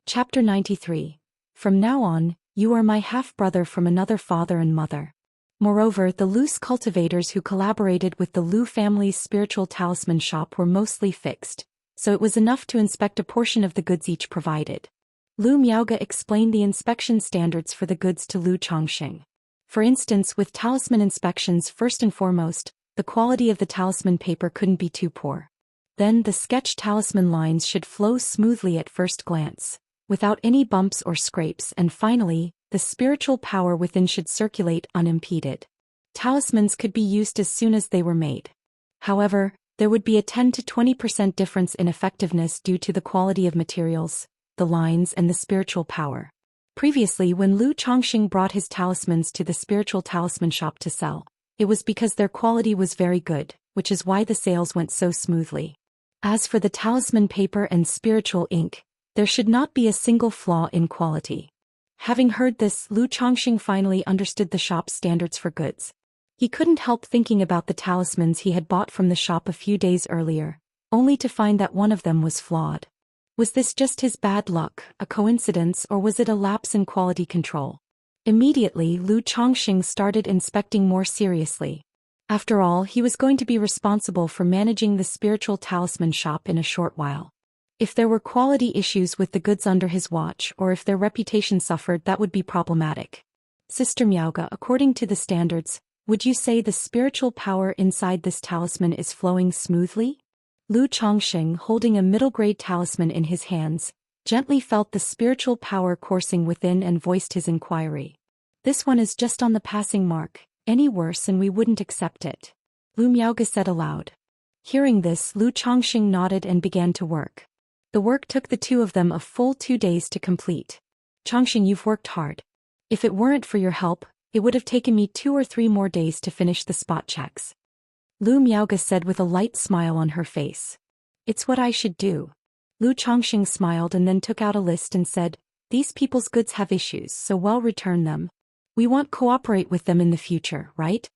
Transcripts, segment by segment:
Chapter 93. From now on, you are my half-brother from another father and mother. Moreover, the loose cultivators who collaborated with the Lu family's spiritual talisman shop were mostly fixed, so it was enough to inspect a portion of the goods each provided. Lu Miaoge explained the inspection standards for the goods to Lu Chongxing. For instance, with talisman inspections, first and foremost, the quality of the talisman paper couldn't be too poor. Then the sketch talisman lines should flow smoothly at first glance, without any bumps or scrapes, and finally, the spiritual power within should circulate unimpeded. Talismans could be used as soon as they were made. However, there would be a 10 to 20% difference in effectiveness due to the quality of materials, the lines, and the spiritual power. Previously, when Lu Chongxing brought his talismans to the spiritual talisman shop to sell, it was because their quality was very good, which is why the sales went so smoothly. As for the talisman paper and spiritual ink, there should not be a single flaw in quality. Having heard this, Lu Chongxing finally understood the shop's standards for goods. He couldn't help thinking about the talismans he had bought from the shop a few days earlier, only to find that one of them was flawed. Was this just his bad luck, a coincidence, or was it a lapse in quality control? Immediately, Lu Chongxing started inspecting more seriously. After all, he was going to be responsible for managing the spiritual talisman shop in a short while. If there were quality issues with the goods under his watch, or if their reputation suffered, that would be problematic. Sister Miaoge, according to the standards, would you say the spiritual power inside this talisman is flowing smoothly? Lu Chongxing, holding a middle-grade talisman in his hands, gently felt the spiritual power coursing within and voiced his inquiry. This one is just on the passing mark. Any worse and we wouldn't accept it. Lu Miaoge said aloud. Hearing this, Lu Chongxing nodded and began to work. The work took the two of them a full 2 days to complete. Chongxing, you've worked hard. If it weren't for your help, it would have taken me 2 or 3 more days to finish the spot checks. Lu Miaoge said with a light smile on her face. It's what I should do. Lu Chongxing smiled and then took out a list and said, these people's goods have issues, so we'll return them. We won't cooperate with them in the future, right?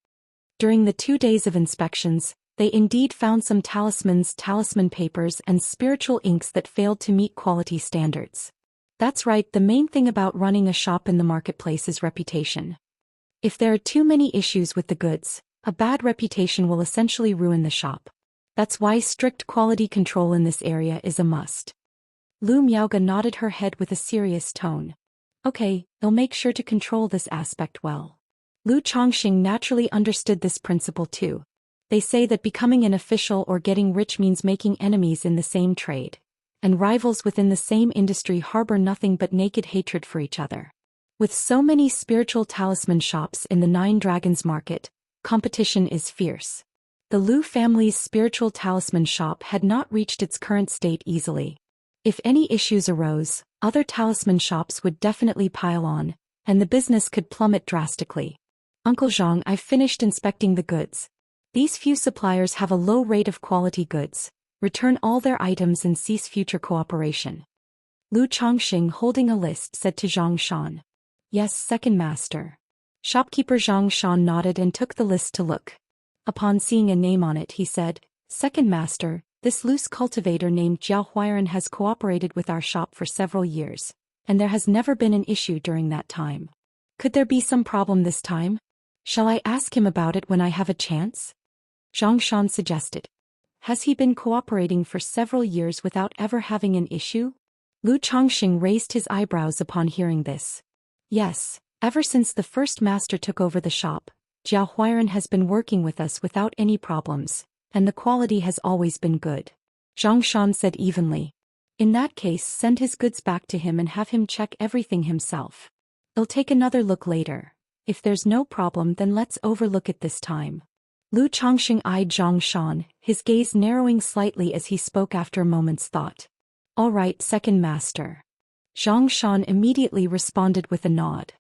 During the 2 days of inspections, they indeed found some talismans, talisman papers, and spiritual inks that failed to meet quality standards. That's right, the main thing about running a shop in the marketplace is reputation. If there are too many issues with the goods, a bad reputation will essentially ruin the shop. That's why strict quality control in this area is a must. Lu Miaoge nodded her head with a serious tone. Okay, they'll make sure to control this aspect well. Lu Chongxing naturally understood this principle too. They say that becoming an official or getting rich means making enemies in the same trade, and rivals within the same industry harbor nothing but naked hatred for each other. With so many spiritual talisman shops in the Nine Dragons market, competition is fierce. The Lu family's spiritual talisman shop had not reached its current state easily. If any issues arose, other talisman shops would definitely pile on, and the business could plummet drastically. Uncle Zhang, I've finished inspecting the goods. These few suppliers have a low rate of quality goods. Return all their items and cease future cooperation. Lu Chongxing, holding a list, said to Zhang Shan. Yes, second master. Shopkeeper Zhang Shan nodded and took the list to look. Upon seeing a name on it, he said, Second master, this loose cultivator named Zhou Xian has cooperated with our shop for several years, and there has never been an issue during that time. Could there be some problem this time? Shall I ask him about it when I have a chance? Zhang Shan suggested. Has he been cooperating for several years without ever having an issue? Lu Chongxing raised his eyebrows upon hearing this. Yes, ever since the first master took over the shop, Zhou Xian has been working with us without any problems, and the quality has always been good. Zhang Shan said evenly. In that case, send his goods back to him and have him check everything himself. I'll take another look later. If there's no problem, then let's overlook it this time. Lu Chongxing eyed Zhang Shan, his gaze narrowing slightly as he spoke after a moment's thought. All right, second master. Zhang Shan immediately responded with a nod.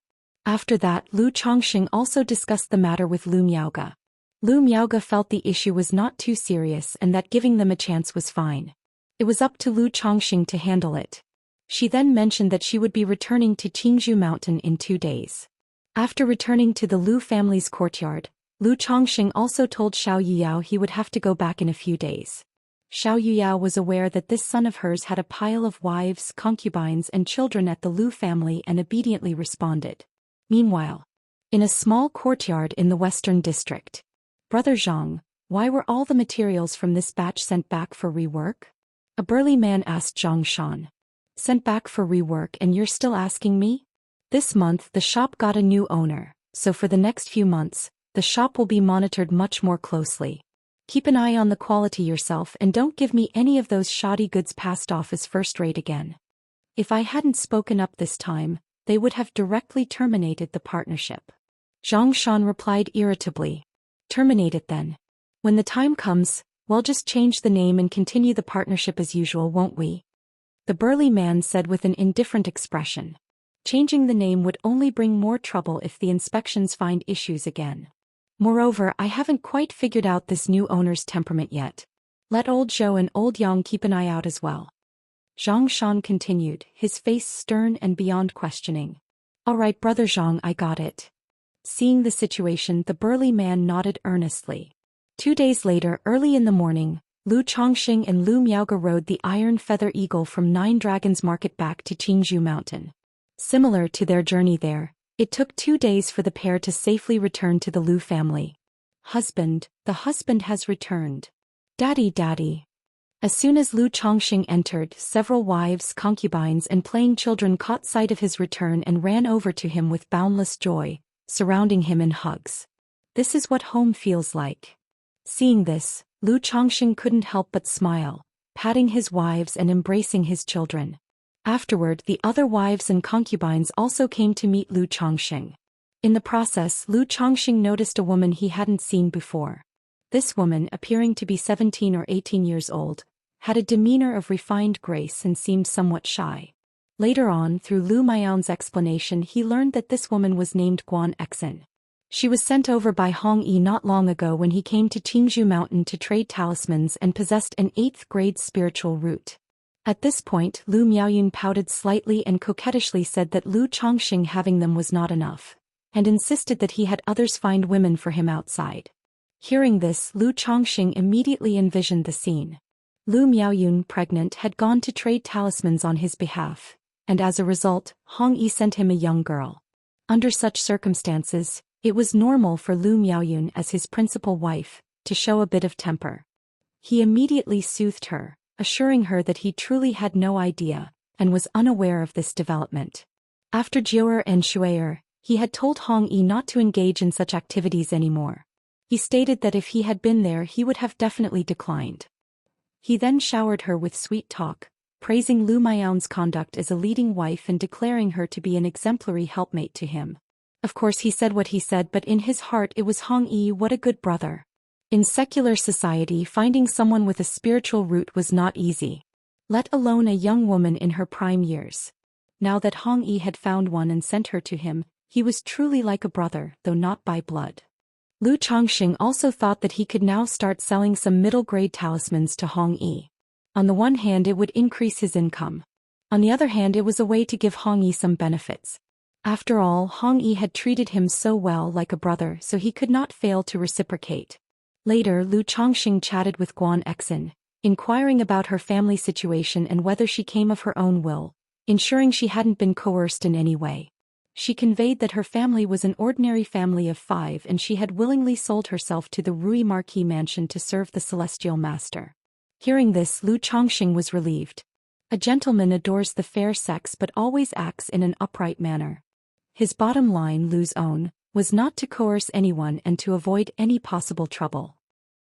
After that, Lu Chongxing also discussed the matter with Lu Miaoge. Lu Miaoge felt the issue was not too serious and that giving them a chance was fine. It was up to Lu Chongxing to handle it. She then mentioned that she would be returning to Qingzhou Mountain in 2 days. After returning to the Lu family's courtyard, Lu Chongxing also told Xiao Yiyao he would have to go back in a few days. Xiao Yuyao was aware that this son of hers had a pile of wives, concubines and children at the Lu family and obediently responded. Meanwhile, in a small courtyard in the western district, Brother Zhang, why were all the materials from this batch sent back for rework? A burly man asked Zhou Xian. Sent back for rework and you're still asking me? This month the shop got a new owner, so for the next few months, the shop will be monitored much more closely. Keep an eye on the quality yourself and don't give me any of those shoddy goods passed off as first-rate again. If I hadn't spoken up this time, they would have directly terminated the partnership. Zhang Shan replied irritably. Terminate it then. When the time comes, we'll just change the name and continue the partnership as usual, won't we? The burly man said with an indifferent expression. Changing the name would only bring more trouble if the inspections find issues again. Moreover, I haven't quite figured out this new owner's temperament yet. Let old Zhou and old Yang keep an eye out as well. Zhang Shan continued, his face stern and beyond questioning. All right, Brother Zhang, I got it. Seeing the situation, the burly man nodded earnestly. 2 days later, early in the morning, Lu Chongxing and Lu Miaoge rode the Iron Feather Eagle from Nine Dragons Market back to Qingzhou Mountain. Similar to their journey there, it took 2 days for the pair to safely return to the Lu family. Husband, the husband has returned. Daddy. As soon as Lu Chongxing entered, several wives, concubines and playing children caught sight of his return and ran over to him with boundless joy, surrounding him in hugs. This is what home feels like. Seeing this, Lu Chongxing couldn't help but smile, patting his wives and embracing his children. Afterward, the other wives and concubines also came to meet Lu Chongxing. In the process, Lu Chongxing noticed a woman he hadn't seen before. This woman, appearing to be 17 or 18 years old, had a demeanor of refined grace and seemed somewhat shy. Later on, through Lu Miao's explanation, he learned that this woman was named Guan Exin. She was sent over by Hong Yi not long ago when he came to Qingzhou Mountain to trade talismans and possessed an 8th grade spiritual root. At this point, Lu Miaoyun pouted slightly and coquettishly said that Lu Chongxing having them was not enough, and insisted that he had others find women for him outside. Hearing this, Lu Chongxing immediately envisioned the scene. Lu Miaoyun, pregnant, had gone to trade talismans on his behalf, and as a result, Hong Yi sent him a young girl. Under such circumstances, it was normal for Lu Miaoyun as his principal wife, to show a bit of temper. He immediately soothed her, assuring her that he truly had no idea, and was unaware of this development. After Jiu'er and Shu'er, he had told Hong Yi not to engage in such activities anymore. He stated that if he had been there he would have definitely declined. He then showered her with sweet talk, praising Lu Miao's conduct as a leading wife and declaring her to be an exemplary helpmate to him. Of course he said what he said, but in his heart it was Hong Yi, what a good brother. In secular society, finding someone with a spiritual root was not easy, let alone a young woman in her prime years. Now that Hong Yi had found one and sent her to him, he was truly like a brother, though not by blood. Lu Chongxing also thought that he could now start selling some middle-grade talismans to Hong Yi. On the one hand, it would increase his income. On the other hand, it was a way to give Hong Yi some benefits. After all, Hong Yi had treated him so well like a brother, so he could not fail to reciprocate. Later, Lu Chongxing chatted with Guan Exin, inquiring about her family situation and whether she came of her own will, ensuring she hadn't been coerced in any way. She conveyed that her family was an ordinary family of 5 and she had willingly sold herself to the Rui Marquis mansion to serve the Celestial Master. Hearing this, Lu Chongxing was relieved. A gentleman adores the fair sex but always acts in an upright manner. His bottom line, Lu's own, was not to coerce anyone and to avoid any possible trouble.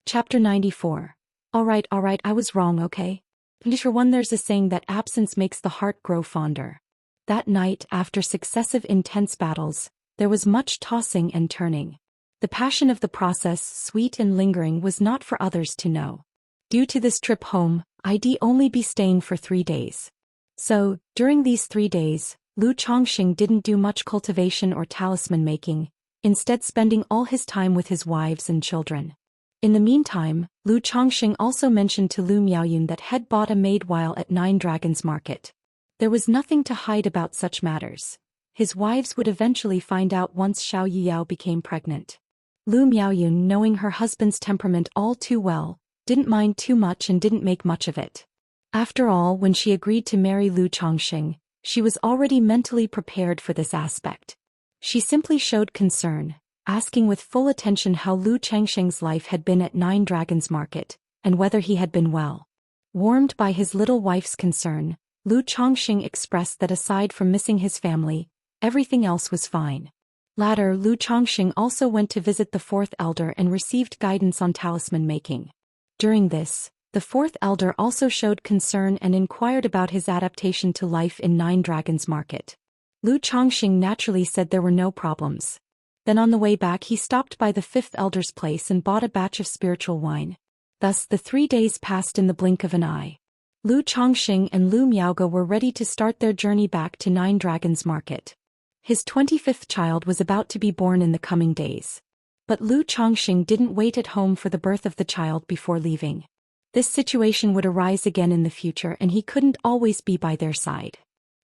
Chapter 94. Alright, I was wrong, okay? And for one, there's a saying that absence makes the heart grow fonder. That night, after successive intense battles, there was much tossing and turning. The passion of the process, sweet and lingering, was not for others to know. Due to this trip home, I'd only be staying for 3 days. So, during these 3 days, Lu Chongxing didn't do much cultivation or talisman making, instead spending all his time with his wives and children. In the meantime, Lu Chongxing also mentioned to Lu Miaoyun that had bought a maid while at Nine Dragons Market. There was nothing to hide about such matters. His wives would eventually find out once Xiao Yuyao became pregnant. Lu Miaoyun, knowing her husband's temperament all too well, didn't mind too much and didn't make much of it. After all, when she agreed to marry Lu Chongqing, she was already mentally prepared for this aspect. She simply showed concern, asking with full attention how Lu Changsheng's life had been at Nine Dragons Market, and whether he had been well. Warmed by his little wife's concern, Lu Chongqing expressed that aside from missing his family, everything else was fine. Later, Lu Chongqing also went to visit the fourth elder and received guidance on talisman making. During this, the fourth elder also showed concern and inquired about his adaptation to life in Nine Dragons Market. Lu Chongqing naturally said there were no problems. Then on the way back he stopped by the fifth elder's place and bought a batch of spiritual wine. Thus the 3 days passed in the blink of an eye. Lu Chongqing and Lu Miaoge were ready to start their journey back to Nine Dragons Market. His 25th child was about to be born in the coming days. But Lu Chongqing didn't wait at home for the birth of the child before leaving. This situation would arise again in the future and he couldn't always be by their side.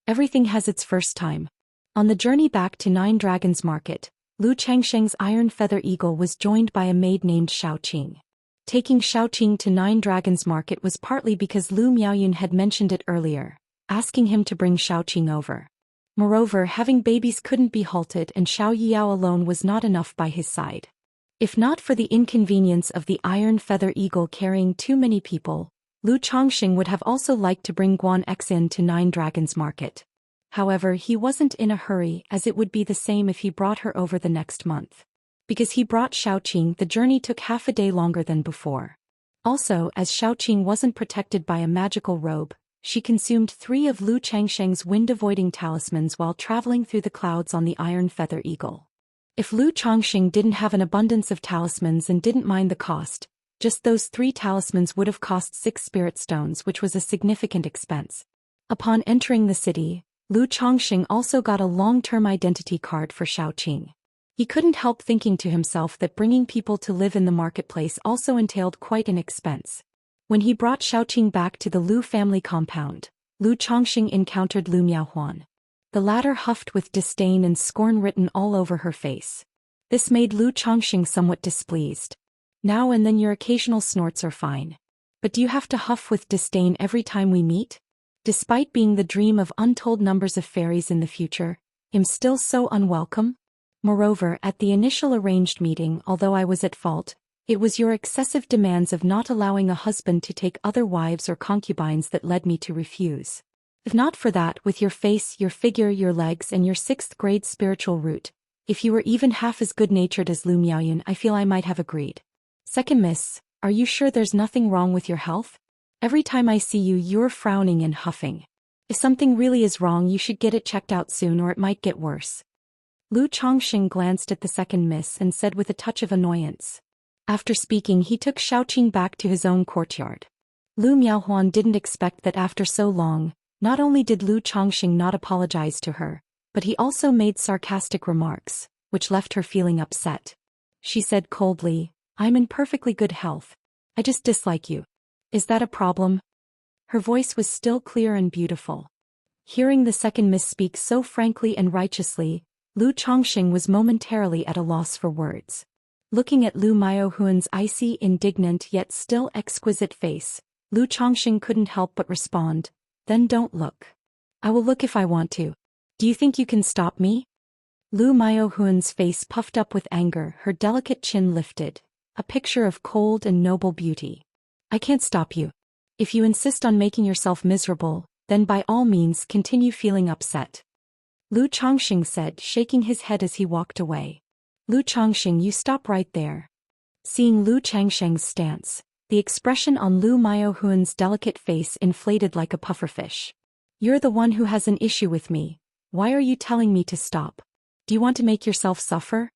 Everything has its first time. On the journey back to Nine Dragons Market, Lu Changsheng's iron feather eagle was joined by a maid named Xiaoqing. Taking Xiaoqing to Nine Dragons Market was partly because Lu Miaoyun had mentioned it earlier, asking him to bring Xiaoqing over. Moreover, having babies couldn't be halted and Xiao Yiyao alone was not enough by his side. If not for the inconvenience of the iron feather eagle carrying too many people, Lu Chongqing would have also liked to bring Guan Xin to Nine Dragons Market. However, he wasn't in a hurry as it would be the same if he brought her over the next month. Because he brought Xiaoqing, the journey took half a day longer than before. Also, as Xiaoqing wasn't protected by a magical robe, she consumed 3 of Lu Changsheng's wind-avoiding talismans while traveling through the clouds on the iron feather eagle. If Lu Chongqing didn't have an abundance of talismans and didn't mind the cost, just those 3 talismans would have cost 6 spirit stones, which was a significant expense. Upon entering the city, Lu Chongqing also got a long-term identity card for Xiaoqing. He couldn't help thinking to himself that bringing people to live in the marketplace also entailed quite an expense. When he brought Xiaoqing back to the Lu family compound, Lu Chongqing encountered Lu Miaohuan. The latter huffed with disdain and scorn written all over her face. This made Lu Chongqing somewhat displeased. Now and then your occasional snorts are fine. But do you have to huff with disdain every time we meet? Despite being the dream of untold numbers of fairies in the future, I'm still so unwelcome? Moreover, at the initial arranged meeting, although I was at fault, it was your excessive demands of not allowing a husband to take other wives or concubines that led me to refuse. If not for that, with your face, your figure, your legs and your 6th grade spiritual root, if you were even half as good-natured as Lu Miaoyun, I feel I might have agreed. Second miss, are you sure there's nothing wrong with your health? Every time I see you, you're frowning and huffing. If something really is wrong, you should get it checked out soon or it might get worse. Lu Chongqing glanced at the second miss and said with a touch of annoyance. After speaking, he took Xiaoqing back to his own courtyard. Lu Miaohuan didn't expect that after so long, not only did Lu Chongqing not apologize to her, but he also made sarcastic remarks, which left her feeling upset. She said coldly, I'm in perfectly good health. I just dislike you. Is that a problem? Her voice was still clear and beautiful. Hearing the second miss speak so frankly and righteously, Lu Chongqing was momentarily at a loss for words. Looking at Lu Miaohuan's icy, indignant yet still exquisite face, Lu Chongqing couldn't help but respond, then don't look. I will look if I want to. Do you think you can stop me? Lu Miaohuan's face puffed up with anger, her delicate chin lifted, a picture of cold and noble beauty. I can't stop you. If you insist on making yourself miserable, then by all means continue feeling upset. Lu Chongqing said, shaking his head as he walked away. Lu Chongqing, you stop right there. Seeing Lu Changsheng's stance, the expression on Lu Miaohuan's delicate face inflated like a pufferfish. You're the one who has an issue with me. Why are you telling me to stop? Do you want to make yourself suffer?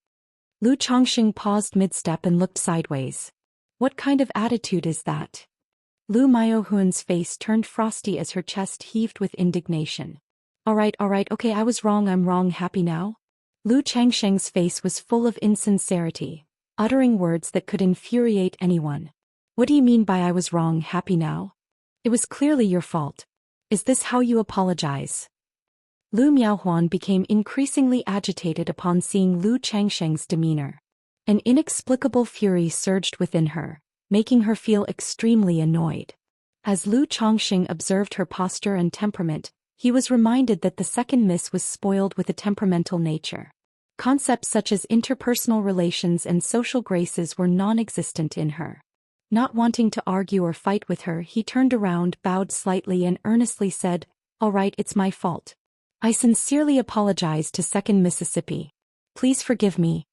Lu Chongqing paused mid-step and looked sideways. What kind of attitude is that? Lu Miaohuan's face turned frosty as her chest heaved with indignation. Alright, okay, I was wrong, I'm wrong, happy now? Lu Changsheng's face was full of insincerity, uttering words that could infuriate anyone. What do you mean by I was wrong, happy now? It was clearly your fault. Is this how you apologize? Lu Miaohuan became increasingly agitated upon seeing Lu Changsheng's demeanor. An inexplicable fury surged within her, making her feel extremely annoyed. As Lu Chongqing observed her posture and temperament, he was reminded that the second miss was spoiled with a temperamental nature. Concepts such as interpersonal relations and social graces were non-existent in her. Not wanting to argue or fight with her, he turned around, bowed slightly and earnestly said, "All right, it's my fault. I sincerely apologize to Second Mississippi. Please forgive me."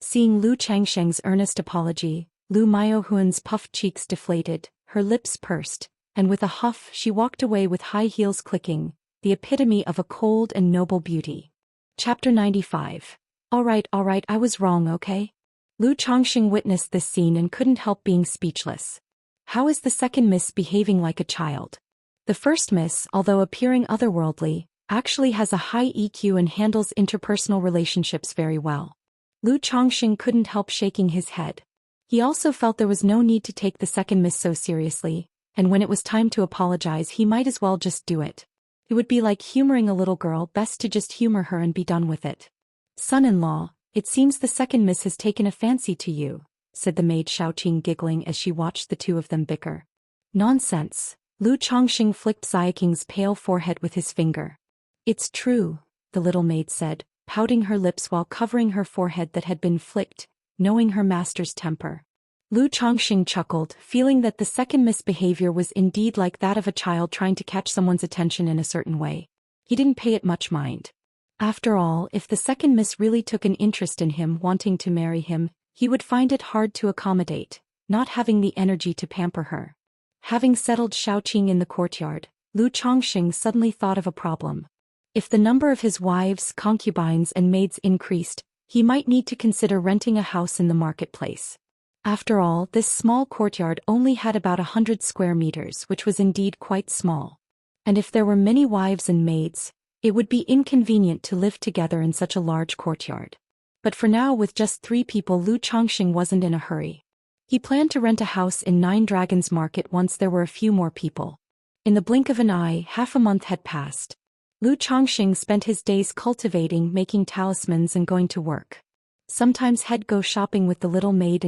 Seeing Lu Changsheng's earnest apology, Lu Miaohuan's puffed cheeks deflated, her lips pursed, and with a huff she walked away with high heels clicking, the epitome of a cold and noble beauty. Chapter 95. All right, I was wrong, okay? Lu Chongqing witnessed this scene and couldn't help being speechless. How is the second miss behaving like a child? The first miss, although appearing otherworldly, actually has a high EQ and handles interpersonal relationships very well. Lu Chongqing couldn't help shaking his head. He also felt there was no need to take the second miss so seriously, and when it was time to apologize he might as well just do it. It would be like humoring a little girl, best to just humor her and be done with it. "Son-in-law, it seems the second miss has taken a fancy to you," said the maid Xiaoqing, giggling as she watched the two of them bicker. "Nonsense." Lu Chongqing flicked Xiaoqing's pale forehead with his finger. "It's true," the little maid said, pouting her lips while covering her forehead that had been flicked, knowing her master's temper. Lu Chongqing chuckled, feeling that the second miss behavior was indeed like that of a child trying to catch someone's attention in a certain way. He didn't pay it much mind. After all, if the second miss really took an interest in him, wanting to marry him, he would find it hard to accommodate, not having the energy to pamper her. Having settled Xiaoqing in the courtyard, Lu Chongqing suddenly thought of a problem. If the number of his wives, concubines and maids increased, he might need to consider renting a house in the marketplace. After all, this small courtyard only had about 100 square meters, which was indeed quite small. And if there were many wives and maids, it would be inconvenient to live together in such a large courtyard. But for now, with just 3 people, Lu Chongqing wasn't in a hurry. He planned to rent a house in Nine Dragons Market once there were a few more people. In the blink of an eye, half a month had passed. Lu Chongqing spent his days cultivating, making talismans and going to work. Sometimes he'd go shopping with the little maid,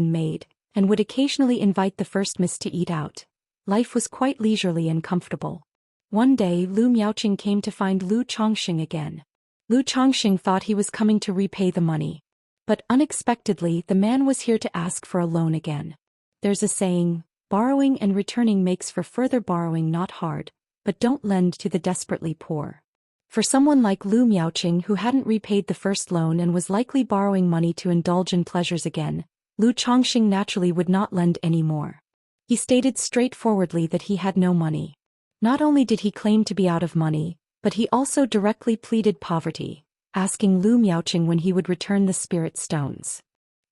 and would occasionally invite the first miss to eat out. Life was quite leisurely and comfortable. One day Lu Miaoqing came to find Lu Chongqing again. Lu Chongqing thought he was coming to repay the money. But unexpectedly the man was here to ask for a loan again. There's a saying, borrowing and returning makes for further borrowing not hard, but don't lend to the desperately poor. For someone like Lu Miaoqing, who hadn't repaid the first loan and was likely borrowing money to indulge in pleasures again, Lu Chongqing naturally would not lend any more. He stated straightforwardly that he had no money. Not only did he claim to be out of money, but he also directly pleaded poverty, asking Lu Miaoqing when he would return the spirit stones.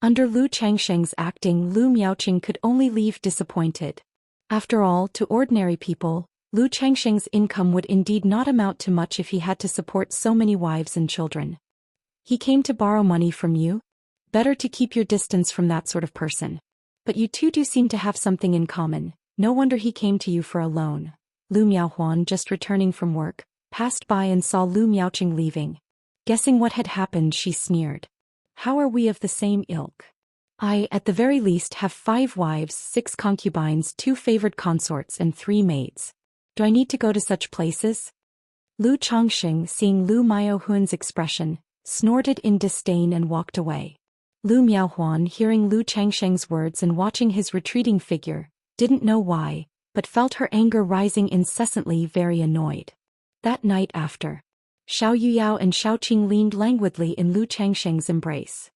Under Lu Changsheng's acting, Lu Miaoqing could only leave disappointed. After all, to ordinary people, Lu Changsheng's income would indeed not amount to much if he had to support so many wives and children. "He came to borrow money from you? Better to keep your distance from that sort of person. But you two do seem to have something in common. No wonder he came to you for a loan." Lu Miaohuan, just returning from work, passed by and saw Lu Miaoqing leaving. Guessing what had happened, she sneered. "How are we of the same ilk? I, at the very least, have 5 wives, 6 concubines, 2 favored consorts and 3 maids. Do I need to go to such places?" Lu Chongqing, seeing Lu Miaohuan's expression, snorted in disdain and walked away. Lu Miaohuan, hearing Lu Changsheng's words and watching his retreating figure, didn't know why, but felt her anger rising incessantly, very annoyed. That night after, Xiao Yuyao and Xiaoqing leaned languidly in Lu Changsheng's embrace.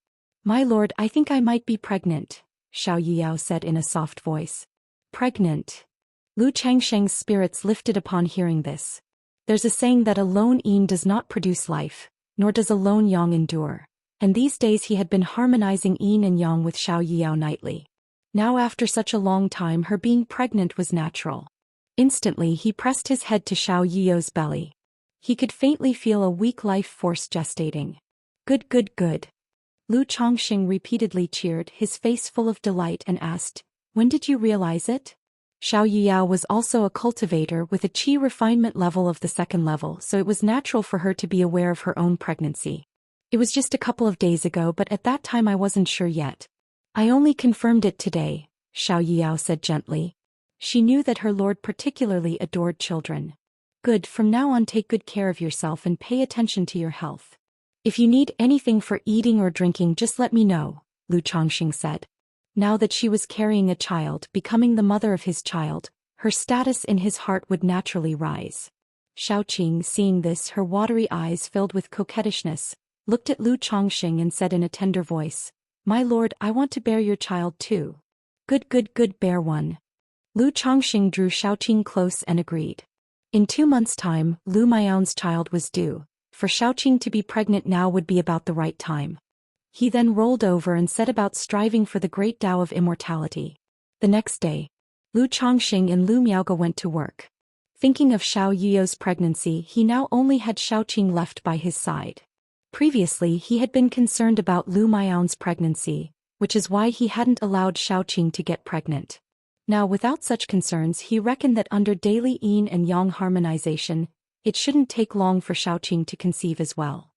"My lord, I think I might be pregnant," Xiao Yuyao said in a soft voice. "Pregnant?" Lu Changsheng's spirits lifted upon hearing this. There's a saying that a lone yin does not produce life, nor does a lone yang endure, and these days he had been harmonizing yin and yang with Xiao Yuyao nightly. Now after such a long time her being pregnant was natural. Instantly he pressed his head to Xiao Yuyao's belly. He could faintly feel a weak life force gestating. Good, good, good. Lu Chongqing repeatedly cheered, his face full of delight, and asked, "When did you realize it?" Xiao Yuyao was also a cultivator with a qi refinement level of the 2nd level, so it was natural for her to be aware of her own pregnancy. "It was just a couple of days ago, but at that time I wasn't sure yet. I only confirmed it today," Xiao Yiyao said gently. She knew that her lord particularly adored children. Good, from now on take good care of yourself and pay attention to your health. If you need anything for eating or drinking just let me know, Lu Chongqing said. Now that she was carrying a child, becoming the mother of his child, her status in his heart would naturally rise. Xiaoqing, seeing this, her watery eyes filled with coquettishness, looked at Lu Chongqing and said in a tender voice, "My lord, I want to bear your child too." Good, bear one. Lu Chongqing drew Xiaoqing close and agreed. In 2 months' time, Lu Miao's child was due. For Xiaoqing to be pregnant now would be about the right time. He then rolled over and set about striving for the great Tao of immortality. The next day, Lu Chongqing and Lu Miaoge went to work. Thinking of Xiao Yuyo's pregnancy, he now only had Xiaoqing left by his side. Previously he had been concerned about Lu Miao's pregnancy, which is why he hadn't allowed Xiaoqing to get pregnant. Now without such concerns he reckoned that under daily yin and yang harmonization, it shouldn't take long for Xiaoqing to conceive as well.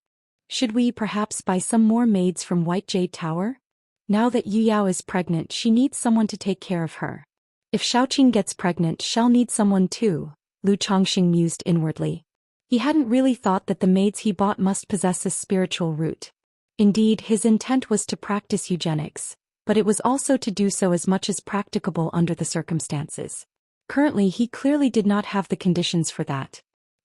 Should we perhaps buy some more maids from White Jade Tower? Now that Yuyao is pregnant she needs someone to take care of her. If Xiaoqing gets pregnant she'll need someone too, Lu Chongqing mused inwardly. He hadn't really thought that the maids he bought must possess a spiritual root. Indeed, his intent was to practice eugenics, but it was also to do so as much as practicable under the circumstances. Currently he clearly did not have the conditions for that.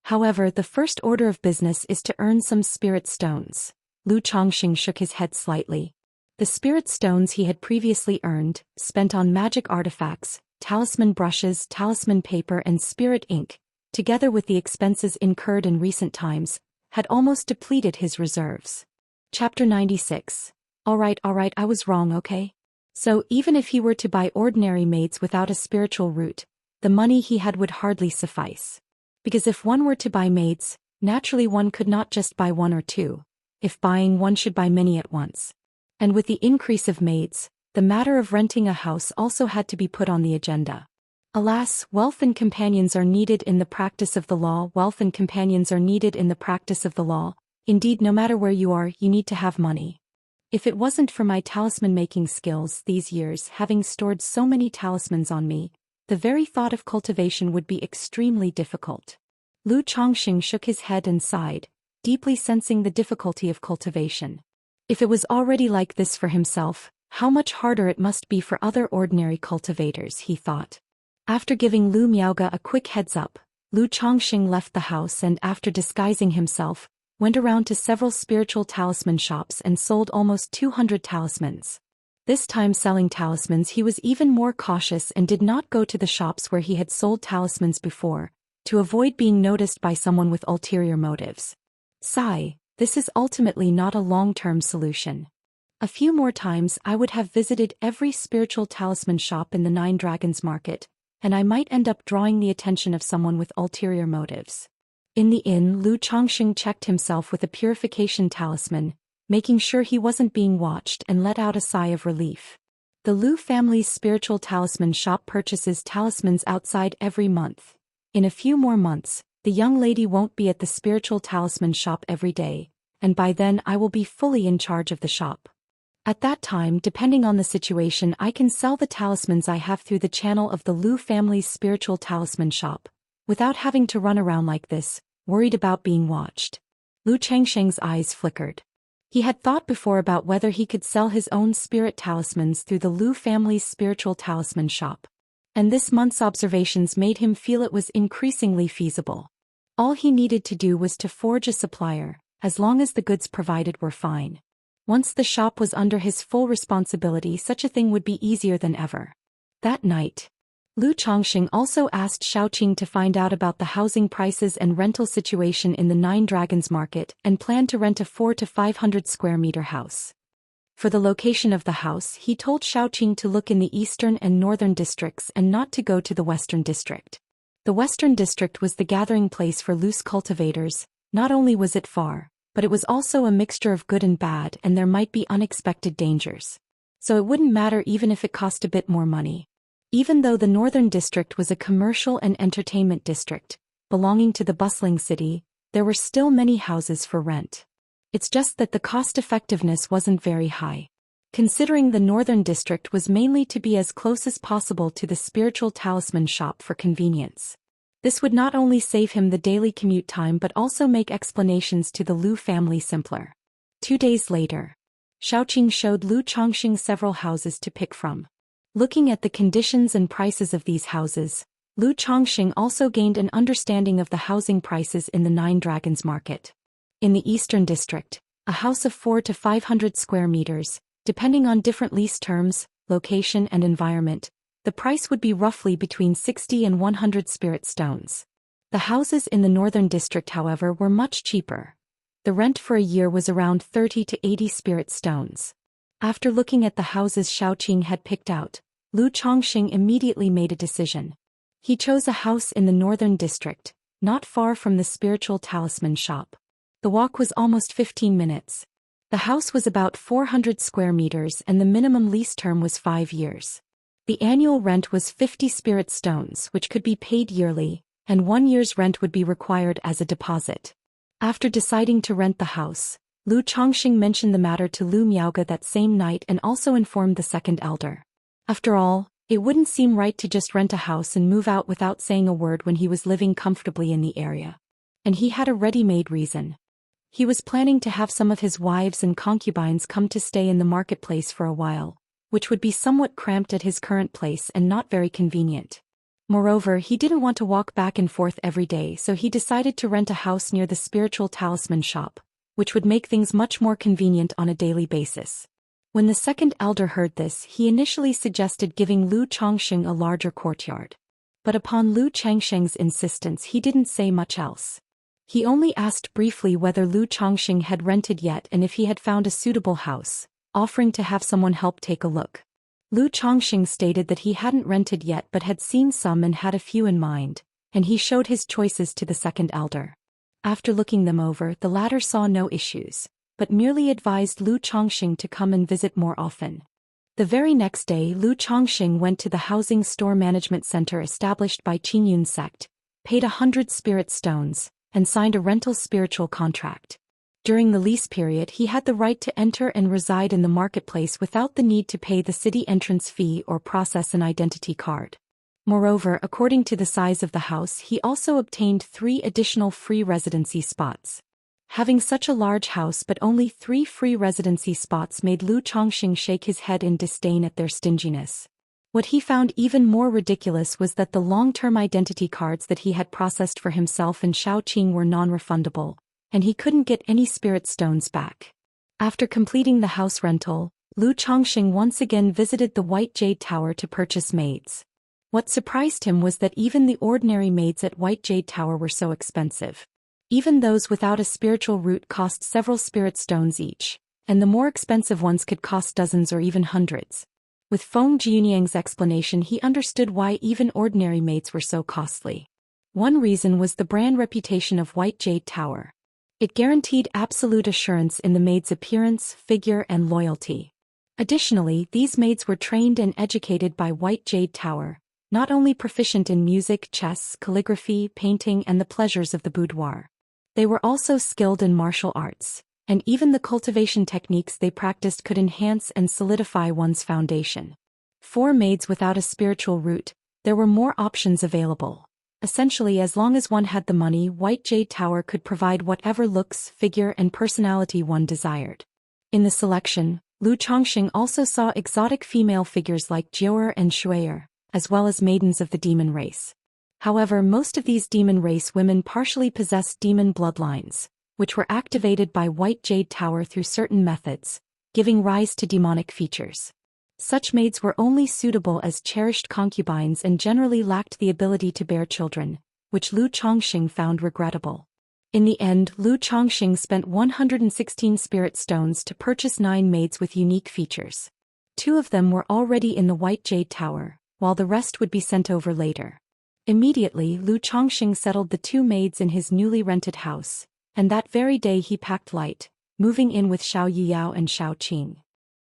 However, the first order of business is to earn some spirit stones. Lu Chongqing shook his head slightly. The spirit stones he had previously earned, spent on magic artifacts, talisman brushes, talisman paper and spirit ink, together with the expenses incurred in recent times, had almost depleted his reserves. Chapter 96. Alright, I was wrong, okay? So, even if he were to buy ordinary maids without a spiritual root, the money he had would hardly suffice. Because if one were to buy maids, naturally one could not just buy 1 or 2. If buying, one should buy many at once. And with the increase of maids, the matter of renting a house also had to be put on the agenda. Alas, wealth and companions are needed in the practice of the law. Indeed, no matter where you are, you need to have money. If it wasn't for my talisman-making skills these years, having stored so many talismans on me, the very thought of cultivation would be extremely difficult. Lu Chongqing shook his head and sighed, deeply sensing the difficulty of cultivation. If it was already like this for himself, how much harder it must be for other ordinary cultivators, he thought. After giving Lu Miaoge a quick heads-up, Lu Chongqing left the house and, after disguising himself, went around to several spiritual talisman shops and sold almost 200 talismans. This time selling talismans he was even more cautious and did not go to the shops where he had sold talismans before, to avoid being noticed by someone with ulterior motives. Sigh, this is ultimately not a long-term solution. A few more times I would have visited every spiritual talisman shop in the 9 Dragons Market, and I might end up drawing the attention of someone with ulterior motives. In the inn, Lu Chongqing checked himself with a purification talisman, making sure he wasn't being watched, and let out a sigh of relief. The Lu family's spiritual talisman shop purchases talismans outside every month. In a few more months, the young lady won't be at the spiritual talisman shop every day, and by then I will be fully in charge of the shop. At that time, depending on the situation, I can sell the talismans I have through the channel of the Lu family's spiritual talisman shop, without having to run around like this, worried about being watched. Lu Chengsheng's eyes flickered. He had thought before about whether he could sell his own spirit talismans through the Lu family's spiritual talisman shop. And this month's observations made him feel it was increasingly feasible. All he needed to do was to forge a supplier, as long as the goods provided were fine. Once the shop was under his full responsibility, such a thing would be easier than ever. That night, Lu Chongqing also asked Xiaoqing to find out about the housing prices and rental situation in the 9 Dragons Market and planned to rent a 400 to 500 square meter house. For the location of the house, he told Xiaoqing to look in the eastern and northern districts and not to go to the western district. The western district was the gathering place for loose cultivators. Not only was it far, but it was also a mixture of good and bad, and there might be unexpected dangers. So it wouldn't matter even if it cost a bit more money. Even though the northern district was a commercial and entertainment district, belonging to the bustling city, there were still many houses for rent. It's just that the cost-effectiveness wasn't very high. considering the northern district was mainly to be as close as possible to the spiritual talisman shop for convenience. This would not only save him the daily commute time but also make explanations to the Lu family simpler. 2 days later, Xiaoqing showed Lu Chongxing several houses to pick from. Looking at the conditions and prices of these houses, Lu Chongxing also gained an understanding of the housing prices in the Nine Dragons market. In the eastern district, a house of 400 to 500 square meters, depending on different lease terms, location and environment, the price would be roughly between 60 and 100 spirit stones. The houses in the northern district, however, were much cheaper. The rent for a year was around 30 to 80 spirit stones. After looking at the houses Xiaoqing had picked out, Lu Chongxing immediately made a decision. He chose a house in the northern district, not far from the spiritual talisman shop. The walk was almost 15 minutes. The house was about 400 square meters and the minimum lease term was 5 years. The annual rent was 50 spirit stones, which could be paid yearly, and 1 year's rent would be required as a deposit. After deciding to rent the house, Lu Chongxing mentioned the matter to Lu Miaoge that same night and also informed the second elder. After all, it wouldn't seem right to just rent a house and move out without saying a word when he was living comfortably in the area. And he had a ready-made reason. He was planning to have some of his wives and concubines come to stay in the marketplace for a while, which would be somewhat cramped at his current place and not very convenient. Moreover, he didn't want to walk back and forth every day, so he decided to rent a house near the spiritual talisman shop, which would make things much more convenient on a daily basis. When the second elder heard this, he initially suggested giving Lu Chongxing a larger courtyard. But upon Lu Changsheng's insistence, he didn't say much else. He only asked briefly whether Lu Chongxing had rented yet and if he had found a suitable house, offering to have someone help take a look. Lu Chongxing stated that he hadn't rented yet but had seen some and had a few in mind, and he showed his choices to the second elder. After looking them over, the latter saw no issues, but merely advised Lu Chongxing to come and visit more often. The very next day, Lu Chongxing went to the housing store management center established by Qingyun sect, paid 100 spirit stones, and signed a rental spiritual contract. During the lease period, he had the right to enter and reside in the marketplace without the need to pay the city entrance fee or process an identity card. Moreover, according to the size of the house, he also obtained 3 additional free residency spots. Having such a large house but only 3 free residency spots made Lu Chongxing shake his head in disdain at their stinginess. What he found even more ridiculous was that the long-term identity cards that he had processed for himself and Xiaoqing were non-refundable, and he couldn't get any spirit stones back. After completing the house rental, Lu Chongxing once again visited the White Jade Tower to purchase maids. What surprised him was that even the ordinary maids at White Jade Tower were so expensive. Even those without a spiritual root cost several spirit stones each, and the more expensive ones could cost dozens or even hundreds. With Feng Jianyang's explanation, he understood why even ordinary maids were so costly. One reason was the brand reputation of White Jade Tower. It guaranteed absolute assurance in the maid's appearance, figure, and loyalty. Additionally, these maids were trained and educated by White Jade Tower, not only proficient in music, chess, calligraphy, painting, and the pleasures of the boudoir. They were also skilled in martial arts, and even the cultivation techniques they practiced could enhance and solidify one's foundation. For maids without a spiritual root, there were more options available. Essentially, as long as one had the money, White Jade Tower could provide whatever looks, figure, and personality one desired. In the selection, Lu Chongxing also saw exotic female figures like Jiu'er and Shui'er, as well as maidens of the demon race. However, most of these demon race women partially possessed demon bloodlines, which were activated by White Jade Tower through certain methods, giving rise to demonic features. Such maids were only suitable as cherished concubines and generally lacked the ability to bear children, which Lu Chongxing found regrettable. In the end, Lu Chongxing spent 116 spirit stones to purchase 9 maids with unique features. 2 of them were already in the White Jade Tower, while the rest would be sent over later. Immediately, Lu Chongxing settled the 2 maids in his newly rented house, and that very day he packed light, moving in with Xiao Yiyao and Xiaoqing.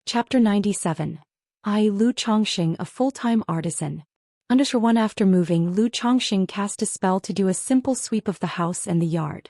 Chapter 97. Lu Chongxing, a full-time artisan. Under 1 after moving, Lu Chongxing cast a spell to do a simple sweep of the house and the yard.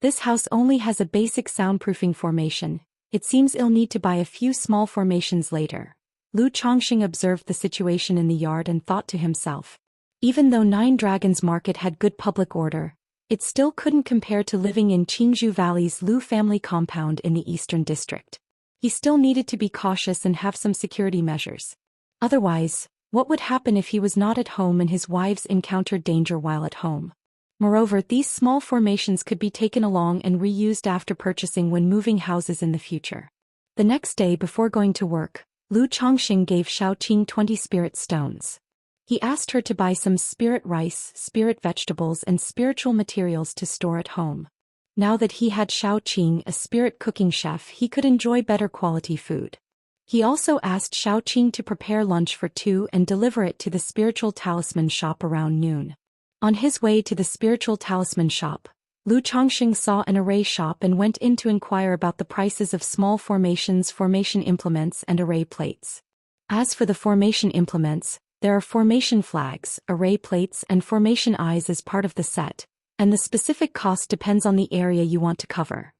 This house only has a basic soundproofing formation, It seems I'll need to buy a few small formations later. Lu Chongqing observed the situation in the yard and thought to himself. Even though Nine Dragons Market had good public order, it still couldn't compare to living in Qingzhou Valley's Lu family compound in the Eastern District. He still needed to be cautious and have some security measures. Otherwise, what would happen if he was not at home and his wives encountered danger while at home? Moreover, these small formations could be taken along and reused after purchasing when moving houses in the future. The next day before going to work, Lu Chongqing gave Xiaoqing 20 spirit stones. He asked her to buy some spirit rice, spirit vegetables and spiritual materials to store at home. Now that he had Xiaoqing, a spirit cooking chef, he could enjoy better quality food. He also asked Xiaoqing to prepare lunch for two and deliver it to the spiritual talisman shop around noon. On his way to the spiritual talisman shop, Lu Chongqing saw an array shop and went in to inquire about the prices of small formations, formation implements and array plates. As for the formation implements, there are formation flags, array plates and formation eyes as part of the set, and the specific cost depends on the area you want to cover.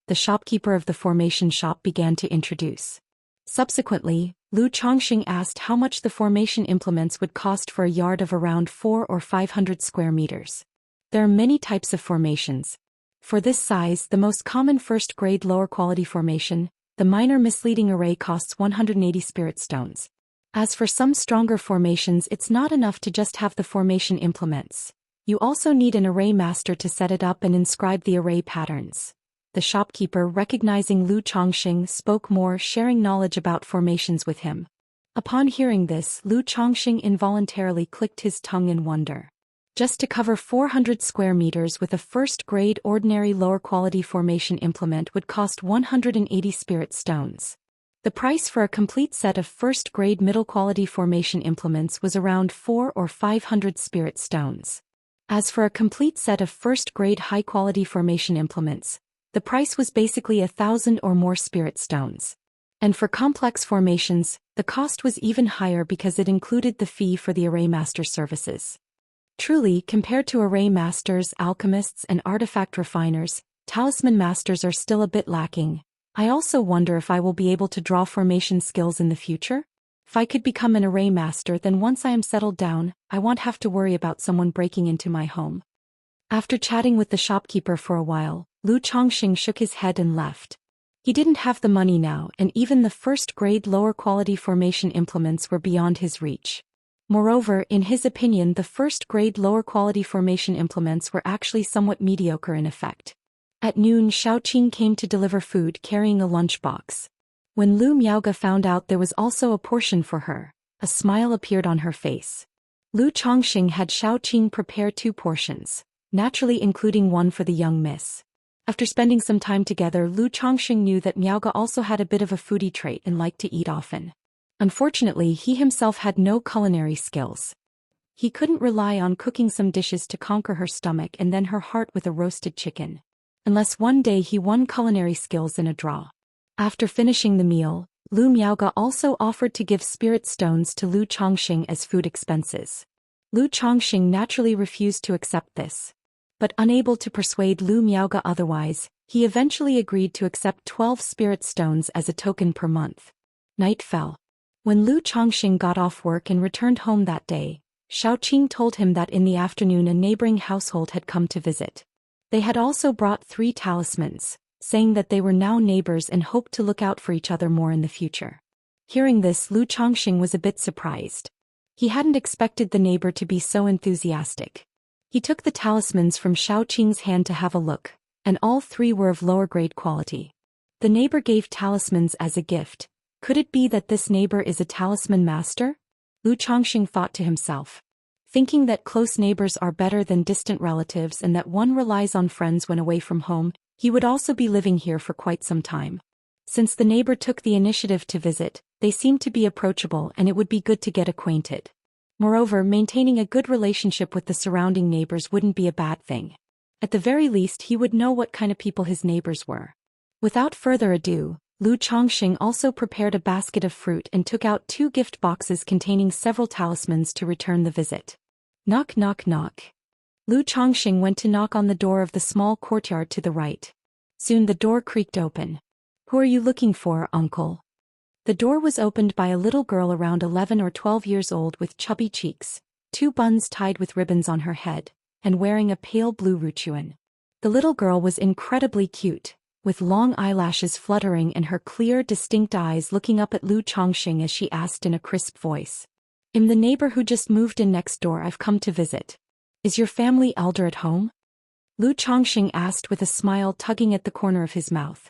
The shopkeeper of the formation shop began to introduce. Subsequently, Lu Chongqing asked how much the formation implements would cost for a yard of around 400 or 500 square meters. There are many types of formations. For this size, the most common first-grade lower-quality formation, the minor misleading array costs 180 spirit stones. As for some stronger formations, it's not enough to just have the formation implements. You also need an array master to set it up and inscribe the array patterns. The shopkeeper, recognizing Lu Chongqing, spoke more, sharing knowledge about formations with him. Upon hearing this, Lu Chongqing involuntarily clicked his tongue in wonder. Just to cover 400 square meters with a first-grade ordinary lower-quality formation implement would cost 180 spirit stones. The price for a complete set of first-grade middle-quality formation implements was around 400 or 500 spirit stones. As for a complete set of first-grade high-quality formation implements, the price was basically 1,000 or more spirit stones. And for complex formations, the cost was even higher because it included the fee for the array master services. Truly, compared to array masters, alchemists and artifact refiners, talisman masters are still a bit lacking. I also wonder if I will be able to draw formation skills in the future? If I could become an array master, then once I am settled down, I won't have to worry about someone breaking into my home. After chatting with the shopkeeper for a while, Lu Chongqing shook his head and left. He didn't have the money now, and even the first-grade lower-quality formation implements were beyond his reach. Moreover, in his opinion, the first-grade lower-quality formation implements were actually somewhat mediocre in effect. At noon, Xiaoqing came to deliver food carrying a lunchbox. When Lu Miaoge found out there was also a portion for her, a smile appeared on her face. Lu Chongqing had Xiaoqing prepare 2 portions, naturally including one for the young miss. After spending some time together, Lu Chongqing knew that Miaoge also had a bit of a foodie trait and liked to eat often. Unfortunately, he himself had no culinary skills. He couldn't rely on cooking some dishes to conquer her stomach and then her heart with a roasted chicken. Unless one day he won culinary skills in a draw. After finishing the meal, Lu Miaoge also offered to give spirit stones to Lu Chongqing as food expenses. Lu Chongqing naturally refused to accept this. But unable to persuade Lu Miaoge otherwise, he eventually agreed to accept 12 spirit stones as a token per month. Night fell. When Lu Chongqing got off work and returned home that day, Xiaoqing told him that in the afternoon a neighboring household had come to visit. They had also brought 3 talismans, saying that they were now neighbors and hoped to look out for each other more in the future. Hearing this, Lu Chongqing was a bit surprised. He hadn't expected the neighbor to be so enthusiastic. He took the talismans from Xiaoqing's hand to have a look, and all 3 were of lower-grade quality. The neighbor gave talismans as a gift. Could it be that this neighbor is a talisman master? Lu Chongqing thought to himself. Thinking that close neighbors are better than distant relatives and that one relies on friends when away from home, he would also be living here for quite some time. Since the neighbor took the initiative to visit, they seemed to be approachable and it would be good to get acquainted. Moreover, maintaining a good relationship with the surrounding neighbors wouldn't be a bad thing. At the very least, he would know what kind of people his neighbors were. Without further ado, Lu Chongqing also prepared a basket of fruit and took out 2 gift boxes containing several talismans to return the visit. Knock knock knock. Lu Chongqing went to knock on the door of the small courtyard to the right. Soon the door creaked open. Who are you looking for, uncle? The door was opened by a little girl around 11 or 12 years old with chubby cheeks, 2 buns tied with ribbons on her head, and wearing a pale blue ruchuan. The little girl was incredibly cute, with long eyelashes fluttering and her clear, distinct eyes looking up at Lu Chongqing as she asked in a crisp voice. "I'm the neighbor who just moved in next door. I've come to visit. Is your family elder at home?" Lu Chongqing asked with a smile tugging at the corner of his mouth.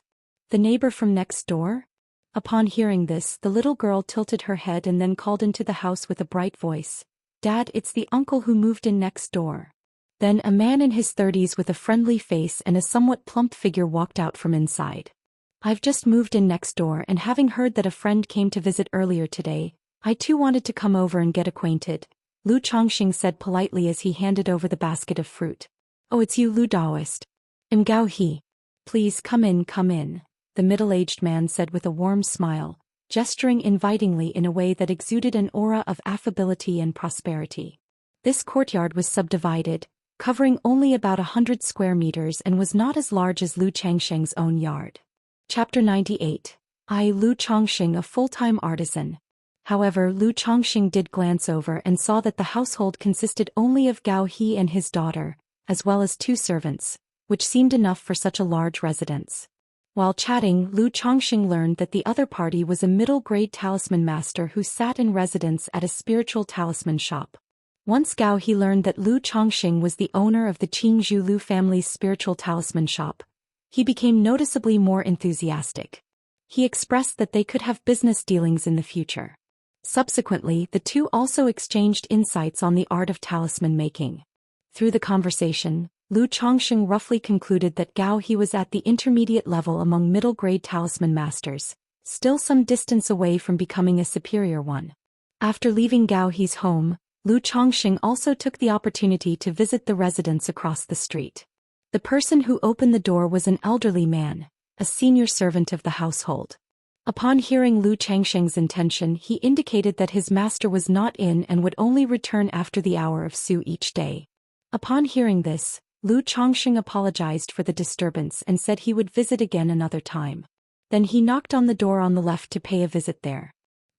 "The neighbor from next door?" Upon hearing this, the little girl tilted her head and then called into the house with a bright voice. "Dad, it's the uncle who moved in next door." Then a man in his 30s with a friendly face and a somewhat plump figure walked out from inside. "I've just moved in next door and having heard that a friend came to visit earlier today, I too wanted to come over and get acquainted," Lu Chongqing said politely as he handed over the basket of fruit. "Oh, it's you, Lu Daoist. I'm Gao He. Please come in," the middle-aged man said with a warm smile, gesturing invitingly in a way that exuded an aura of affability and prosperity. This courtyard was subdivided, covering only about 100 square meters and was not as large as Lu Changsheng's own yard. Chapter 98. Lu Chongqing, a full-time artisan. However, Lu Chongqing did glance over and saw that the household consisted only of Gao He and his daughter, as well as 2 servants, which seemed enough for such a large residence. While chatting, Lu Chongqing learned that the other party was a middle-grade talisman master who sat in residence at a spiritual talisman shop. Once Gao He learned that Lu Chongqing was the owner of the Qingzhou Lu family's spiritual talisman shop, he became noticeably more enthusiastic. He expressed that they could have business dealings in the future. Subsequently, the two also exchanged insights on the art of talisman making. Through the conversation, Lu Chongqing roughly concluded that Gao He was at the intermediate level among middle-grade talisman masters, still some distance away from becoming a superior one. After leaving Gao He's home, Lu Chongqing also took the opportunity to visit the residence across the street. The person who opened the door was an elderly man, a senior servant of the household. Upon hearing Lu Changsheng's intention, he indicated that his master was not in and would only return after the hour of Su each day. Upon hearing this, Lu Chongqing apologized for the disturbance and said he would visit again another time. Then he knocked on the door on the left to pay a visit there.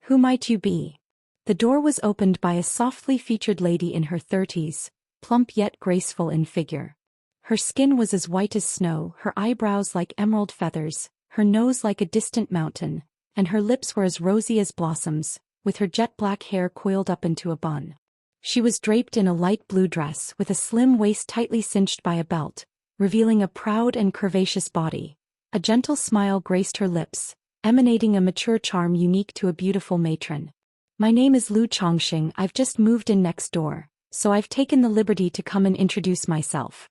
"Who might you be?" The door was opened by a softly featured lady in her 30s, plump yet graceful in figure. Her skin was as white as snow, her eyebrows like emerald feathers, her nose like a distant mountain, and her lips were as rosy as blossoms, with her jet-black hair coiled up into a bun. She was draped in a light blue dress with a slim waist tightly cinched by a belt, revealing a proud and curvaceous body. A gentle smile graced her lips, emanating a mature charm unique to a beautiful matron. "My name is Lu Chongqing. I've just moved in next door, so I've taken the liberty to come and introduce myself."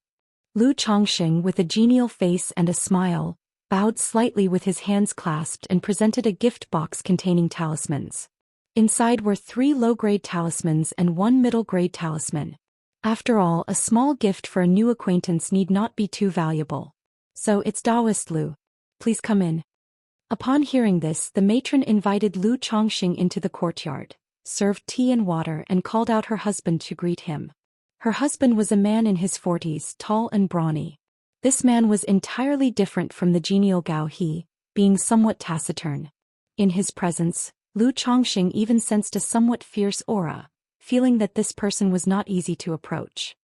Lu Chongqing, with a genial face and a smile, bowed slightly with his hands clasped and presented a gift box containing talismans. Inside were 3 low-grade talismans and 1 middle-grade talisman. After all, a small gift for a new acquaintance need not be too valuable. "So it's Daoist Lu. Please come in." Upon hearing this, the matron invited Lu Chongqing into the courtyard, served tea and water and called out her husband to greet him. Her husband was a man in his 40s, tall and brawny. This man was entirely different from the genial Gao He, being somewhat taciturn. In his presence, Lu Chongqing even sensed a somewhat fierce aura, feeling that this person was not easy to approach.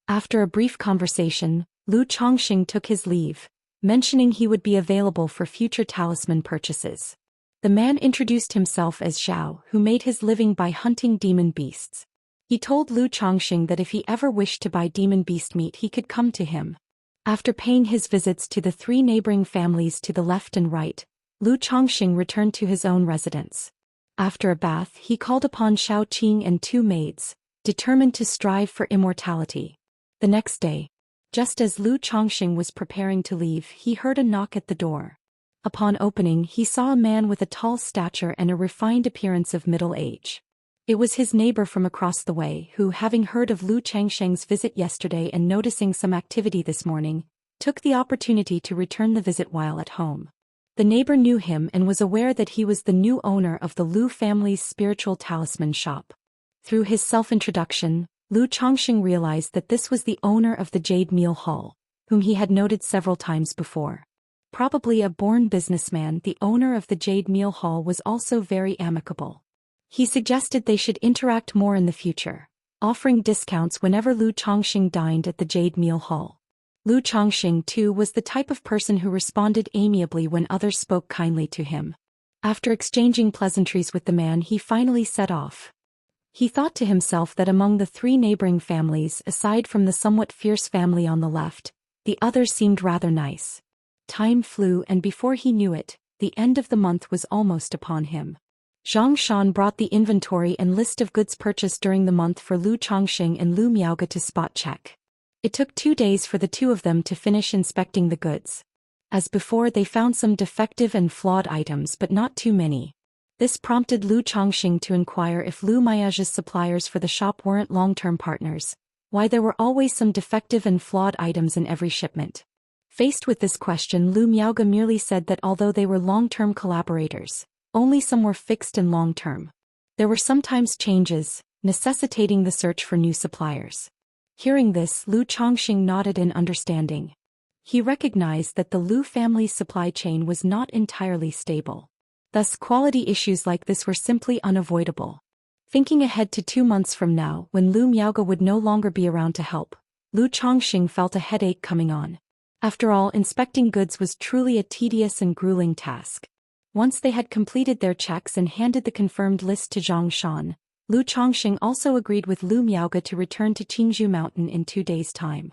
After a brief conversation, Lu Chongqing took his leave, mentioning he would be available for future talisman purchases. The man introduced himself as Zhao, who made his living by hunting demon beasts. He told Lu Chongqing that if he ever wished to buy demon beast meat he could come to him. After paying his visits to the 3 neighboring families to the left and right, Lu Chongqing returned to his own residence. After a bath, he called upon Shao Qing and 2 maids, determined to strive for immortality. The next day, just as Lu Chongqing was preparing to leave, he heard a knock at the door. Upon opening, he saw a man with a tall stature and a refined appearance of middle age. It was his neighbor from across the way who, having heard of Lu Changsheng's visit yesterday and noticing some activity this morning, took the opportunity to return the visit while at home. The neighbor knew him and was aware that he was the new owner of the Lu family's spiritual talisman shop. Through his self-introduction, Lu Chongqing realized that this was the owner of the Jade Meal Hall, whom he had noted several times before. probably a born businessman, the owner of the Jade Meal Hall, was also very amicable. He suggested they should interact more in the future, offering discounts whenever Lu Chongqing dined at the Jade Meal Hall. Lu Chongqing, too, was the type of person who responded amiably when others spoke kindly to him. After exchanging pleasantries with the man, he finally set off. He thought to himself that among the 3 neighboring families, aside from the somewhat fierce family on the left, the others seemed rather nice. Time flew, and before he knew it, the end of the month was almost upon him. Zhou Xian brought the inventory and list of goods purchased during the month for Lu Chongqing and Lu Miaoge to spot check. It took 2 days for the two of them to finish inspecting the goods. As before, they found some defective and flawed items, but not too many. This prompted Lu Chongqing to inquire if Lu Miaoge's suppliers for the shop weren't long-term partners, why there were always some defective and flawed items in every shipment. Faced with this question, Lu Miaoge merely said that although they were long-term collaborators, only some were fixed and long-term. There were sometimes changes, necessitating the search for new suppliers. Hearing this, Lu Chongqing nodded in understanding. He recognized that the Lu family's supply chain was not entirely stable. Thus, quality issues like this were simply unavoidable. Thinking ahead to 2 months from now, when Lu Miaoge would no longer be around to help, Lu Chongqing felt a headache coming on. After all, inspecting goods was truly a tedious and grueling task. Once they had completed their checks and handed the confirmed list to Zhou Xian, Lu Chongqing also agreed with Lu Miaoge to return to Qingzhou Mountain in 2 days' time.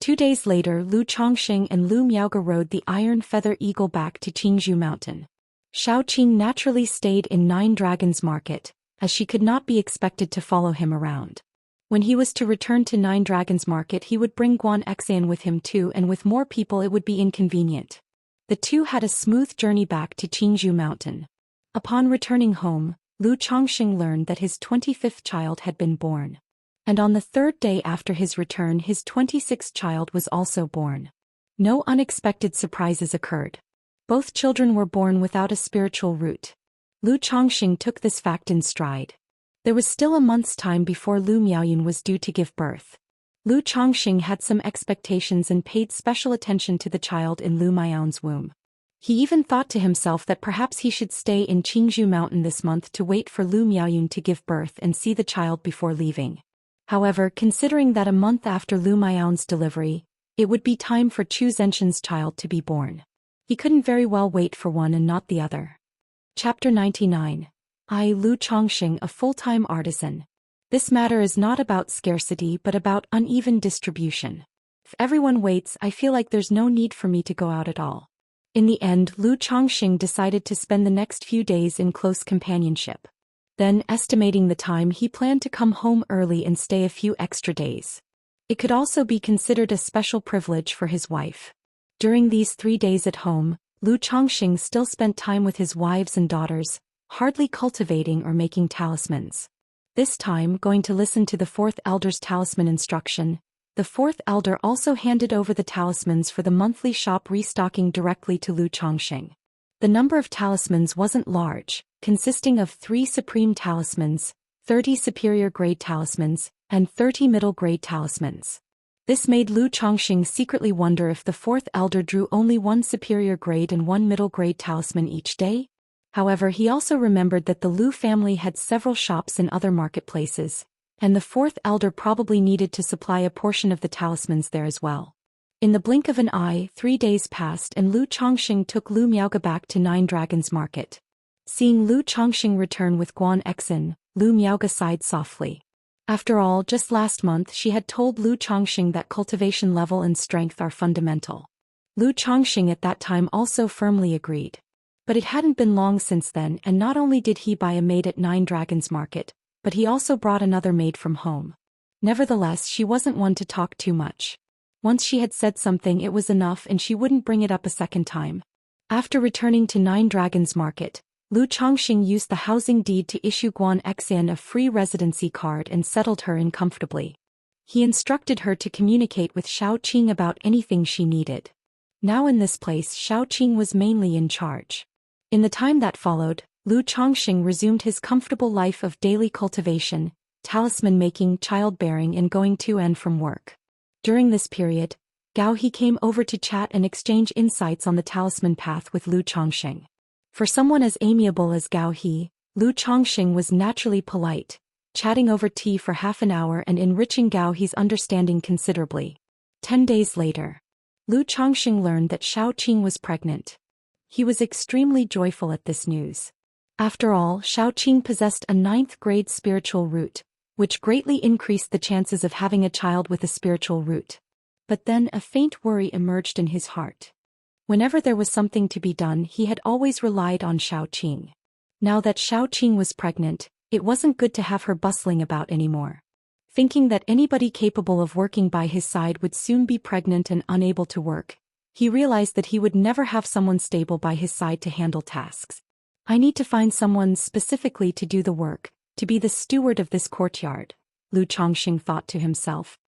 2 days later, Lu Chongqing and Lu Miaoge rode the Iron Feather Eagle back to Qingzhou Mountain. Xiaoqing naturally stayed in Nine Dragons Market, as she could not be expected to follow him around. When he was to return to Nine Dragons Market, he would bring Xian with him too, and with more people it would be inconvenient. The two had a smooth journey back to Qingzhou Mountain. Upon returning home, Lu Chongqing learned that his 25th child had been born. And on the 3rd day after his return, his 26th child was also born. No unexpected surprises occurred. Both children were born without a spiritual root. Lu Chongqing took this fact in stride. There was still a month's time before Lu Miaoyun was due to give birth. Lu Chongqing had some expectations and paid special attention to the child in Lu Miaoyun's womb. He even thought to himself that perhaps he should stay in Qingzhou Mountain this month to wait for Lu Miaoyun to give birth and see the child before leaving. However, considering that a month after Lu Miaoyun's delivery, it would be time for Chu Zhenshan's child to be born, he couldn't very well wait for one and not the other. Chapter 99. I, Lu Chongqing, a full-time artisan. This matter is not about scarcity but about uneven distribution. If everyone waits, I feel like there's no need for me to go out at all. In the end, Lu Chongqing decided to spend the next few days in close companionship. Then, estimating the time, he planned to come home early and stay a few extra days. It could also be considered a special privilege for his wife. During these 3 days at home, Lu Chongqing still spent time with his wives and daughters, hardly cultivating or making talismans. This time, going to listen to the 4th elder's talisman instruction, the 4th elder also handed over the talismans for the monthly shop restocking directly to Lu Chongqing. The number of talismans wasn't large, consisting of 3 supreme talismans, 30 superior grade talismans, and 30 middle grade talismans. This made Lu Chongqing secretly wonder if the 4th elder drew only 1 superior grade and 1 middle grade talisman each day. However, he also remembered that the Lu family had several shops in other marketplaces, and the 4th elder probably needed to supply a portion of the talismans there as well. In the blink of an eye, 3 days passed and Lu Chongqing took Lu Miaoge back to Nine Dragons Market. Seeing Lu Chongqing return with Xian, Lu Miaoge sighed softly. After all, just last month she had told Lu Chongqing that cultivation level and strength are fundamental. Lu Chongqing at that time also firmly agreed. But it hadn't been long since then, and not only did he buy a maid at Nine Dragons Market, but he also brought another maid from home. Nevertheless, she wasn't one to talk too much. Once she had said something, it was enough, and she wouldn't bring it up a second time. After returning to Nine Dragons Market, Lu Chongqing used the housing deed to issue Xian a free residency card and settled her in comfortably. He instructed her to communicate with Xiaoqing about anything she needed. Now in this place, Xiaoqing was mainly in charge. In the time that followed, Lu Chongqing resumed his comfortable life of daily cultivation, talisman making, childbearing, and going to and from work. During this period, Gao He came over to chat and exchange insights on the talisman path with Lu Chongqing. For someone as amiable as Gao He, Lu Chongqing was naturally polite, chatting over tea for half an hour and enriching Gao He's understanding considerably. 10 days later, Lu Chongqing learned that Xiaoqing was pregnant. He was extremely joyful at this news. After all, Xiaoqing possessed a 9th-grade spiritual root, which greatly increased the chances of having a child with a spiritual root. But then a faint worry emerged in his heart. Whenever there was something to be done, he had always relied on Xiaoqing. Now that Xiaoqing was pregnant, it wasn't good to have her bustling about anymore. Thinking that anybody capable of working by his side would soon be pregnant and unable to work, he realized that he would never have someone stable by his side to handle tasks. I need to find someone specifically to do the work, to be the steward of this courtyard, Lu Chongqing thought to himself.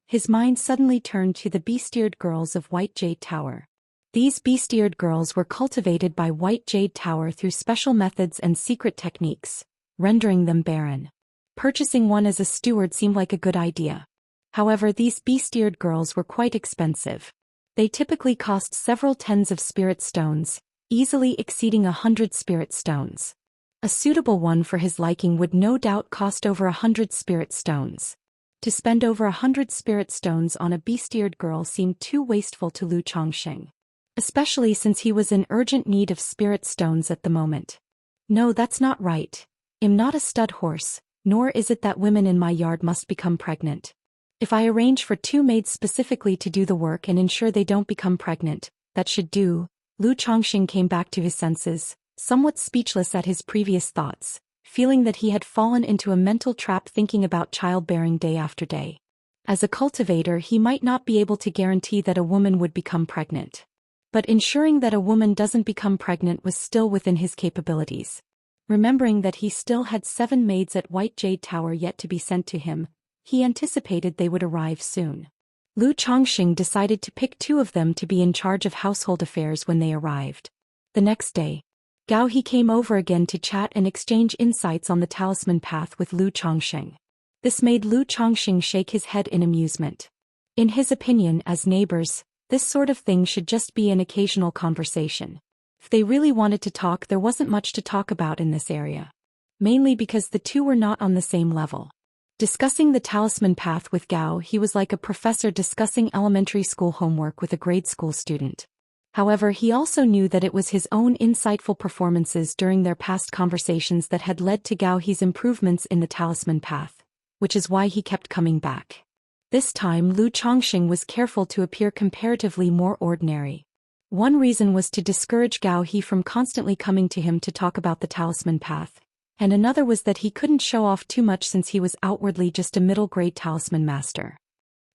His mind suddenly turned to the beast-eared girls of White Jade Tower. These beast-eared girls were cultivated by White Jade Tower through special methods and secret techniques, rendering them barren. Purchasing one as a steward seemed like a good idea. However, these beast-eared girls were quite expensive. They typically cost several tens of spirit stones, easily exceeding 100 spirit stones. A suitable one for his liking would no doubt cost over 100 spirit stones. To spend over 100 spirit stones on a beast-eared girl seemed too wasteful to Lu Chongqing, especially since he was in urgent need of spirit stones at the moment. No, that's not right. I'm not a stud horse, nor is it that women in my yard must become pregnant. If I arrange for 2 maids specifically to do the work and ensure they don't become pregnant, that should do. Lu Chongqing came back to his senses, somewhat speechless at his previous thoughts, feeling that he had fallen into a mental trap thinking about childbearing day after day. As a cultivator, he might not be able to guarantee that a woman would become pregnant. But ensuring that a woman doesn't become pregnant was still within his capabilities. Remembering that he still had 7 maids at White Jade Tower yet to be sent to him, he anticipated they would arrive soon. Lu Chongqing decided to pick 2 of them to be in charge of household affairs when they arrived. The next day, Gao He came over again to chat and exchange insights on the talisman path with Lu Chongqing. This made Lu Chongqing shake his head in amusement. In his opinion, as neighbors, this sort of thing should just be an occasional conversation. If they really wanted to talk, there wasn't much to talk about in this area. Mainly because the 2 were not on the same level. Discussing the talisman path with Gao, he was like a professor discussing elementary school homework with a grade school student. However, he also knew that it was his own insightful performances during their past conversations that had led to Gao He's improvements in the talisman path, which is why he kept coming back. This time, Lu Chongqing was careful to appear comparatively more ordinary. One reason was to discourage Gao He from constantly coming to him to talk about the talisman path, and another was that he couldn't show off too much since he was outwardly just a middle-grade talisman master.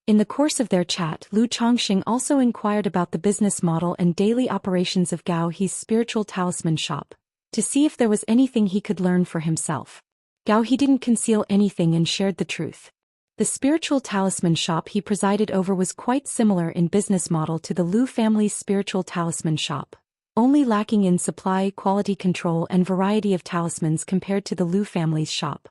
In the course of their chat, Lu Chongqing also inquired about the business model and daily operations of Gao He's spiritual talisman shop, to see if there was anything he could learn for himself. Gao He didn't conceal anything and shared the truth. The spiritual talisman shop he presided over was quite similar in business model to the Lu family's spiritual talisman shop, only lacking in supply, quality control and variety of talismans compared to the Lu family's shop.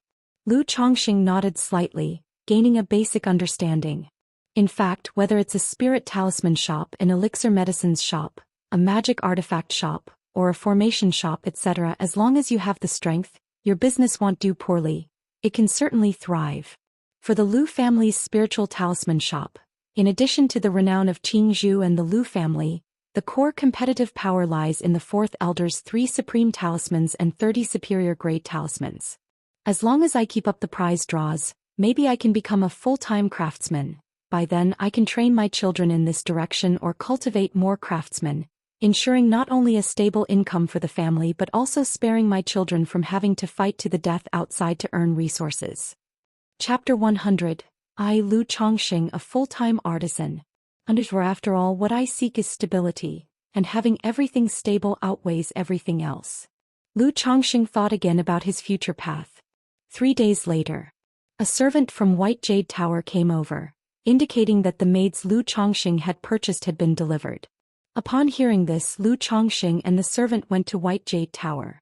Lu Chongqing nodded slightly, gaining a basic understanding. In fact, whether it's a spirit talisman shop, an elixir medicines shop, a magic artifact shop, or a formation shop, etc., as long as you have the strength, your business won't do poorly. It can certainly thrive. For the Lu family's spiritual talisman shop, in addition to the renown of Qing Zhu and the Lu family, the core competitive power lies in the 4th Elder's 3 supreme talismans and 30 superior grade talismans. As long as I keep up the prize draws, maybe I can become a full-time craftsman. By then I can train my children in this direction or cultivate more craftsmen, ensuring not only a stable income for the family but also sparing my children from having to fight to the death outside to earn resources. Chapter 100. I, Lu Chongqing, a full-time artisan. After all, what I seek is stability, and having everything stable outweighs everything else. Lu Chongqing thought again about his future path. 3 days later, a servant from White Jade Tower came over, indicating that the maids Lu Chongqing had purchased had been delivered. Upon hearing this, Lu Chongqing and the servant went to White Jade Tower.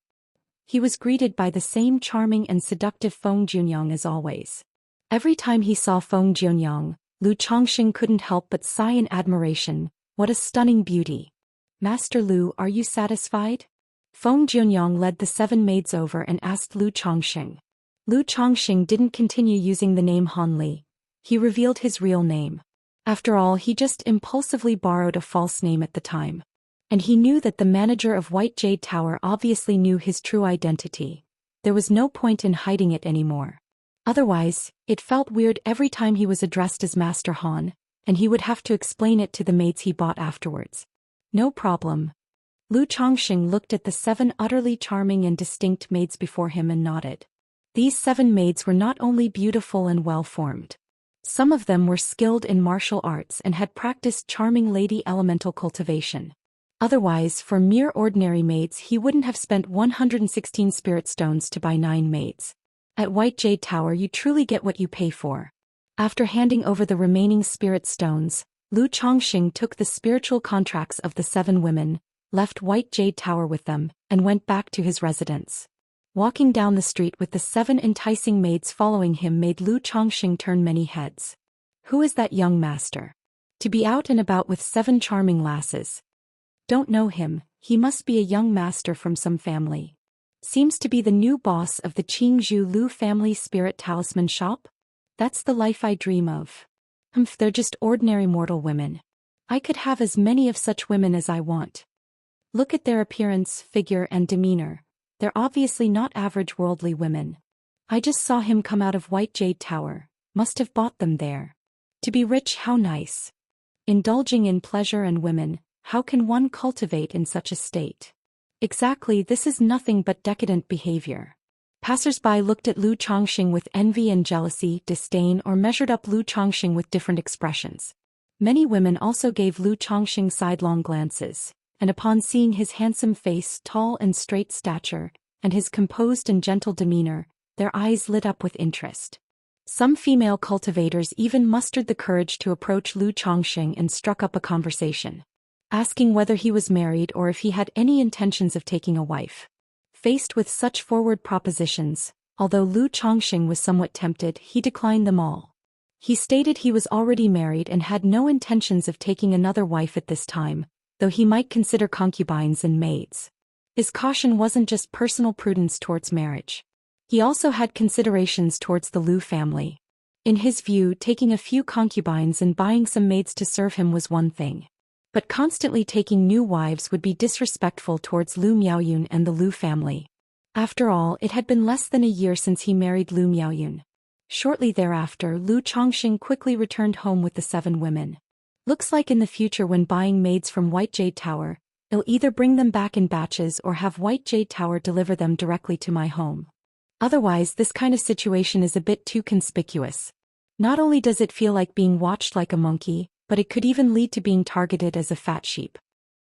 He was greeted by the same charming and seductive Feng Junyang as always. Every time he saw Feng Junyang, Lu Chongqing couldn't help but sigh in admiration. What a stunning beauty. Master Lu, are you satisfied? Feng Jianyang led the 7 maids over and asked Lu Chongqing. Lu Chongqing didn't continue using the name Han Li. He revealed his real name. After all, he just impulsively borrowed a false name at the time. And he knew that the manager of White Jade Tower obviously knew his true identity. There was no point in hiding it anymore. Otherwise, it felt weird every time he was addressed as Master Han, and he would have to explain it to the maids he bought afterwards. No problem. Lu Chongqing looked at the 7 utterly charming and distinct maids before him and nodded. These 7 maids were not only beautiful and well-formed. Some of them were skilled in martial arts and had practiced charming lady elemental cultivation. Otherwise, for mere ordinary maids he wouldn't have spent 116 spirit stones to buy 9 maids. At White Jade Tower you truly get what you pay for. After handing over the remaining spirit stones, Lu Chongqing took the spiritual contracts of the 7 women, left White Jade Tower with them, and went back to his residence. Walking down the street with the 7 enticing maids following him made Lu Chongqing turn many heads. Who is that young master? To be out and about with 7 charming lasses. Don't know him, he must be a young master from some family. Seems to be the new boss of the Qingzhou Lu family spirit talisman shop? That's the life I dream of. They're just ordinary mortal women. I could have as many of such women as I want. Look at their appearance, figure and demeanor. They're obviously not average worldly women. I just saw him come out of White Jade Tower, must have bought them there. To be rich, how nice. Indulging in pleasure and women, how can one cultivate in such a state? Exactly, this is nothing but decadent behavior. Passers-by looked at Lu Chongqing with envy and jealousy, disdain, or measured up Lu Chongqing with different expressions. Many women also gave Lu Chongqing sidelong glances, and upon seeing his handsome face, tall and straight stature, and his composed and gentle demeanor, their eyes lit up with interest. Some female cultivators even mustered the courage to approach Lu Chongqing and struck up a conversation, asking whether he was married or if he had any intentions of taking a wife. Faced with such forward propositions, although Lu Chongqing was somewhat tempted, he declined them all. He stated he was already married and had no intentions of taking another wife at this time, though he might consider concubines and maids. His caution wasn't just personal prudence towards marriage. He also had considerations towards the Lu family. In his view, taking a few concubines and buying some maids to serve him was one thing. But constantly taking new wives would be disrespectful towards Lu Miaoyun and the Lu family. After all, it had been less than a year since he married Lu Miaoyun. Shortly thereafter, Lu Chongqing quickly returned home with the 7 women. Looks like in the future when buying maids from White Jade Tower, I'll either bring them back in batches or have White Jade Tower deliver them directly to my home. Otherwise, this kind of situation is a bit too conspicuous. Not only does it feel like being watched like a monkey, but it could even lead to being targeted as a fat sheep.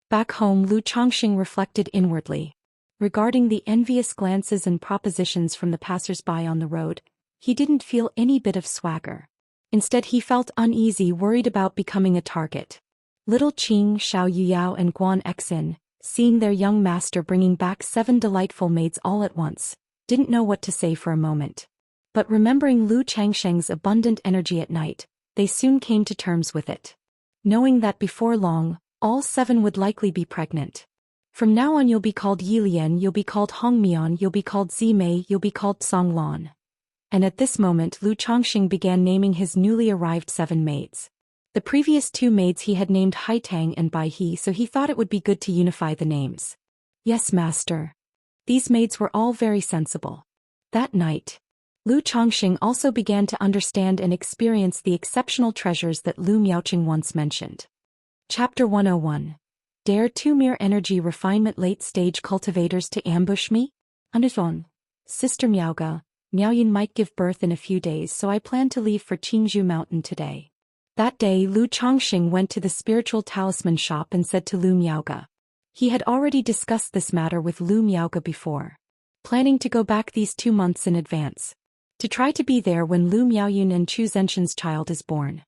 Back home, Lu Chongqing reflected inwardly. Regarding the envious glances and propositions from the passers-by on the road, he didn't feel any bit of swagger. Instead, he felt uneasy, worried about becoming a target. Little Qing, Xiao Yuyao and Guan Exin, seeing their young master bringing back 7 delightful maids all at once, didn't know what to say for a moment. But remembering Lu Changsheng's abundant energy at night, they soon came to terms with it. Knowing that before long, all 7 would likely be pregnant. From now on you'll be called Yilian, you'll be called Hongmian, you'll be called Zimei, you'll be called Songlan. And at this moment Lu Chongqing began naming his newly arrived 7 maids. The previous 2 maids he had named Haitang and Bai He, so he thought it would be good to unify the names. Yes, master. These maids were all very sensible. That night, Lu Chongqing also began to understand and experience the exceptional treasures that Lu Miaoqing once mentioned. Chapter 101. Dare 2 mere energy refinement late-stage cultivators to ambush me? Underzon. Sister Miaoga, Miaoyun might give birth in a few days, so I plan to leave for Qingzhou Mountain today. That day Lu Chongqing went to the spiritual talisman shop and said to Lu Miaoga. He had already discussed this matter with Lu Miaoga before, planning to go back these 2 months in advance, to try to be there when Lu Miaoyun and Chu Zenshin's child is born.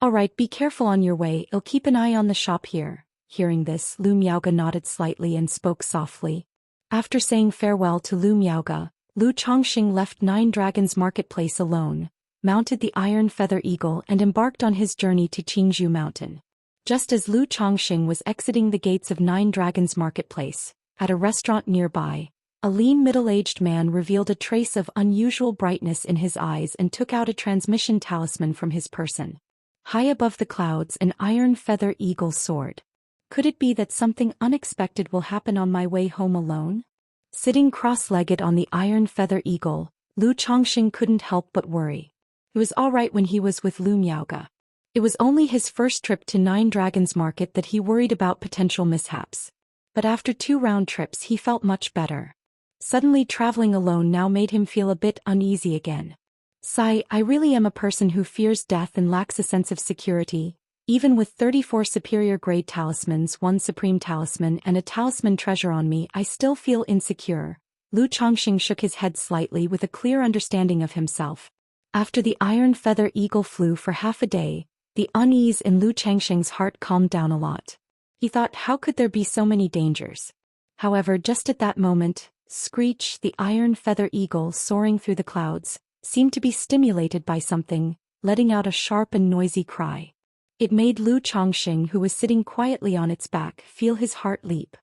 Alright, be careful on your way, I'll keep an eye on the shop here. Hearing this, Lu Miaoga nodded slightly and spoke softly. After saying farewell to Lu Miaoga, Lu Chongqing left 9 Dragons Marketplace alone, mounted the Iron Feather Eagle and embarked on his journey to Qingzhou Mountain. Just as Lu Chongqing was exiting the gates of Nine Dragons Marketplace, at a restaurant nearby, a lean middle-aged man revealed a trace of unusual brightness in his eyes and took out a transmission talisman from his person. High above the clouds, an Iron Feather Eagle soared. Could it be that something unexpected will happen on my way home alone? Sitting cross-legged on the Iron Feather Eagle, Lu Chongqing couldn't help but worry. It was all right when he was with Lu Miaoge. It was only his first trip to Nine Dragons Market that he worried about potential mishaps. But after 2 round trips he felt much better. Suddenly traveling alone now made him feel a bit uneasy again. Sigh, I really am a person who fears death and lacks a sense of security. Even with 34 superior grade talismans, 1 supreme talisman and a talisman treasure on me, I still feel insecure. Lu Chongqing shook his head slightly with a clear understanding of himself. After the Iron Feather Eagle flew for half a day, the unease in Lu Chongqing's heart calmed down a lot. He thought, how could there be so many dangers? However, just at that moment, Screech, the Iron Feather Eagle soaring through the clouds, seemed to be stimulated by something, letting out a sharp and noisy cry. It made Lu Chongqing, who was sitting quietly on its back, feel his heart leap.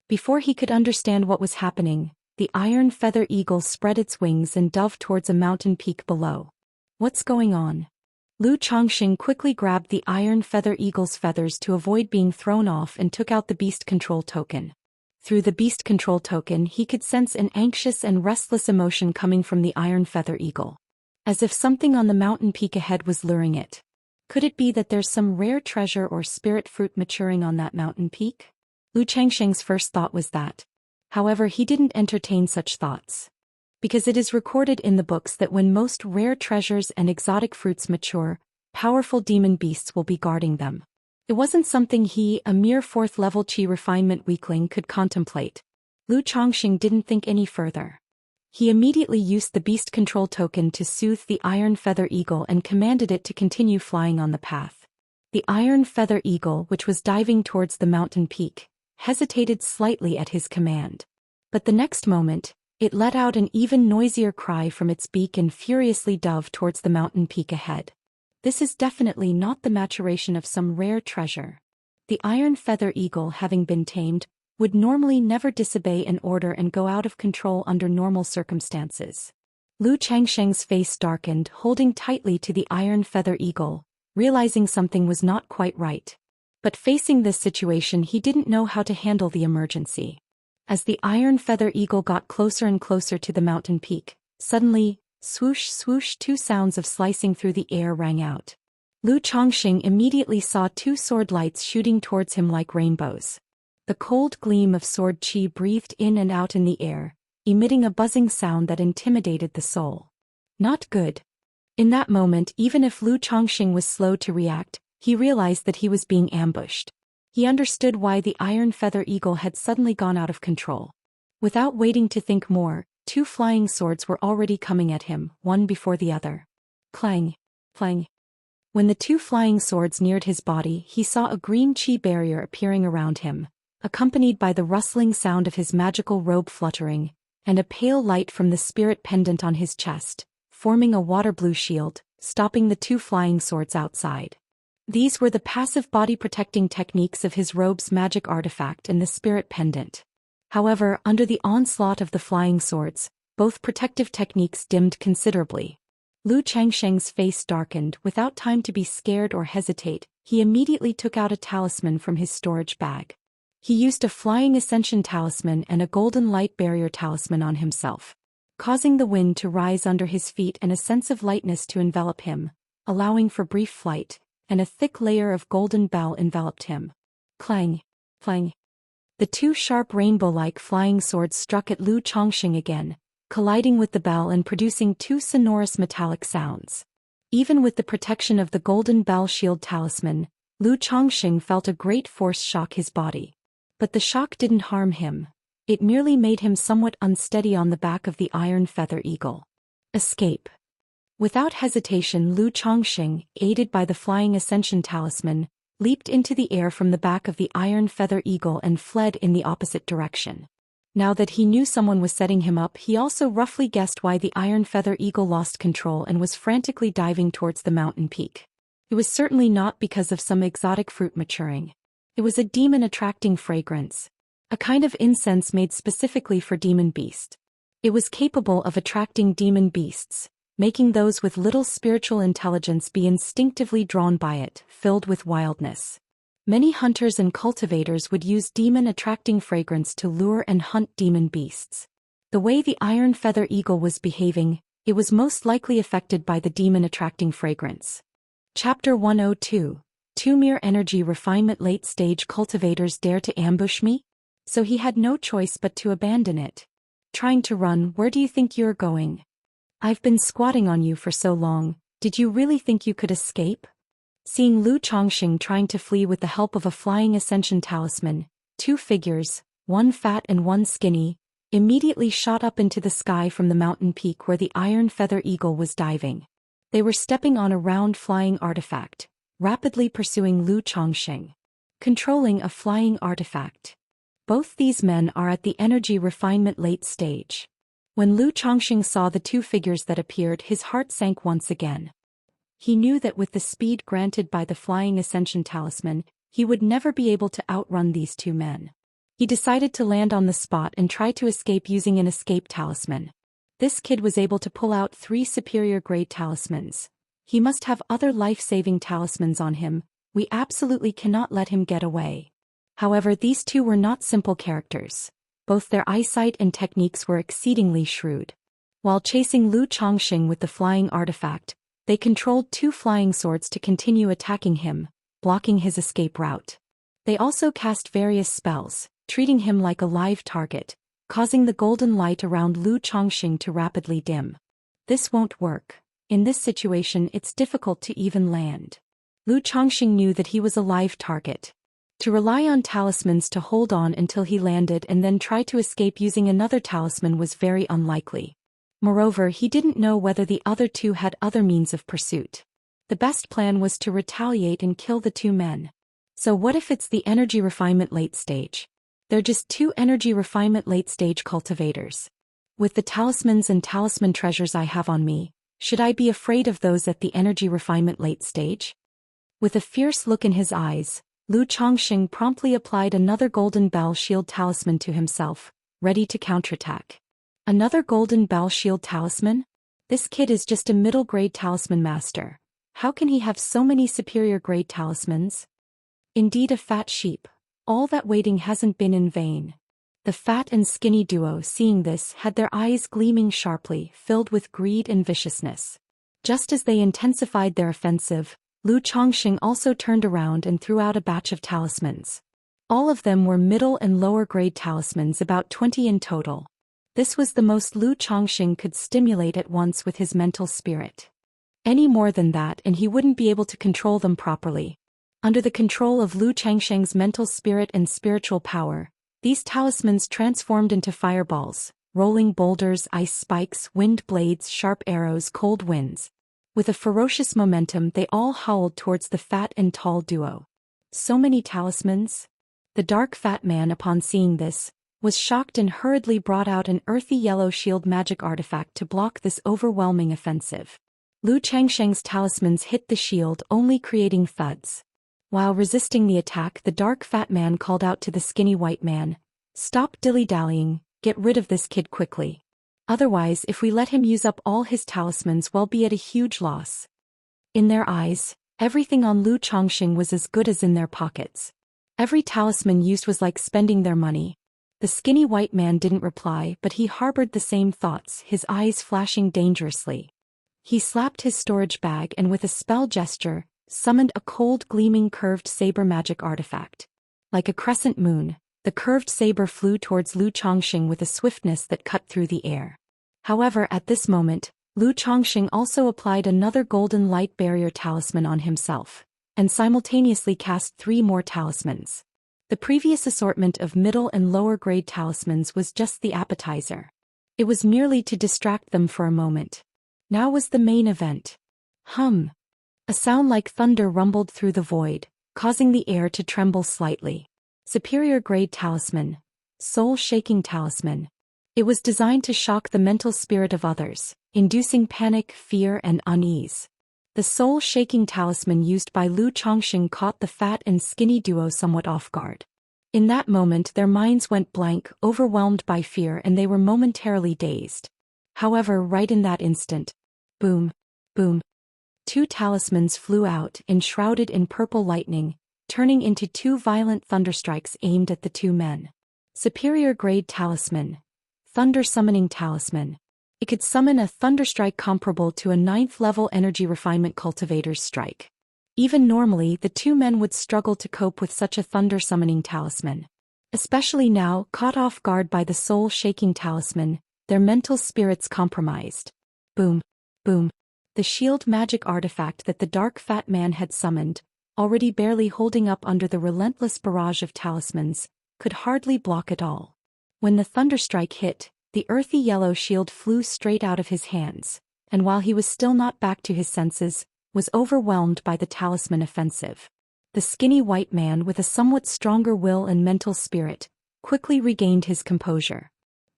Before he could understand what was happening, the Iron Feather Eagle spread its wings and dove towards a mountain peak below. What's going on? Lu Chongqing quickly grabbed the Iron Feather Eagle's feathers to avoid being thrown off and took out the Beast Control token. Through the Beast Control token he could sense an anxious and restless emotion coming from the Iron Feather Eagle. As if something on the mountain peak ahead was luring it. Could it be that there's some rare treasure or spirit fruit maturing on that mountain peak? Lu Chongqing's first thought was that. However, he didn't entertain such thoughts. Because it is recorded in the books that when most rare treasures and exotic fruits mature, powerful demon beasts will be guarding them. It wasn't something he, a mere 4th-level Qi refinement weakling, could contemplate. Lu Chongqing didn't think any further. He immediately used the Beast Control token to soothe the Iron Feather Eagle and commanded it to continue flying on the path. The Iron Feather Eagle, which was diving towards the mountain peak, hesitated slightly at his command. But the next moment, it let out an even noisier cry from its beak and furiously dove towards the mountain peak ahead. This is definitely not the maturation of some rare treasure. The Iron Feather Eagle, having been tamed, would normally never disobey an order and go out of control under normal circumstances. Lu Chongqing's face darkened, holding tightly to the Iron Feather Eagle, realizing something was not quite right. But facing this situation he didn't know how to handle the emergency. As the Iron Feather Eagle got closer and closer to the mountain peak, suddenly, swoosh swoosh, 2 sounds of slicing through the air rang out. Lu Chongqing immediately saw 2 sword lights shooting towards him like rainbows. The cold gleam of sword qi breathed in and out in the air, emitting a buzzing sound that intimidated the soul. Not good. In that moment, even if Lu Chongqing was slow to react, he realized that he was being ambushed. He understood why the Iron Feather Eagle had suddenly gone out of control. Without waiting to think more, 2 flying swords were already coming at him, one before the other. Clang! Clang! When the 2 flying swords neared his body, he saw a green qi barrier appearing around him, accompanied by the rustling sound of his magical robe fluttering, and a pale light from the spirit pendant on his chest, forming a water blue shield, stopping the 2 flying swords outside. These were the passive body protecting techniques of his robe's magic artifact and the spirit pendant. However, under the onslaught of the flying swords, both protective techniques dimmed considerably. Lu Chongqing's face darkened. Without time to be scared or hesitate, he immediately took out a talisman from his storage bag. He used a flying ascension talisman and a golden light barrier talisman on himself, causing the wind to rise under his feet and a sense of lightness to envelop him, allowing for brief flight, and a thick layer of golden bell enveloped him. Clang! Clang! The 2 sharp rainbow-like flying swords struck at Lu Chongqing again, colliding with the bell and producing 2 sonorous metallic sounds. Even with the protection of the golden bell shield talisman, Lu Chongqing felt a great force shock his body. But the shock didn't harm him. It merely made him somewhat unsteady on the back of the Iron Feather Eagle. Escape. Without hesitation, Lu Chongqing, aided by the flying ascension talisman, leaped into the air from the back of the Iron Feather Eagle and fled in the opposite direction. Now that he knew someone was setting him up, he also roughly guessed why the Iron Feather Eagle lost control and was frantically diving towards the mountain peak. It was certainly not because of some exotic fruit maturing. It was a demon-attracting fragrance. A kind of incense made specifically for demon beasts. It was capable of attracting demon beasts, making those with little spiritual intelligence be instinctively drawn by it, filled with wildness. Many hunters and cultivators would use demon-attracting fragrance to lure and hunt demon beasts. The way the Iron Feather Eagle was behaving, it was most likely affected by the demon-attracting fragrance. Chapter 102. 2 Mere Energy Refinement. Late-stage cultivators dare to ambush me? So he had no choice but to abandon it. Trying to run, where do you think you're going? I've been squatting on you for so long, did you really think you could escape? Seeing Lu Chongqing trying to flee with the help of a flying ascension talisman, 2 figures, one fat and one skinny, immediately shot up into the sky from the mountain peak where the Iron Feather Eagle was diving. They were stepping on a round flying artifact, rapidly pursuing Lu Chongqing. Controlling a flying artifact. Both these men are at the energy refinement late stage. When Lu Chongqing saw the 2 figures that appeared, his heart sank once again. He knew that with the speed granted by the flying ascension talisman, he would never be able to outrun these 2 men. He decided to land on the spot and try to escape using an escape talisman. This kid was able to pull out 3 superior grade talismans. He must have other life-saving talismans on him. We absolutely cannot let him get away. However, these 2 were not simple characters. Both their eyesight and techniques were exceedingly shrewd. While chasing Lu Chongqing with the flying artifact, they controlled 2 flying swords to continue attacking him, blocking his escape route. They also cast various spells, treating him like a live target, causing the golden light around Lu Chongqing to rapidly dim. This won't work. In this situation, it's difficult to even land. Lu Chongqing knew that he was a live target. To rely on talismans to hold on until he landed and then try to escape using another talisman was very unlikely. Moreover, he didn't know whether the other 2 had other means of pursuit. The best plan was to retaliate and kill the 2 men. So what if it's the energy refinement late stage? They're just 2 energy refinement late stage cultivators. With the talismans and talisman treasures I have on me, should I be afraid of those at the energy refinement late stage? With a fierce look in his eyes, Lu Chongqing promptly applied another golden bell shield talisman to himself, ready to counterattack. Another golden bell shield talisman? This kid is just a middle-grade talisman master. How can he have so many superior-grade talismans? Indeed, a fat sheep. All that waiting hasn't been in vain. The fat and skinny duo, seeing this, had their eyes gleaming sharply, filled with greed and viciousness. Just as they intensified their offensive, Lu Chongqing also turned around and threw out a batch of talismans. All of them were middle and lower grade talismans, about 20 in total. This was the most Lu Chongqing could stimulate at once with his mental spirit. Any more than that and he wouldn't be able to control them properly. Under the control of Lu Chongqing's mental spirit and spiritual power, these talismans transformed into fireballs, rolling boulders, ice spikes, wind blades, sharp arrows, cold winds. With a ferocious momentum, they all howled towards the fat and tall duo. So many talismans? The dark fat man, upon seeing this, was shocked and hurriedly brought out an earthy yellow shield magic artifact to block this overwhelming offensive. Lu Chongqing's talismans hit the shield, only creating thuds. While resisting the attack, the dark fat man called out to the skinny white man, "Stop dilly-dallying, get rid of this kid quickly. Otherwise, if we let him use up all his talismans, we'll be at a huge loss." In their eyes, everything on Lu Chongqing was as good as in their pockets. Every talisman used was like spending their money. The skinny white man didn't reply, but he harbored the same thoughts, his eyes flashing dangerously. He slapped his storage bag and with a spell gesture, summoned a cold gleaming curved saber magic artifact. Like a crescent moon, the curved saber flew towards Lu Chongqing with a swiftness that cut through the air. However, at this moment, Lu Chongqing also applied another golden light barrier talisman on himself, and simultaneously cast 3 more talismans. The previous assortment of middle and lower grade talismans was just the appetizer. It was merely to distract them for a moment. Now was the main event. Hum. A sound like thunder rumbled through the void, causing the air to tremble slightly. Superior grade talisman. Soul-shaking talisman. It was designed to shock the mental spirit of others, inducing panic, fear, and unease. The soul-shaking talisman used by Lu Chongqing caught the fat and skinny duo somewhat off guard. In that moment their minds went blank, overwhelmed by fear, and they were momentarily dazed. However, right in that instant, boom, boom, two talismans flew out, enshrouded in purple lightning, turning into two violent thunderstrikes aimed at the two men. Superior grade talisman. Thunder summoning talisman. It could summon a thunderstrike comparable to a 9th level energy refinement cultivator's strike. Even normally, the two men would struggle to cope with such a thunder summoning talisman. Especially now, caught off guard by the soul-shaking talisman, their mental spirits compromised. Boom, boom. The shield magic artifact that the dark fat man had summoned, already barely holding up under the relentless barrage of talismans, could hardly block it all. When the thunderstrike hit, the earthy yellow shield flew straight out of his hands, and while he was still not back to his senses, was overwhelmed by the talisman offensive. The skinny white man, with a somewhat stronger will and mental spirit, quickly regained his composure.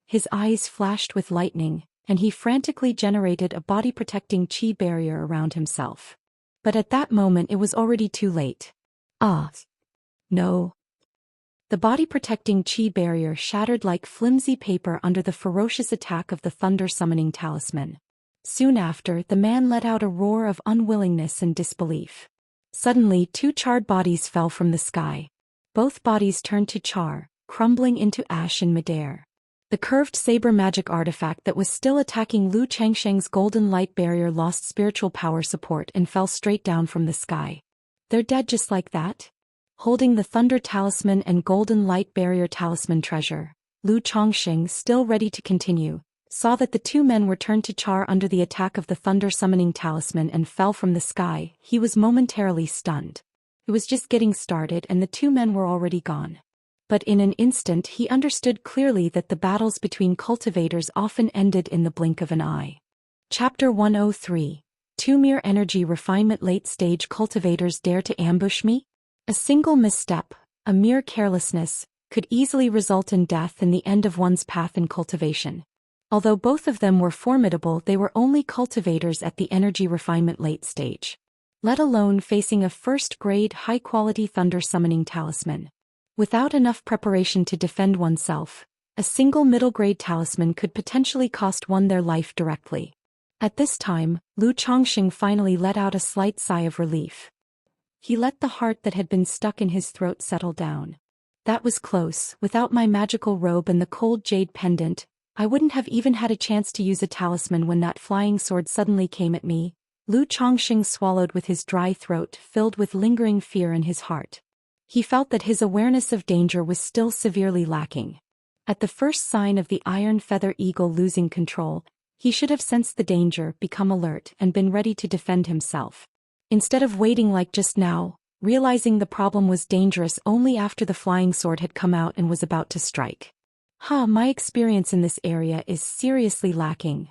His eyes flashed with lightning, and he frantically generated a body-protecting chi barrier around himself. But at that moment it was already too late. Ah! No. The body-protecting chi barrier shattered like flimsy paper under the ferocious attack of the thunder-summoning talisman. Soon after, the man let out a roar of unwillingness and disbelief. Suddenly, two charred bodies fell from the sky. Both bodies turned to char, crumbling into ash in midair. The curved saber magic artifact that was still attacking Lu Changsheng's golden light barrier lost spiritual power support and fell straight down from the sky. They're dead just like that? Holding the thunder talisman and golden light barrier talisman treasure, Lu Chongqing, still ready to continue, saw that the two men were turned to char under the attack of the thunder summoning talisman and fell from the sky. He was momentarily stunned. It was just getting started and the two men were already gone. But in an instant he understood clearly that the battles between cultivators often ended in the blink of an eye. Chapter 103. Two mere energy refinement. Late stage cultivators dare to ambush me? A single misstep, a mere carelessness, could easily result in death and the end of one's path in cultivation. Although both of them were formidable, they were only cultivators at the energy refinement late stage. Let alone facing a first-grade high-quality thunder summoning talisman. Without enough preparation to defend oneself, a single middle-grade talisman could potentially cost one their life directly. At this time, Lu Chongqing finally let out a slight sigh of relief. He let the heart that had been stuck in his throat settle down. That was close. Without my magical robe and the cold jade pendant, I wouldn't have even had a chance to use a talisman when that flying sword suddenly came at me. Lu Chongqing swallowed with his dry throat filled with lingering fear in his heart. He felt that his awareness of danger was still severely lacking. At the first sign of the iron feather eagle losing control, he should have sensed the danger, become alert, and been ready to defend himself. Instead of waiting like just now, realizing the problem was dangerous only after the flying sword had come out and was about to strike. My experience in this area is seriously lacking.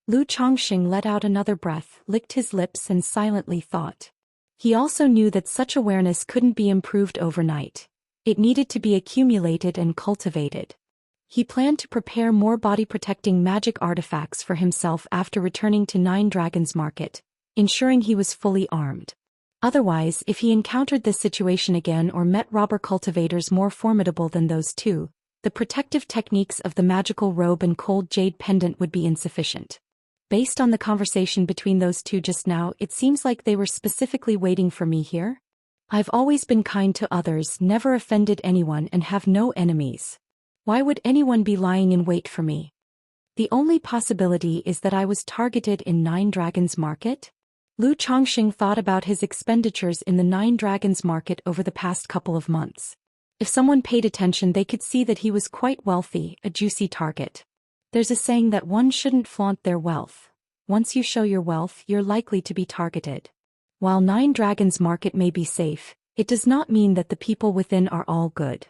Lu Chongqing let out another breath, licked his lips and silently thought. He also knew that such awareness couldn't be improved overnight. It needed to be accumulated and cultivated. He planned to prepare more body-protecting magic artifacts for himself after returning to Nine Dragons Market, ensuring he was fully armed. Otherwise, if he encountered this situation again or met robber cultivators more formidable than those two, the protective techniques of the magical robe and cold jade pendant would be insufficient. Based on the conversation between those two just now, it seems like they were specifically waiting for me here. I've always been kind to others, never offended anyone, and have no enemies. Why would anyone be lying in wait for me? The only possibility is that I was targeted in Nine Dragons Market? Lu Chongqing thought about his expenditures in the Nine Dragons Market over the past couple of months. If someone paid attention, they could see that he was quite wealthy, a juicy target. There's a saying that one shouldn't flaunt their wealth. Once you show your wealth, you're likely to be targeted. While Nine Dragons Market may be safe, it does not mean that the people within are all good.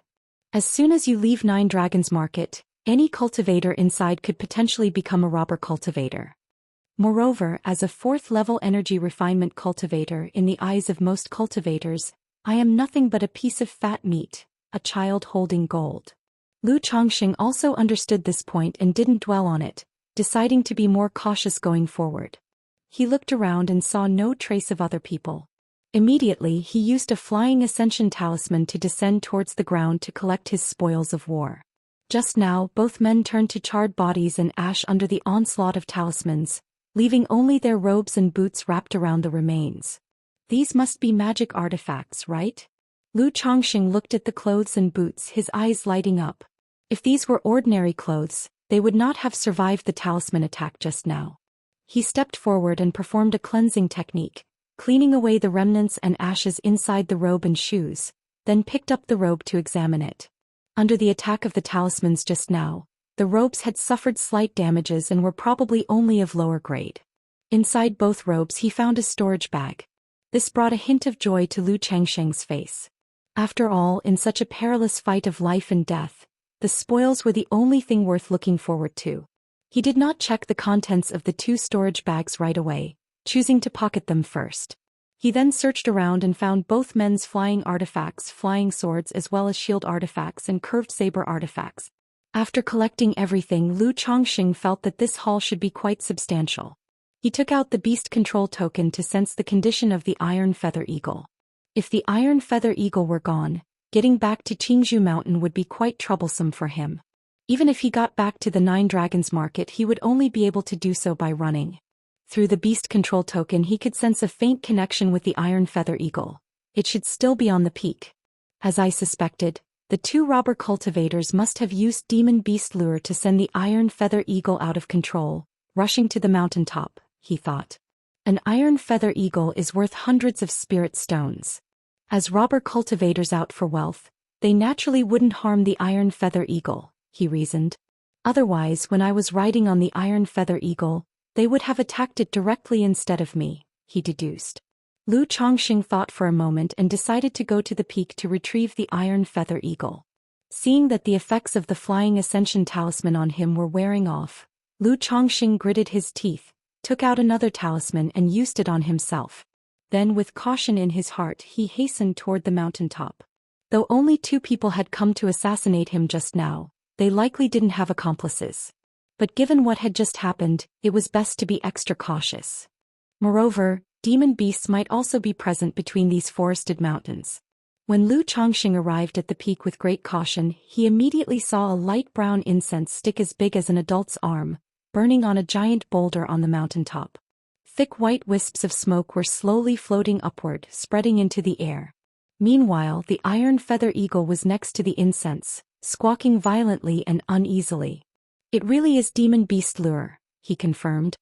As soon as you leave Nine Dragons Market, any cultivator inside could potentially become a robber cultivator. Moreover, as a 4th-level energy refinement cultivator, in the eyes of most cultivators, I am nothing but a piece of fat meat, a child holding gold. Lu Chongqing also understood this point and didn't dwell on it, deciding to be more cautious going forward. He looked around and saw no trace of other people. Immediately he used a flying ascension talisman to descend towards the ground to collect his spoils of war. Just now both men turned to charred bodies and ash under the onslaught of talismans, leaving only their robes and boots wrapped around the remains. These must be magic artifacts, right? Lu Chongqing looked at the clothes and boots, his eyes lighting up. If these were ordinary clothes, they would not have survived the talisman attack just now. He stepped forward and performed a cleansing technique, cleaning away the remnants and ashes inside the robe and shoes, then picked up the robe to examine it. Under the attack of the talismans just now, the robes had suffered slight damages and were probably only of lower grade. Inside both robes he found a storage bag. This brought a hint of joy to Lu Chongqing's face. After all, in such a perilous fight of life and death, the spoils were the only thing worth looking forward to. He did not check the contents of the two storage bags right away, choosing to pocket them first. He then searched around and found both men's flying artifacts, flying swords as well as shield artifacts and curved saber artifacts. After collecting everything, Lu Chongqing felt that this haul should be quite substantial. He took out the beast control token to sense the condition of the Iron Feather Eagle. If the Iron Feather Eagle were gone, getting back to Qingzhou Mountain would be quite troublesome for him. Even if he got back to the Nine Dragons Market, he would only be able to do so by running. Through the beast control token he could sense a faint connection with the Iron Feather Eagle. It should still be on the peak. As I suspected, the two robber cultivators must have used demon beast lure to send the Iron Feather Eagle out of control, rushing to the mountaintop, he thought. An Iron Feather Eagle is worth hundreds of spirit stones. As robber cultivators out for wealth, they naturally wouldn't harm the Iron Feather Eagle, he reasoned. Otherwise, when I was riding on the Iron Feather Eagle, they would have attacked it directly instead of me, he deduced. Lu Chongqing thought for a moment and decided to go to the peak to retrieve the Iron Feather Eagle. Seeing that the effects of the Flying Ascension Talisman on him were wearing off, Lu Chongqing gritted his teeth, took out another talisman and used it on himself. Then with caution in his heart he hastened toward the mountaintop. Though only 2 people had come to assassinate him just now, they likely didn't have accomplices. But given what had just happened, it was best to be extra cautious. Moreover, demon beasts might also be present between these forested mountains. When Lu Chongqing arrived at the peak with great caution, he immediately saw a light brown incense stick as big as an adult's arm, burning on a giant boulder on the mountaintop. Thick white wisps of smoke were slowly floating upward, spreading into the air. Meanwhile, the Iron Feather Eagle was next to the incense, squawking violently and uneasily. It really is demon beast lure, he confirmed.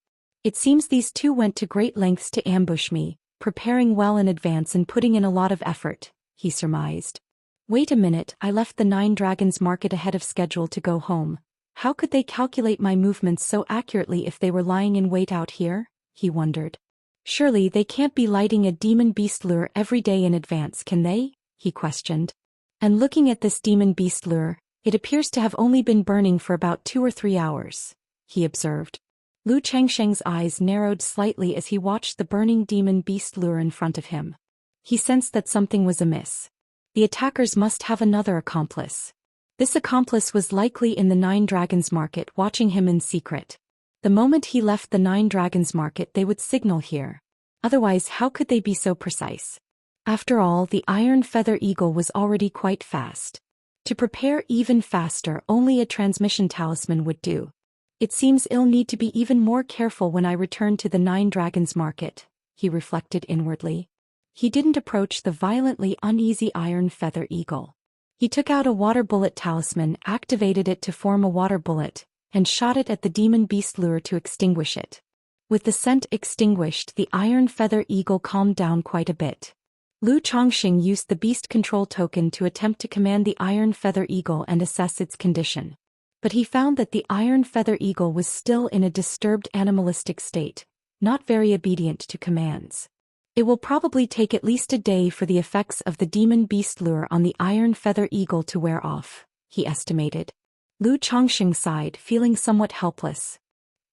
It seems these two went to great lengths to ambush me, preparing well in advance and putting in a lot of effort, he surmised. Wait a minute, I left the Nine Dragons Market ahead of schedule to go home. How could they calculate my movements so accurately if they were lying in wait out here? He wondered. Surely they can't be lighting a demon beast lure every day in advance, can they? He questioned. And looking at this demon beast lure, it appears to have only been burning for about 2 or 3 hours, he observed. Lu Chongqing's eyes narrowed slightly as he watched the burning demon beast lure in front of him. He sensed that something was amiss. The attackers must have another accomplice. This accomplice was likely in the Nine Dragons Market watching him in secret. The moment he left the Nine Dragons Market they would signal here. Otherwise how could they be so precise? After all, the Iron Feather Eagle was already quite fast. To prepare even faster, only a transmission talisman would do. It seems I'll need to be even more careful when I return to the Nine Dragons Market, he reflected inwardly. He didn't approach the violently uneasy Iron Feather Eagle. He took out a water bullet talisman, activated it to form a water bullet, and shot it at the demon beast lure to extinguish it. With the scent extinguished, the Iron Feather Eagle calmed down quite a bit. Lu Chongqing used the beast control token to attempt to command the Iron Feather Eagle and assess its condition. But he found that the Iron Feather Eagle was still in a disturbed animalistic state, not very obedient to commands. It will probably take at least a day for the effects of the demon beast lure on the Iron Feather Eagle to wear off, he estimated. Lu Chongqing sighed, feeling somewhat helpless.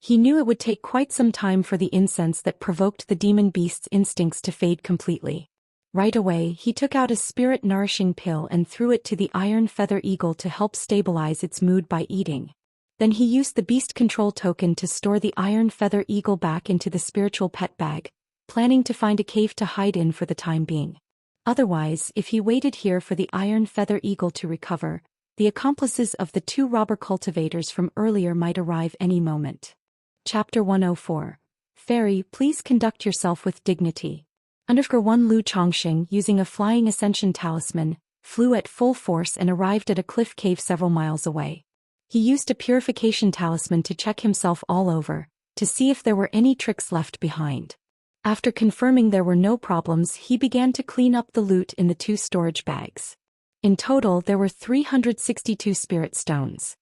He knew it would take quite some time for the incense that provoked the demon beast's instincts to fade completely. Right away, he took out a spirit-nourishing pill and threw it to the iron feather eagle to help stabilize its mood by eating. Then he used the beast control token to store the iron feather eagle back into the spiritual pet bag, planning to find a cave to hide in for the time being. Otherwise, if he waited here for the iron feather eagle to recover, the accomplices of the two robber cultivators from earlier might arrive any moment. Chapter 104. Fairy, please conduct yourself with dignity. Underscore 1 Lu Chongxing, using a flying ascension talisman, flew at full force and arrived at a cliff cave several miles away. He used a purification talisman to check himself all over, to see if there were any tricks left behind. After confirming there were no problems, he began to clean up the loot in the two storage bags. In total, there were 362 spirit stones,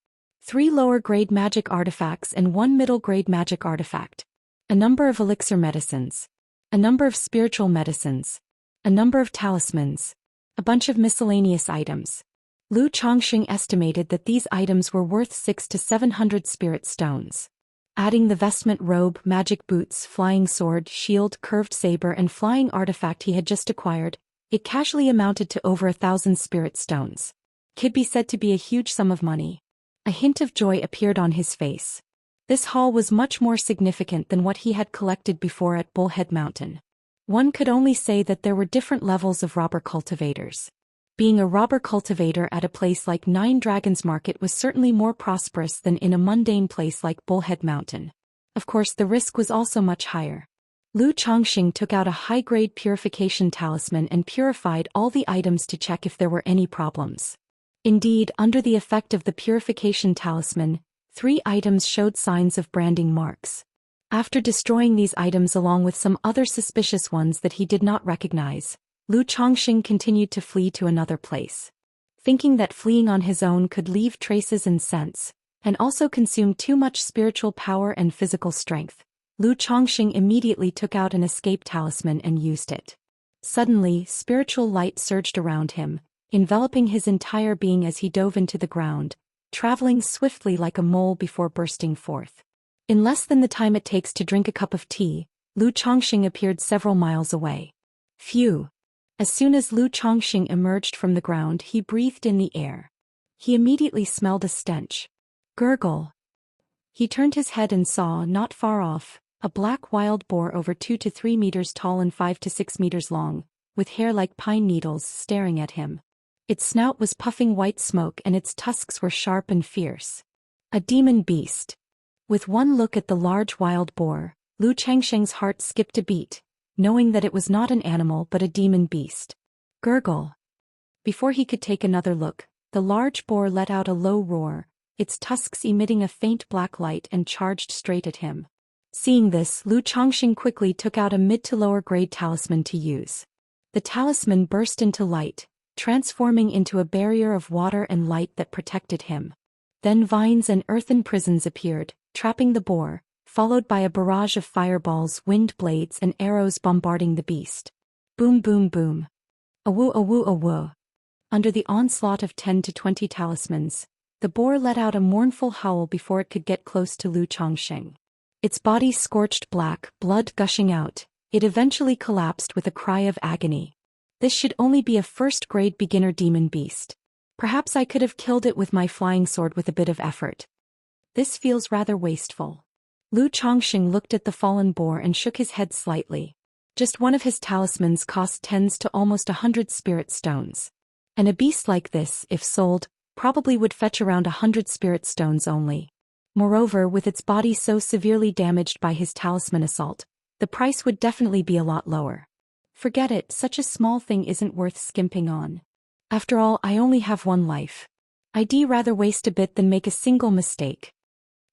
3 lower-grade magic artifacts and 1 middle-grade magic artifact, a number of elixir medicines, a number of spiritual medicines, a number of talismans, a bunch of miscellaneous items. Lu Chongxing estimated that these items were worth 600 to 700 spirit stones. Adding the vestment robe, magic boots, flying sword, shield, curved saber and flying artifact he had just acquired, it casually amounted to over 1,000 spirit stones. Could be said to be a huge sum of money. A hint of joy appeared on his face. This haul was much more significant than what he had collected before at Bullhead Mountain. One could only say that there were different levels of robber cultivators. Being a robber cultivator at a place like Nine Dragons Market was certainly more prosperous than in a mundane place like Bullhead Mountain. Of course, the risk was also much higher. Lu Chongxing took out a high-grade purification talisman and purified all the items to check if there were any problems. Indeed, under the effect of the purification talisman, 3 items showed signs of branding marks. After destroying these items along with some other suspicious ones that he did not recognize, Lu Chongxing continued to flee to another place. Thinking that fleeing on his own could leave traces and scents, and also consume too much spiritual power and physical strength, Lu Chongxing immediately took out an escape talisman and used it. Suddenly, spiritual light surged around him, enveloping his entire being as he dove into the ground, traveling swiftly like a mole before bursting forth. In less than the time it takes to drink a cup of tea, Lu Chongxing appeared several miles away. Phew! As soon as Lu Chongxing emerged from the ground, he breathed in the air. He immediately smelled a stench. Gurgle! He turned his head and saw, not far off, a black wild boar over 2 to 3 meters tall and 5 to 6 meters long, with hair like pine needles, staring at him. Its snout was puffing white smoke and its tusks were sharp and fierce. A demon beast. With one look at the large wild boar, Lu Chongxing's heart skipped a beat, knowing that it was not an animal but a demon beast. Gurgle. Before he could take another look, the large boar let out a low roar, its tusks emitting a faint black light, and charged straight at him. Seeing this, Lu Chongxing quickly took out a mid to lower grade talisman to use. The talisman burst into light, transforming into a barrier of water and light that protected him. Then vines and earthen prisons appeared, trapping the boar, followed by a barrage of fireballs, wind blades and arrows bombarding the beast. Boom boom boom. Awoo awoo awoo. Under the onslaught of 10 to 20 talismans, the boar let out a mournful howl before it could get close to Lu Chongxing. Its body scorched black, blood gushing out, it eventually collapsed with a cry of agony. This should only be a first-grade beginner demon beast. Perhaps I could have killed it with my flying sword with a bit of effort. This feels rather wasteful. Lu Chongxing looked at the fallen boar and shook his head slightly. Just one of his talismans cost tens to almost 100 spirit stones. And a beast like this, if sold, probably would fetch around 100 spirit stones only. Moreover, with its body so severely damaged by his talisman assault, the price would definitely be a lot lower. Forget it, such a small thing isn't worth skimping on. After all, I only have one life. I'd rather waste a bit than make a single mistake.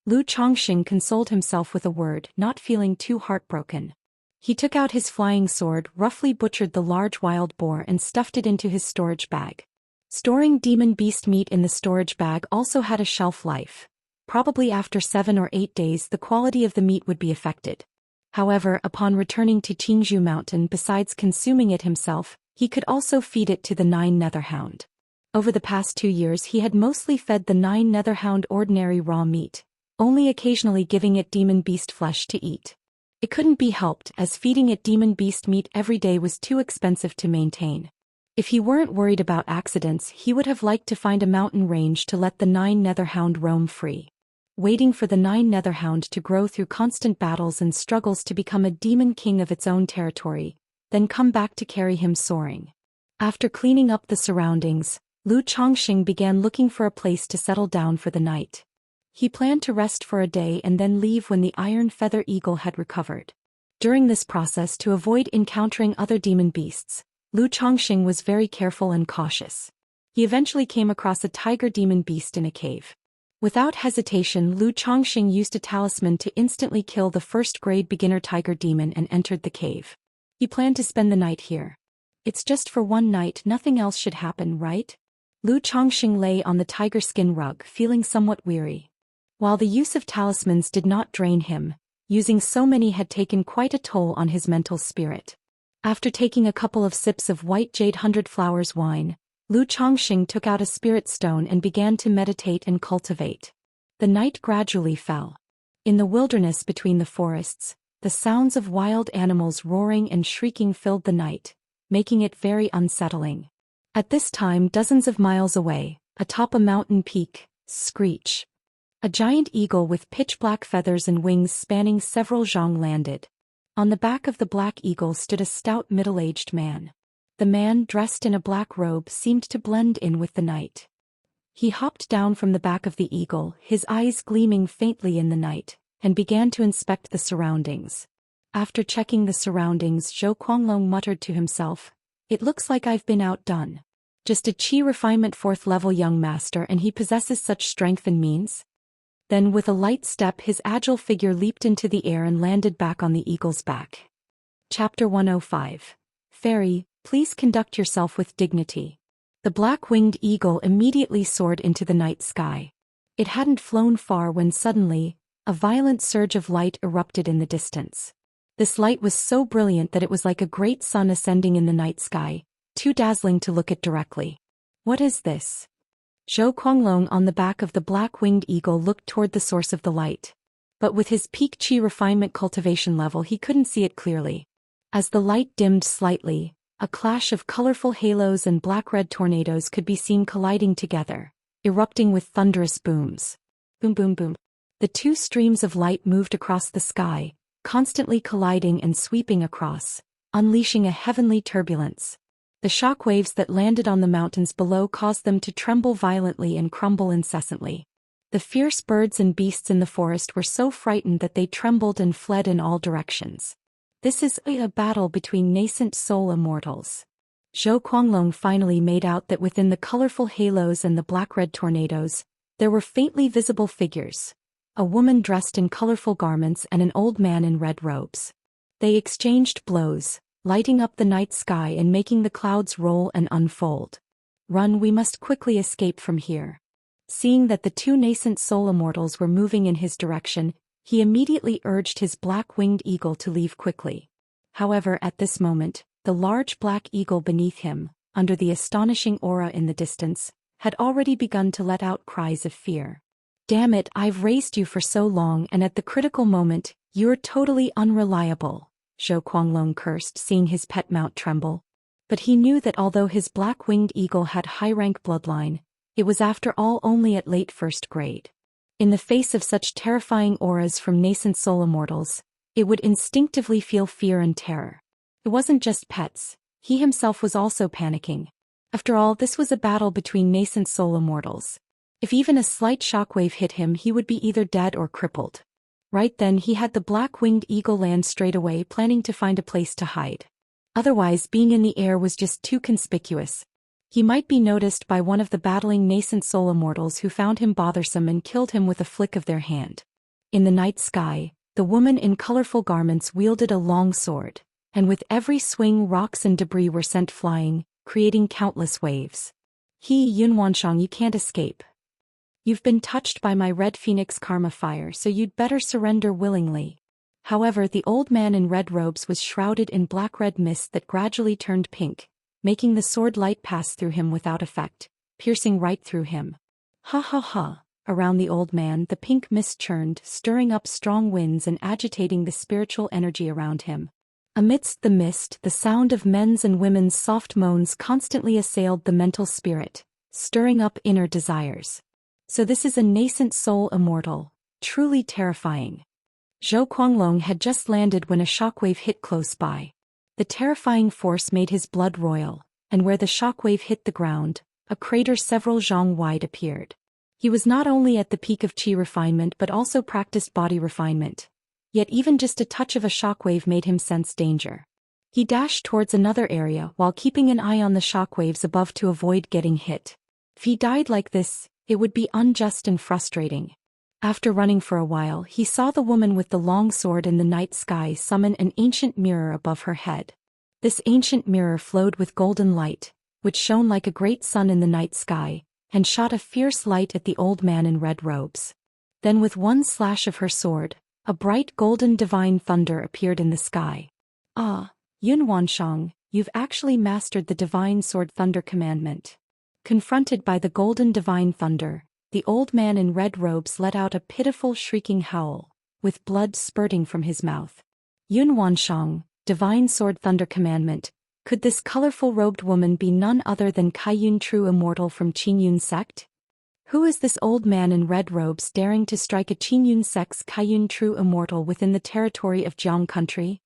Lu Chongxing consoled himself with a word, not feeling too heartbroken. He took out his flying sword, roughly butchered the large wild boar and stuffed it into his storage bag. Storing demon beast meat in the storage bag also had a shelf life. Probably after 7 or 8 days the quality of the meat would be affected. However, upon returning to Qingzhou Mountain, besides consuming it himself, he could also feed it to the 9 Netherhound. Over the past 2 years he had mostly fed the 9 Netherhound ordinary raw meat, only occasionally giving it demon beast flesh to eat. It couldn't be helped, as feeding it demon beast meat every day was too expensive to maintain. If he weren't worried about accidents, he would have liked to find a mountain range to let the 9 Netherhound roam free. Waiting for the 9 Netherhound to grow through constant battles and struggles to become a demon king of its own territory, then come back to carry him soaring. After cleaning up the surroundings, Lu Chongqing began looking for a place to settle down for the night. He planned to rest for a day and then leave when the Iron Feather Eagle had recovered. During this process, to avoid encountering other demon beasts, Lu Chongqing was very careful and cautious. He eventually came across a tiger demon beast in a cave. Without hesitation, Lu Chongqing used a talisman to instantly kill the first-grade beginner tiger demon and entered the cave. He planned to spend the night here. It's just for one night, nothing else should happen, right? Lu Chongqing lay on the tiger skin rug, feeling somewhat weary. While the use of talismans did not drain him, using so many had taken quite a toll on his mental spirit. After taking a couple of sips of white jade 100 flowers wine, Lu Chongqing took out a spirit stone and began to meditate and cultivate. The night gradually fell. In the wilderness between the forests, the sounds of wild animals roaring and shrieking filled the night, making it very unsettling. At this time, dozens of miles away, atop a mountain peak, screech. A giant eagle with pitch-black feathers and wings spanning several zhang landed. On the back of the black eagle stood a stout middle-aged man. The man, dressed in a black robe, seemed to blend in with the night. He hopped down from the back of the eagle, his eyes gleaming faintly in the night, and began to inspect the surroundings. After checking the surroundings, Zhou Xian muttered to himself, "It looks like I've been outdone. Just a Qi refinement 4th level young master, and he possesses such strength and means?" Then with a light step his agile figure leaped into the air and landed back on the eagle's back. Chapter 105. Fairy, please conduct yourself with dignity. The black-winged eagle immediately soared into the night sky. It hadn't flown far when suddenly, a violent surge of light erupted in the distance. This light was so brilliant that it was like a great sun ascending in the night sky, too dazzling to look at directly. What is this? Zhou Xian on the back of the black-winged eagle looked toward the source of the light. But with his peak Qi refinement cultivation level he couldn't see it clearly. As the light dimmed slightly, a clash of colorful halos and black-red tornadoes could be seen colliding together, erupting with thunderous booms. Boom boom boom. The two streams of light moved across the sky, constantly colliding and sweeping across, unleashing a heavenly turbulence. The shockwaves that landed on the mountains below caused them to tremble violently and crumble incessantly. The fierce birds and beasts in the forest were so frightened that they trembled and fled in all directions. This is a battle between nascent soul immortals. Zhou Xian finally made out that within the colorful halos and the black-red tornadoes, there were faintly visible figures. A woman dressed in colorful garments and an old man in red robes. They exchanged blows, lighting up the night sky and making the clouds roll and unfold. Run, we must quickly escape from here. Seeing that the two nascent soul immortals were moving in his direction, he immediately urged his black-winged eagle to leave quickly. However, at this moment, the large black eagle beneath him, under the astonishing aura in the distance, had already begun to let out cries of fear. Damn it, I've raised you for so long and at the critical moment, you're totally unreliable. Zhou Xian cursed, seeing his pet mount tremble. But he knew that although his black-winged eagle had high-rank bloodline, it was after all only at late 1st grade. In the face of such terrifying auras from nascent soul immortals, it would instinctively feel fear and terror. It wasn't just pets, he himself was also panicking. After all, this was a battle between nascent soul immortals. If even a slight shockwave hit him, he would be either dead or crippled. Right then he had the black-winged eagle land straight away, planning to find a place to hide. Otherwise, being in the air was just too conspicuous. He might be noticed by one of the battling nascent soul immortals who found him bothersome and killed him with a flick of their hand. In the night sky, the woman in colorful garments wielded a long sword, and with every swing rocks and debris were sent flying, creating countless waves. Yunwanshang, you can't escape. You've been touched by my red phoenix karma fire, so you'd better surrender willingly. However, the old man in red robes was shrouded in black-red mist that gradually turned pink, making the sword light pass through him without effect, piercing right through him. Ha ha ha, around the old man the pink mist churned, stirring up strong winds and agitating the spiritual energy around him. Amidst the mist, the sound of men's and women's soft moans constantly assailed the mental spirit, stirring up inner desires. So this is a nascent soul immortal, truly terrifying. Zhou Xian had just landed when a shockwave hit close by. The terrifying force made his blood roil, and where the shockwave hit the ground, a crater several zhang wide appeared. He was not only at the peak of qi refinement but also practiced body refinement. Yet even just a touch of a shockwave made him sense danger. He dashed towards another area while keeping an eye on the shockwaves above to avoid getting hit. If he died like this, it would be unjust and frustrating. After running for a while, he saw the woman with the long sword in the night sky summon an ancient mirror above her head. This ancient mirror flowed with golden light, which shone like a great sun in the night sky, and shot a fierce light at the old man in red robes. Then with one slash of her sword, a bright golden divine thunder appeared in the sky. Ah, Yun Wanshang, you've actually mastered the divine sword thunder commandment. Confronted by the golden divine thunder, the old man in red robes let out a pitiful shrieking howl, with blood spurting from his mouth. Yun Wanshang, divine sword thunder commandment, could this colorful robed woman be none other than Kaiyun true immortal from Qinyun sect? Who is this old man in red robes daring to strike a Qinyun sect's Kaiyun true immortal within the territory of Jiang country?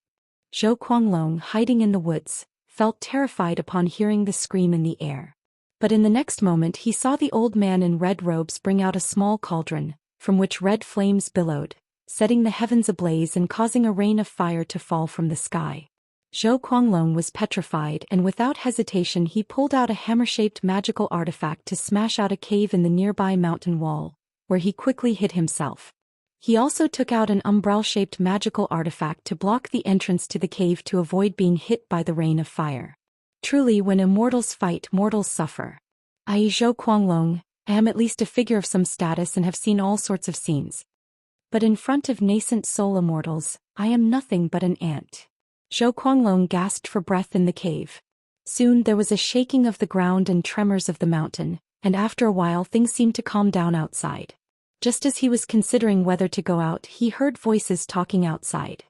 Zhou Xian, hiding in the woods, felt terrified upon hearing the scream in the air. But in the next moment he saw the old man in red robes bring out a small cauldron, from which red flames billowed, setting the heavens ablaze and causing a rain of fire to fall from the sky. Zhou Xian was petrified, and without hesitation he pulled out a hammer-shaped magical artifact to smash out a cave in the nearby mountain wall, where he quickly hid himself. He also took out an umbrella-shaped magical artifact to block the entrance to the cave to avoid being hit by the rain of fire. Truly, when immortals fight, mortals suffer. I, Zhou Xian, am at least a figure of some status and have seen all sorts of scenes. But in front of nascent soul immortals, I am nothing but an ant. Zhou Xian gasped for breath in the cave. Soon there was a shaking of the ground and tremors of the mountain, and after a while things seemed to calm down outside. Just as he was considering whether to go out, he heard voices talking outside.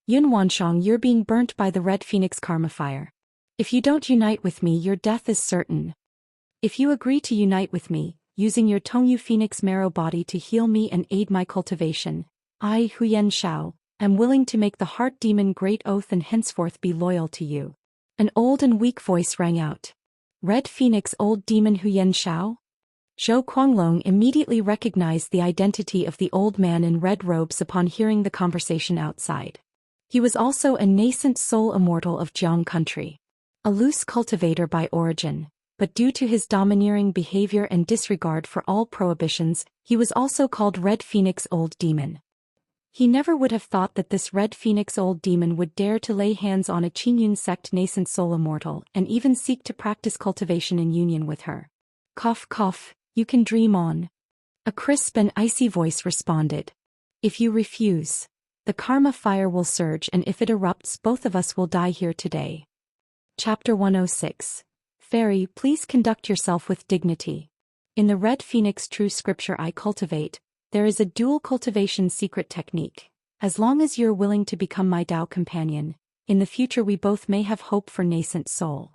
Yun Wanshang, you're being burnt by the red phoenix karma fire. If you don't unite with me, your death is certain. If you agree to unite with me, using your Tongyu phoenix marrow body to heal me and aid my cultivation, I, Huyen Shao, am willing to make the heart demon great oath and henceforth be loyal to you. An old and weak voice rang out. Red Phoenix old demon Huyen Shao? Zhou Xian immediately recognized the identity of the old man in red robes upon hearing the conversation outside. He was also a nascent soul immortal of Jiang country. A loose cultivator by origin, but due to his domineering behavior and disregard for all prohibitions, he was also called Red Phoenix Old Demon. He never would have thought that this Red Phoenix Old Demon would dare to lay hands on a Qinyun sect nascent soul immortal and even seek to practice cultivation in union with her. Cough cough, you can dream on. A crisp and icy voice responded. If you refuse, the karma fire will surge, and if it erupts, both of us will die here today. Chapter 106. Fairy, please conduct yourself with dignity. In the Red Phoenix True Scripture I cultivate, there is a dual cultivation secret technique. As long as you're willing to become my Tao companion, in the future we both may have hope for nascent soul.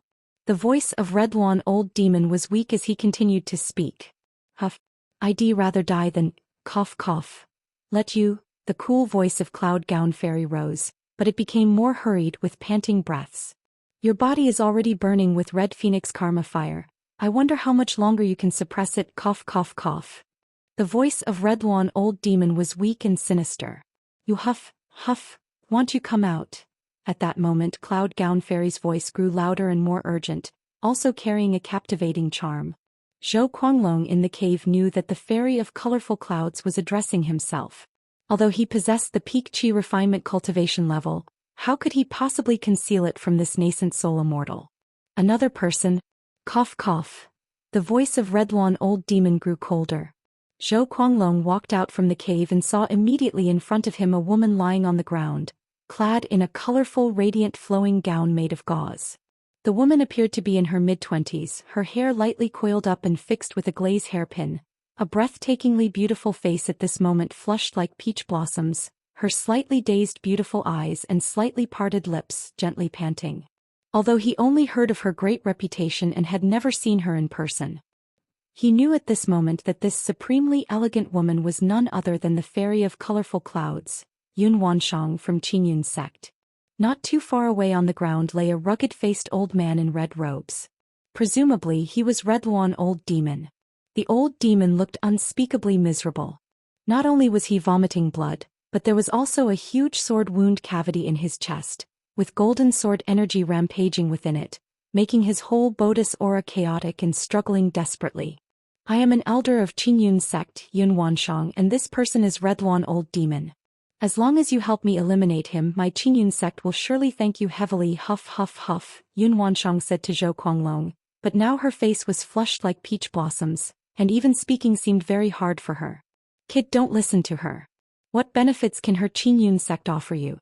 The voice of Red Lawn Old Demon was weak as he continued to speak. Huff. I'd rather die than, cough cough. Let you, the cool voice of Cloud Gown Fairy rose, but it became more hurried with panting breaths. Your body is already burning with Red Phoenix karma fire. I wonder how much longer you can suppress it, cough cough cough. The voice of Red Lawn Old Demon was weak and sinister. You huff, huff, won't you come out? At that moment Cloud Gown Fairy's voice grew louder and more urgent, also carrying a captivating charm. Zhou Xian in the cave knew that the Fairy of Colorful Clouds was addressing himself. Although he possessed the peak Qi refinement cultivation level, how could he possibly conceal it from this nascent soul immortal? Another person? Cough cough. The voice of Red Lawn Old Demon grew colder. Zhou Xian walked out from the cave and saw immediately in front of him a woman lying on the ground, clad in a colorful radiant flowing gown made of gauze. The woman appeared to be in her mid-20s, her hair lightly coiled up and fixed with a glaze hairpin, A breathtakingly beautiful face at this moment flushed like peach blossoms, her slightly dazed beautiful eyes and slightly parted lips gently panting. Although he only heard of her great reputation and had never seen her in person, he knew at this moment that this supremely elegant woman was none other than the fairy of colorful clouds, Yun Wanshang from Qingyun's sect. Not too far away on the ground lay a rugged-faced old man in red robes. Presumably he was Red Luan Old Demon. The old demon looked unspeakably miserable. Not only was he vomiting blood, but there was also a huge sword wound cavity in his chest, with golden sword energy rampaging within it, making his whole Bodis aura chaotic and struggling desperately. I am an elder of Qingyun's sect, Yun Wanshang, and this person is Red Luan Old Demon. As long as you help me eliminate him, my Qingyun sect will surely thank you heavily. Huff huff huff, Yun Wanshang said to Zhou Xian, but now her face was flushed like peach blossoms, and even speaking seemed very hard for her. Kid, don't listen to her. What benefits can her Qingyun sect offer you?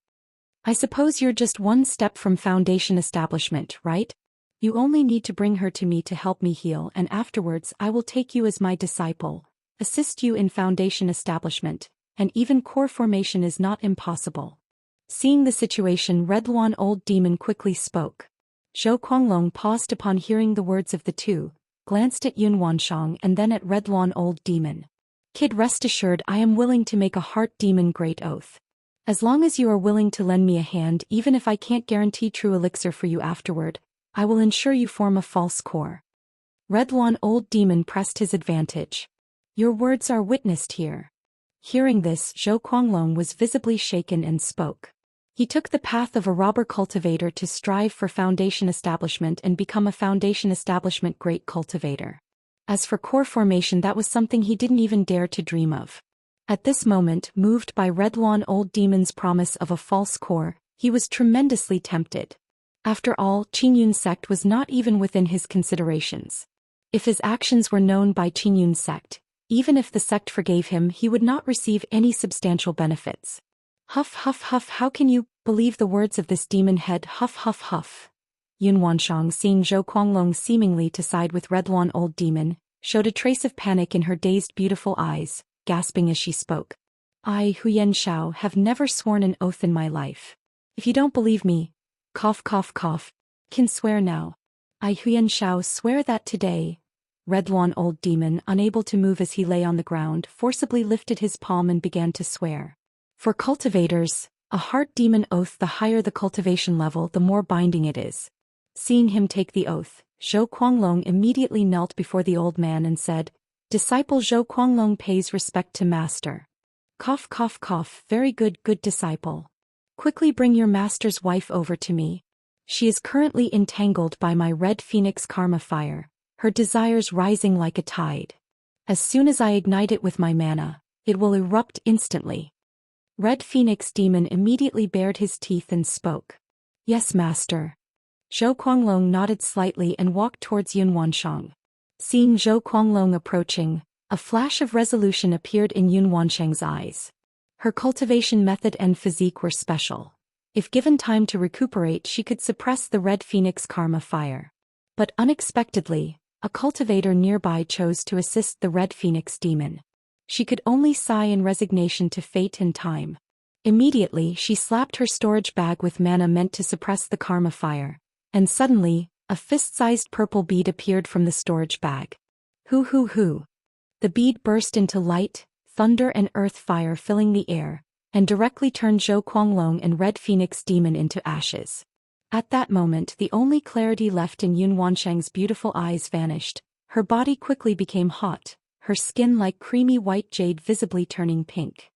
I suppose you're just one step from foundation establishment, right? You only need to bring her to me to help me heal, and afterwards I will take you as my disciple, assist you in foundation establishment, and even core formation is not impossible. Seeing the situation, Red Luan Old Demon quickly spoke. Zhou Xian paused upon hearing the words of the two, glanced at Yun Wanshang and then at Red Luan Old Demon. Kid, rest assured I am willing to make a heart demon great oath. As long as you are willing to lend me a hand, even if I can't guarantee true elixir for you afterward, I will ensure you form a false core. Red Luan Old Demon pressed his advantage. Your words are witnessed here. Hearing this, Zhou Xian was visibly shaken and spoke. He took the path of a robber cultivator to strive for foundation establishment and become a foundation establishment great cultivator. As for core formation, that was something he didn't even dare to dream of. At this moment, moved by Red Luan Old Demon's promise of a false core, he was tremendously tempted. After all, Qingyun's sect was not even within his considerations. If his actions were known by Qingyun's sect, even if the sect forgave him, he would not receive any substantial benefits. Huff huff huff, how can you believe the words of this demon head? Huff huff huff. Yun Wanshang, seeing Zhou Xian seemingly to side with Red Luan Old Demon, showed a trace of panic in her dazed beautiful eyes, gasping as she spoke. I, Huyen Shao, have never sworn an oath in my life. If you don't believe me, cough cough cough, can swear now. I, Huyen Shao, swear that today. Red Luan Old Demon, unable to move as he lay on the ground, forcibly lifted his palm and began to swear. For cultivators, a heart demon oath, the higher the cultivation level, the more binding it is. Seeing him take the oath, Zhou Xian immediately knelt before the old man and said, Disciple Zhou Xian pays respect to master. Cough cough cough, very good, good disciple. Quickly bring your master's wife over to me. She is currently entangled by my red phoenix karma fire, her desires rising like a tide. As soon as I ignite it with my mana, it will erupt instantly. Red Phoenix Demon immediately bared his teeth and spoke. Yes, master. Zhou Xian nodded slightly and walked towards Yun Wanshang. Seeing Zhou Xian approaching, a flash of resolution appeared in Yun Wanshang's eyes. Her cultivation method and physique were special. If given time to recuperate, she could suppress the red phoenix karma fire. But unexpectedly, a cultivator nearby chose to assist the red phoenix demon. She could only sigh in resignation to fate and time. Immediately, she slapped her storage bag with mana meant to suppress the karma fire, and suddenly, a fist-sized purple bead appeared from the storage bag. Hoo hoo hoo. The bead burst into light, thunder and earth fire filling the air, and directly turned Zhou Xian and Red Phoenix Demon into ashes. At that moment, the only clarity left in Yun Wanshang's beautiful eyes vanished. Her body quickly became hot, her skin like creamy white jade visibly turning pink.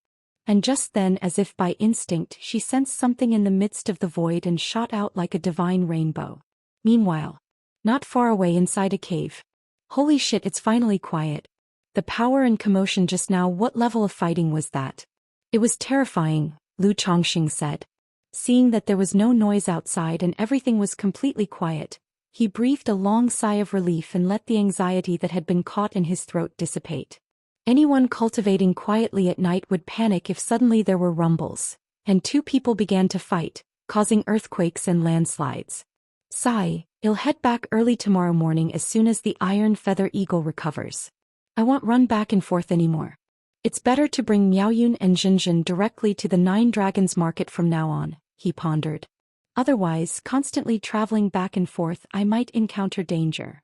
And just then, as if by instinct, she sensed something in the midst of the void and shot out like a divine rainbow. Meanwhile, not far away inside a cave. Holy shit, it's finally quiet. The power and commotion just now, what level of fighting was that? It was terrifying, Lu Chongqing said. Seeing that there was no noise outside and everything was completely quiet, he breathed a long sigh of relief and let the anxiety that had been caught in his throat dissipate. Anyone cultivating quietly at night would panic if suddenly there were rumbles, and two people began to fight, causing earthquakes and landslides. Sigh, I'll head back early tomorrow morning as soon as the Iron Feather Eagle recovers. I won't run back and forth anymore. It's better to bring Miaoyun and Jinjin directly to the Nine Dragons Market from now on, he pondered. Otherwise, constantly traveling back and forth, I might encounter danger.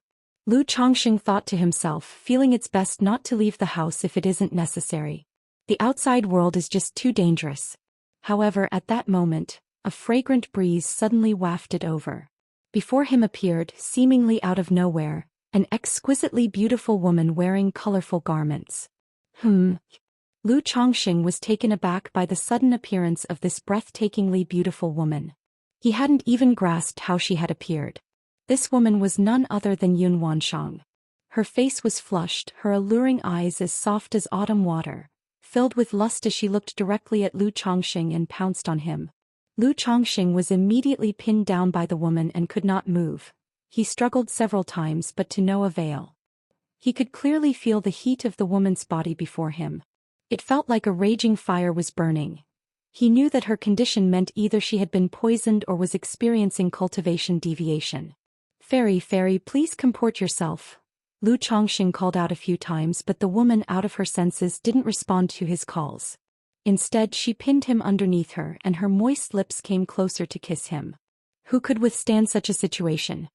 Lu Chongqing thought to himself, feeling it's best not to leave the house if it isn't necessary. The outside world is just too dangerous. However, at that moment, a fragrant breeze suddenly wafted over. Before him appeared, seemingly out of nowhere, an exquisitely beautiful woman wearing colorful garments. Lu Chongqing was taken aback by the sudden appearance of this breathtakingly beautiful woman. He hadn't even grasped how she had appeared. This woman was none other than Yun Wanshang. Her face was flushed, her alluring eyes as soft as autumn water, filled with lust as she looked directly at Lu Chongqing and pounced on him. Lu Chongqing was immediately pinned down by the woman and could not move. He struggled several times but to no avail. He could clearly feel the heat of the woman's body before him. It felt like a raging fire was burning. He knew that her condition meant either she had been poisoned or was experiencing cultivation deviation. Fairy, please comport yourself. Lu Chongqing called out a few times, but the woman, out of her senses, didn't respond to his calls. Instead, she pinned him underneath her and her moist lips came closer to kiss him. Who could withstand such a situation?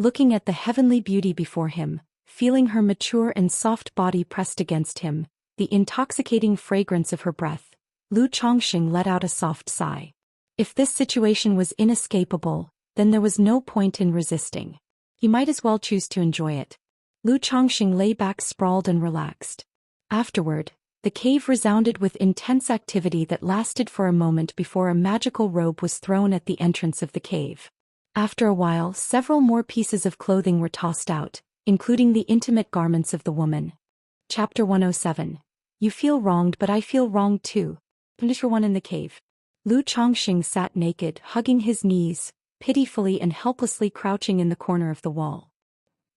Looking at the heavenly beauty before him, feeling her mature and soft body pressed against him, the intoxicating fragrance of her breath, Lu Chongqing let out a soft sigh. If this situation was inescapable, then there was no point in resisting. He might as well choose to enjoy it. Lu Chongqing lay back sprawled and relaxed. Afterward, the cave resounded with intense activity that lasted for a moment before a magical robe was thrown at the entrance of the cave. After a while, several more pieces of clothing were tossed out, including the intimate garments of the woman. Chapter 107. You feel wronged, but I feel wronged too. For one in the cave. Lu Chongqing sat naked, hugging his knees, pitifully and helplessly crouching in the corner of the wall.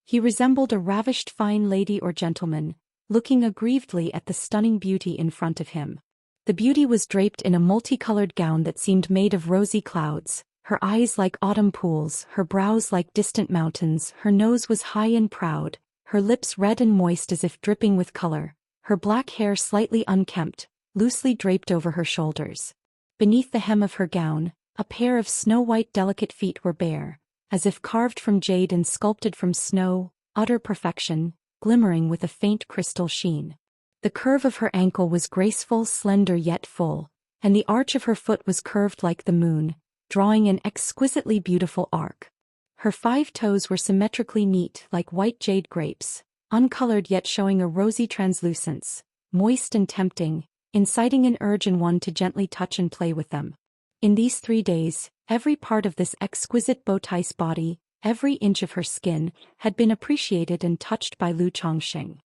He resembled a ravished fine lady or gentleman, looking aggrievedly at the stunning beauty in front of him. The beauty was draped in a multicolored gown that seemed made of rosy clouds, her eyes like autumn pools, her brows like distant mountains, her nose was high and proud, her lips red and moist as if dripping with color, her black hair slightly unkempt, loosely draped over her shoulders. Beneath the hem of her gown, a pair of snow-white delicate feet were bare, as if carved from jade and sculpted from snow, utter perfection, glimmering with a faint crystal sheen. The curve of her ankle was graceful, slender yet full, and the arch of her foot was curved like the moon, drawing an exquisitely beautiful arc. Her 5 toes were symmetrically neat like white jade grapes, uncolored yet showing a rosy translucence, moist and tempting, inciting an urge in one to gently touch and play with them. In these 3 days, every part of this exquisite Bowtai's body, every inch of her skin, had been appreciated and touched by Lu Chongqing.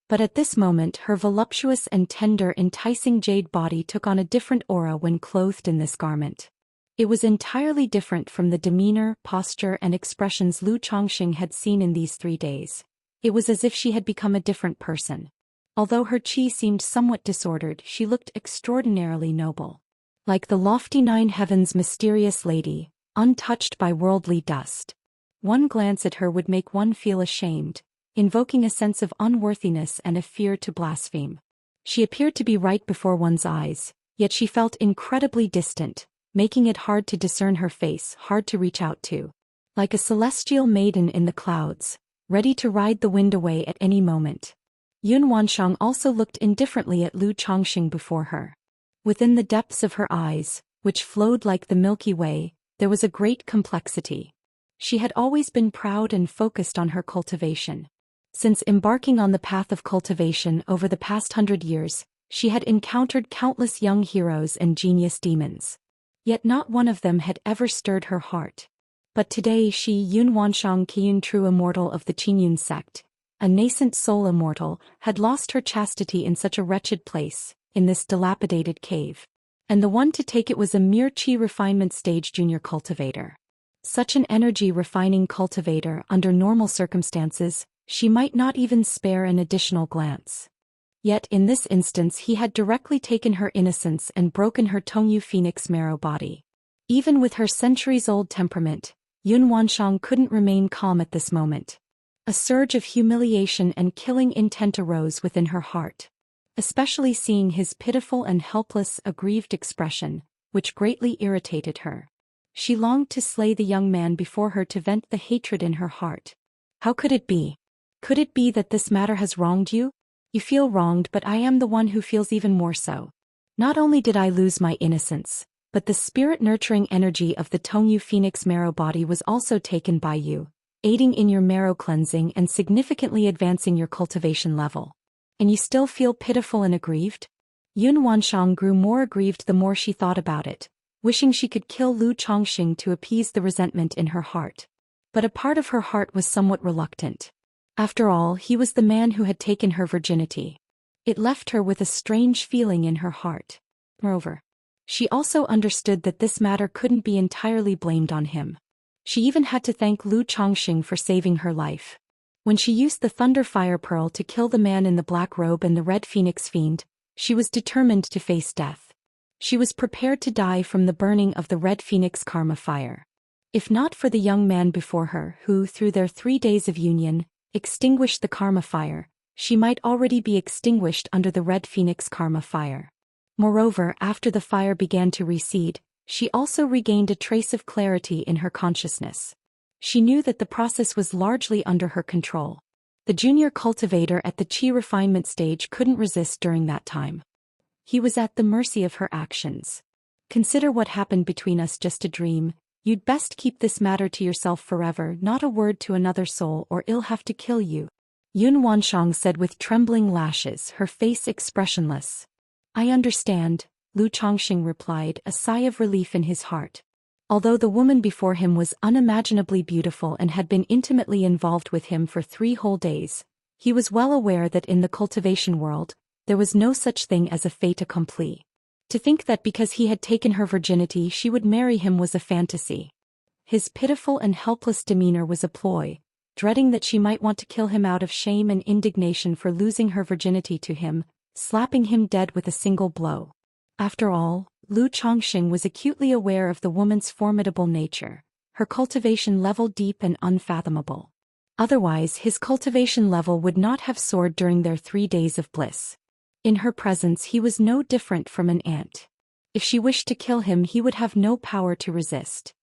But at this moment her voluptuous and tender, enticing jade body took on a different aura when clothed in this garment. It was entirely different from the demeanor, posture and expressions Lu Chongqing had seen in these 3 days. It was as if she had become a different person. Although her qi seemed somewhat disordered, she looked extraordinarily noble. Like the lofty 9 heavens' mysterious lady, untouched by worldly dust. One glance at her would make one feel ashamed, invoking a sense of unworthiness and a fear to blaspheme. She appeared to be right before one's eyes, yet she felt incredibly distant, making it hard to discern her face, hard to reach out to. Like a celestial maiden in the clouds, ready to ride the wind away at any moment. Yun Wanshang also looked indifferently at Lu Chongqing before her. Within the depths of her eyes, which flowed like the Milky Way, there was a great complexity. She had always been proud and focused on her cultivation. Since embarking on the path of cultivation over the past 100 years, she had encountered countless young heroes and genius demons. Yet not one of them had ever stirred her heart. But today she, Yun Wanshang Qiyun, true immortal of the Qingyun sect, a nascent soul immortal, had lost her chastity in such a wretched place, in this dilapidated cave. And the one to take it was a mere qi refinement stage junior cultivator. Such an energy-refining cultivator, under normal circumstances, she might not even spare an additional glance. Yet in this instance he had directly taken her innocence and broken her Tongyu Phoenix marrow body. Even with her centuries-old temperament, Yun Wanshang couldn't remain calm at this moment. A surge of humiliation and killing intent arose within her heart, especially seeing his pitiful and helpless, aggrieved expression, which greatly irritated her. She longed to slay the young man before her to vent the hatred in her heart. How could it be? Could it be that this matter has wronged you? You feel wronged, but I am the one who feels even more so. Not only did I lose my innocence, but the spirit-nurturing energy of the Tongyu Phoenix marrow body was also taken by you, aiding in your marrow cleansing and significantly advancing your cultivation level. And you still feel pitiful and aggrieved? Yun Wanshang grew more aggrieved the more she thought about it, wishing she could kill Lu Chongqing to appease the resentment in her heart. But a part of her heart was somewhat reluctant. After all, he was the man who had taken her virginity. It left her with a strange feeling in her heart. Moreover, she also understood that this matter couldn't be entirely blamed on him. She even had to thank Lu Chongqing for saving her life. When she used the Thunder Fire Pearl to kill the man in the black robe and the Red Phoenix Fiend, she was determined to face death. She was prepared to die from the burning of the Red Phoenix Karma Fire. If not for the young man before her who, through their 3 days of union, extinguished the Karma Fire, she might already be extinguished under the Red Phoenix Karma Fire. Moreover, after the fire began to recede, she also regained a trace of clarity in her consciousness. She knew that the process was largely under her control. The junior cultivator at the Qi refinement stage couldn't resist during that time. He was at the mercy of her actions. Consider what happened between us just a dream. You'd best keep this matter to yourself forever, not a word to another soul, or I'll have to kill you. Yun Wanshang said with trembling lashes, her face expressionless. I understand, Lu Chongqing replied, a sigh of relief in his heart. Although the woman before him was unimaginably beautiful and had been intimately involved with him for 3 whole days, he was well aware that in the cultivation world, there was no such thing as a fait accompli. To think that because he had taken her virginity she would marry him was a fantasy. His pitiful and helpless demeanor was a ploy, dreading that she might want to kill him out of shame and indignation for losing her virginity to him, slapping him dead with a single blow. After all, Lu Chongqing was acutely aware of the woman's formidable nature, her cultivation level deep and unfathomable. Otherwise, his cultivation level would not have soared during their 3 days of bliss. In her presence he was no different from an ant. If she wished to kill him he would have no power to resist.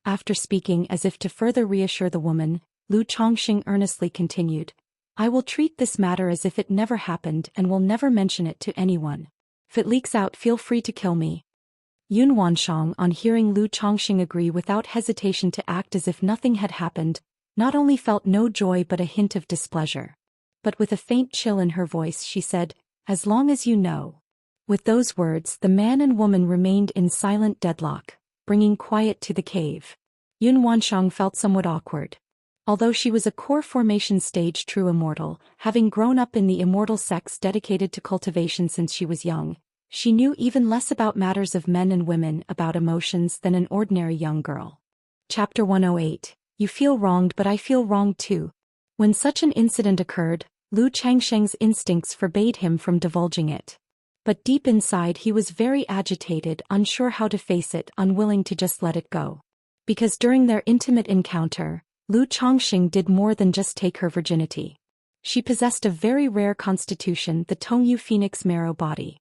After speaking as if to further reassure the woman, Lu Chongqing earnestly continued, I will treat this matter as if it never happened and will never mention it to anyone. If it leaks out, feel free to kill me. Yun Wanshang, on hearing Lu Chongqing agree without hesitation to act as if nothing had happened, not only felt no joy but a hint of displeasure. But with a faint chill in her voice she said, as long as you know. With those words the man and woman remained in silent deadlock, bringing quiet to the cave. Yun Wanshang felt somewhat awkward. Although she was a core formation stage true immortal, having grown up in the immortal sects dedicated to cultivation since she was young, she knew even less about matters of men and women about emotions than an ordinary young girl. Chapter 108. You feel wronged, but I feel wronged too. When such an incident occurred, Lu Changsheng's instincts forbade him from divulging it. But deep inside he was very agitated, unsure how to face it, unwilling to just let it go. Because during their intimate encounter, Lu Chongqing did more than just take her virginity. She possessed a very rare constitution, the Tongyu Phoenix marrow body.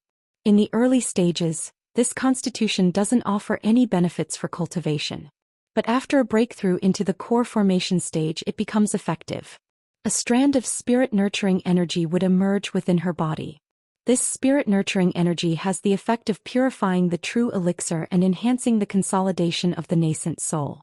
In the early stages, this constitution doesn't offer any benefits for cultivation. But after a breakthrough into the core formation stage it becomes effective. A strand of spirit-nurturing energy would emerge within her body. This spirit-nurturing energy has the effect of purifying the true elixir and enhancing the consolidation of the nascent soul.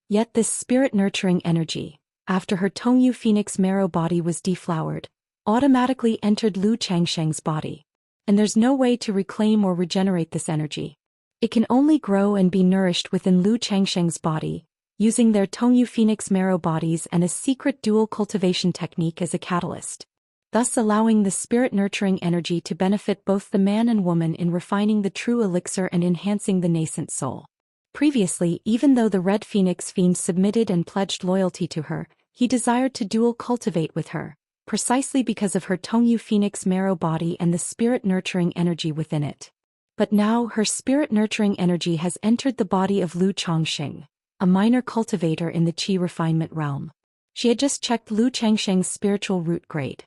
Yet this spirit-nurturing energy, after her Tongyu Phoenix marrow body was deflowered, automatically entered Lu Changsheng's body. And there's no way to reclaim or regenerate this energy. It can only grow and be nourished within Lu Changsheng's body, using their Tongyu Phoenix marrow bodies and a secret dual cultivation technique as a catalyst, thus allowing the spirit-nurturing energy to benefit both the man and woman in refining the true elixir and enhancing the nascent soul. Previously, even though the Red Phoenix Fiend submitted and pledged loyalty to her, he desired to dual cultivate with her, precisely because of her Tongyu Phoenix marrow body and the spirit-nurturing energy within it. But now her spirit-nurturing energy has entered the body of Lu Chongqing, a minor cultivator in the Qi refinement realm. She had just checked Lu Changsheng's spiritual root grade.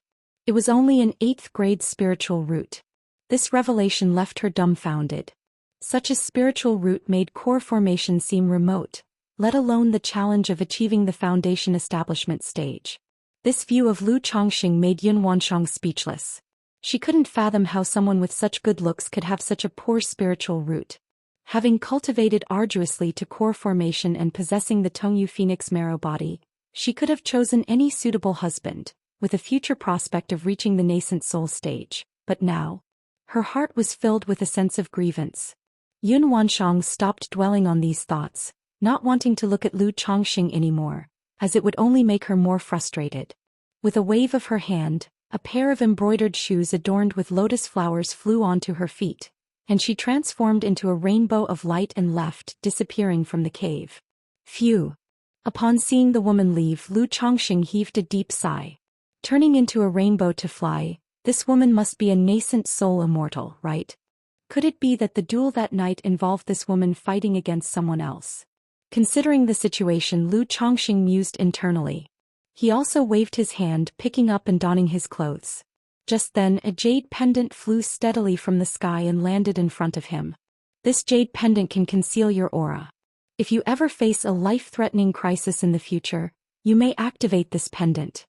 It was only an 8th grade spiritual root. This revelation left her dumbfounded. Such a spiritual root made core formation seem remote, let alone the challenge of achieving the foundation establishment stage. This view of Lu Changxing made Yun Wanshang speechless. She couldn't fathom how someone with such good looks could have such a poor spiritual root. Having cultivated arduously to core formation and possessing the Tongyu Phoenix marrow body, she could have chosen any suitable husband, with a future prospect of reaching the nascent soul stage, but now, her heart was filled with a sense of grievance. Yun Wanshang stopped dwelling on these thoughts, not wanting to look at Lu Changxing anymore, as it would only make her more frustrated. With a wave of her hand, a pair of embroidered shoes adorned with lotus flowers flew onto her feet, and she transformed into a rainbow of light and left, disappearing from the cave. Phew! Upon seeing the woman leave, Lu Changxing heaved a deep sigh. Turning into a rainbow to fly, this woman must be a nascent soul immortal, right? Could it be that the duel that night involved this woman fighting against someone else? Considering the situation, Lu Changxing mused internally. He also waved his hand, picking up and donning his clothes. Just then, a jade pendant flew steadily from the sky and landed in front of him. This jade pendant can conceal your aura. If you ever face a life-threatening crisis in the future, you may activate this pendant.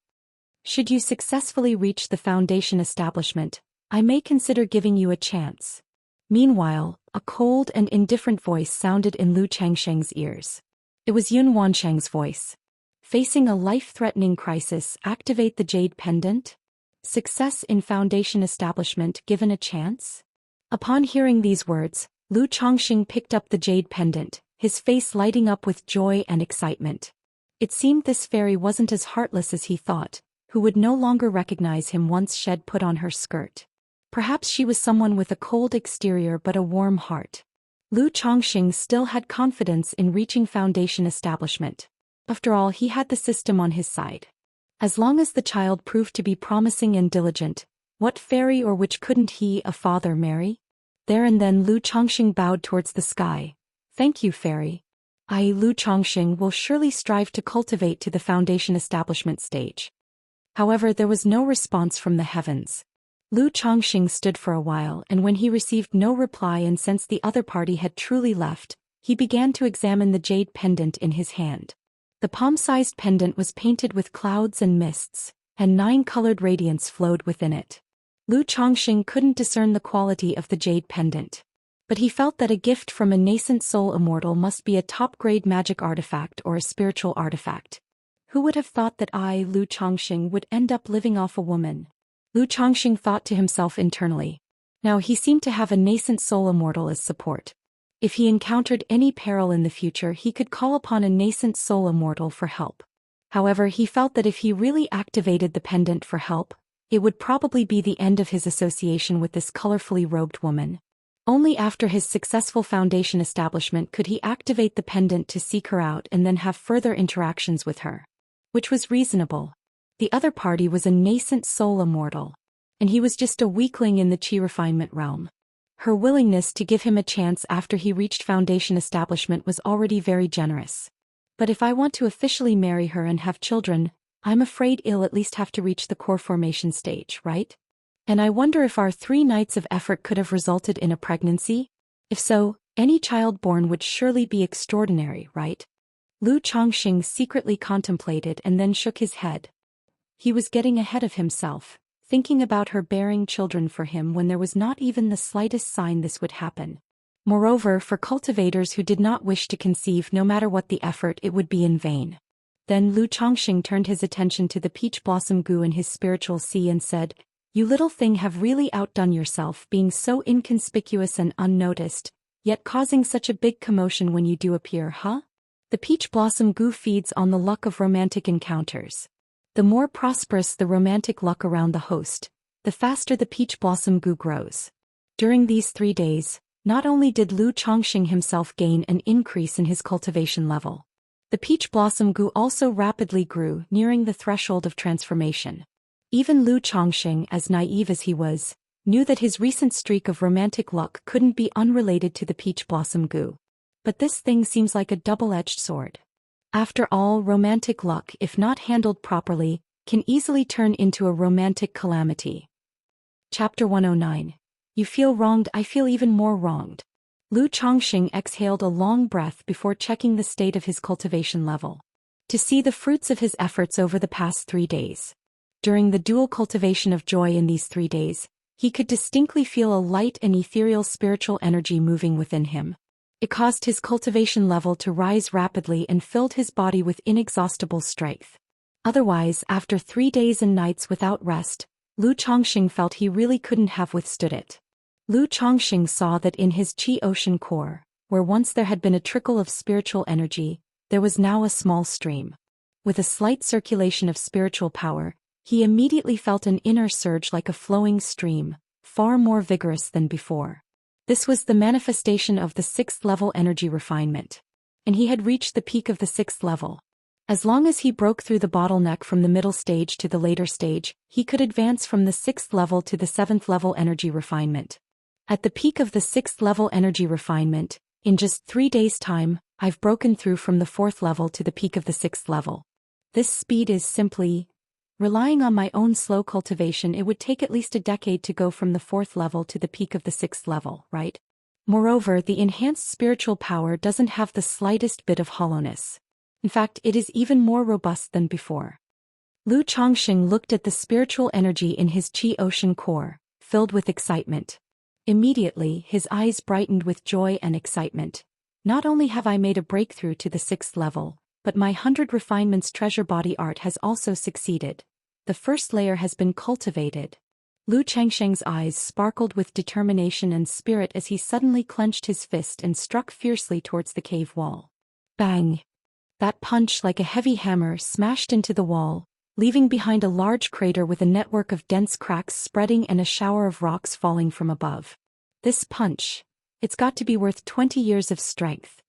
Should you successfully reach the foundation establishment, I may consider giving you a chance. Meanwhile, a cold and indifferent voice sounded in Lu Changsheng's ears. It was Yun Wansheng's voice. Facing a life-threatening crisis, activate the jade pendant? Success in foundation establishment given a chance? Upon hearing these words, Lu Changxing picked up the jade pendant, his face lighting up with joy and excitement. It seemed this fairy wasn't as heartless as he thought, who would no longer recognize him once shed put on her skirt. Perhaps she was someone with a cold exterior but a warm heart. Lu Changxing still had confidence in reaching foundation establishment. After all, he had the system on his side. As long as the child proved to be promising and diligent, what fairy or witch couldn't he, a father, marry? There and then Lu Changxing bowed towards the sky. Thank you, fairy. I, Lu Changxing, will surely strive to cultivate to the foundation establishment stage. However, there was no response from the heavens. Lu Changxing stood for a while, and when he received no reply and sensed the other party had truly left, he began to examine the jade pendant in his hand. The palm-sized pendant was painted with clouds and mists, and 9-colored radiance flowed within it. Lu Changxing couldn't discern the quality of the jade pendant, but he felt that a gift from a nascent soul immortal must be a top-grade magic artifact or a spiritual artifact. Who would have thought that I, Lu Changxing, would end up living off a woman? Lu Changxing thought to himself internally. Now he seemed to have a nascent soul immortal as support. If he encountered any peril in the future, he could call upon a nascent soul immortal for help. However, he felt that if he really activated the pendant for help, it would probably be the end of his association with this colorfully robed woman. Only after his successful foundation establishment could he activate the pendant to seek her out and then have further interactions with her. Which was reasonable. The other party was a nascent soul immortal, and he was just a weakling in the chi refinement realm. Her willingness to give him a chance after he reached foundation establishment was already very generous. But if I want to officially marry her and have children, I'm afraid I'll at least have to reach the core formation stage, right? And I wonder if our 3 nights of effort could have resulted in a pregnancy? If so, any child born would surely be extraordinary, right? Lu Changxing secretly contemplated and then shook his head. He was getting ahead of himself, thinking about her bearing children for him when there was not even the slightest sign this would happen. Moreover, for cultivators who did not wish to conceive, no matter what the effort, it would be in vain. Then Lu Changxing turned his attention to the peach blossom gu in his spiritual sea and said, "You little thing have really outdone yourself, being so inconspicuous and unnoticed, yet causing such a big commotion when you do appear, huh?" The peach blossom gu feeds on the luck of romantic encounters. The more prosperous the romantic luck around the host, the faster the peach blossom gu grows. During these 3 days, not only did Lu Changxing himself gain an increase in his cultivation level, the peach blossom gu also rapidly grew, nearing the threshold of transformation. Even Lu Changxing, as naive as he was, knew that his recent streak of romantic luck couldn't be unrelated to the peach blossom gu. But this thing seems like a double-edged sword. After all, romantic luck, if not handled properly, can easily turn into a romantic calamity. Chapter 109. You feel wronged, I feel even more wronged. Lu Chongqing exhaled a long breath before checking the state of his cultivation level. To see the fruits of his efforts over the past 3 days. During the dual cultivation of joy in these 3 days, he could distinctly feel a light and ethereal spiritual energy moving within him. It caused his cultivation level to rise rapidly and filled his body with inexhaustible strength. Otherwise, after 3 days and nights without rest, Lu Chongqing felt he really couldn't have withstood it. Lu Chongqing saw that in his Qi ocean core, where once there had been a trickle of spiritual energy, there was now a small stream. With a slight circulation of spiritual power, he immediately felt an inner surge like a flowing stream, far more vigorous than before. This was the manifestation of the 6th level energy refinement. And he had reached the peak of the 6th level. As long as he broke through the bottleneck from the middle stage to the later stage, he could advance from the 6th level to the 7th level energy refinement. At the peak of the 6th level energy refinement, in just 3 days' time, I've broken through from the 4th level to the peak of the 6th level. This speed is simply... Relying on my own slow cultivation, it would take at least a decade to go from the 4th level to the peak of the 6th level, right? Moreover, the enhanced spiritual power doesn't have the slightest bit of hollowness. In fact, it is even more robust than before. Lu Chongqing looked at the spiritual energy in his Qi ocean core, filled with excitement. Immediately, his eyes brightened with joy and excitement. Not only have I made a breakthrough to the 6th level, but my 100 refinements treasure body art has also succeeded. The first layer has been cultivated. Lu Chongqing's eyes sparkled with determination and spirit as he suddenly clenched his fist and struck fiercely towards the cave wall. Bang! That punch, like a heavy hammer, smashed into the wall, leaving behind a large crater with a network of dense cracks spreading and a shower of rocks falling from above. This punch, it's got to be worth 20 years of strength.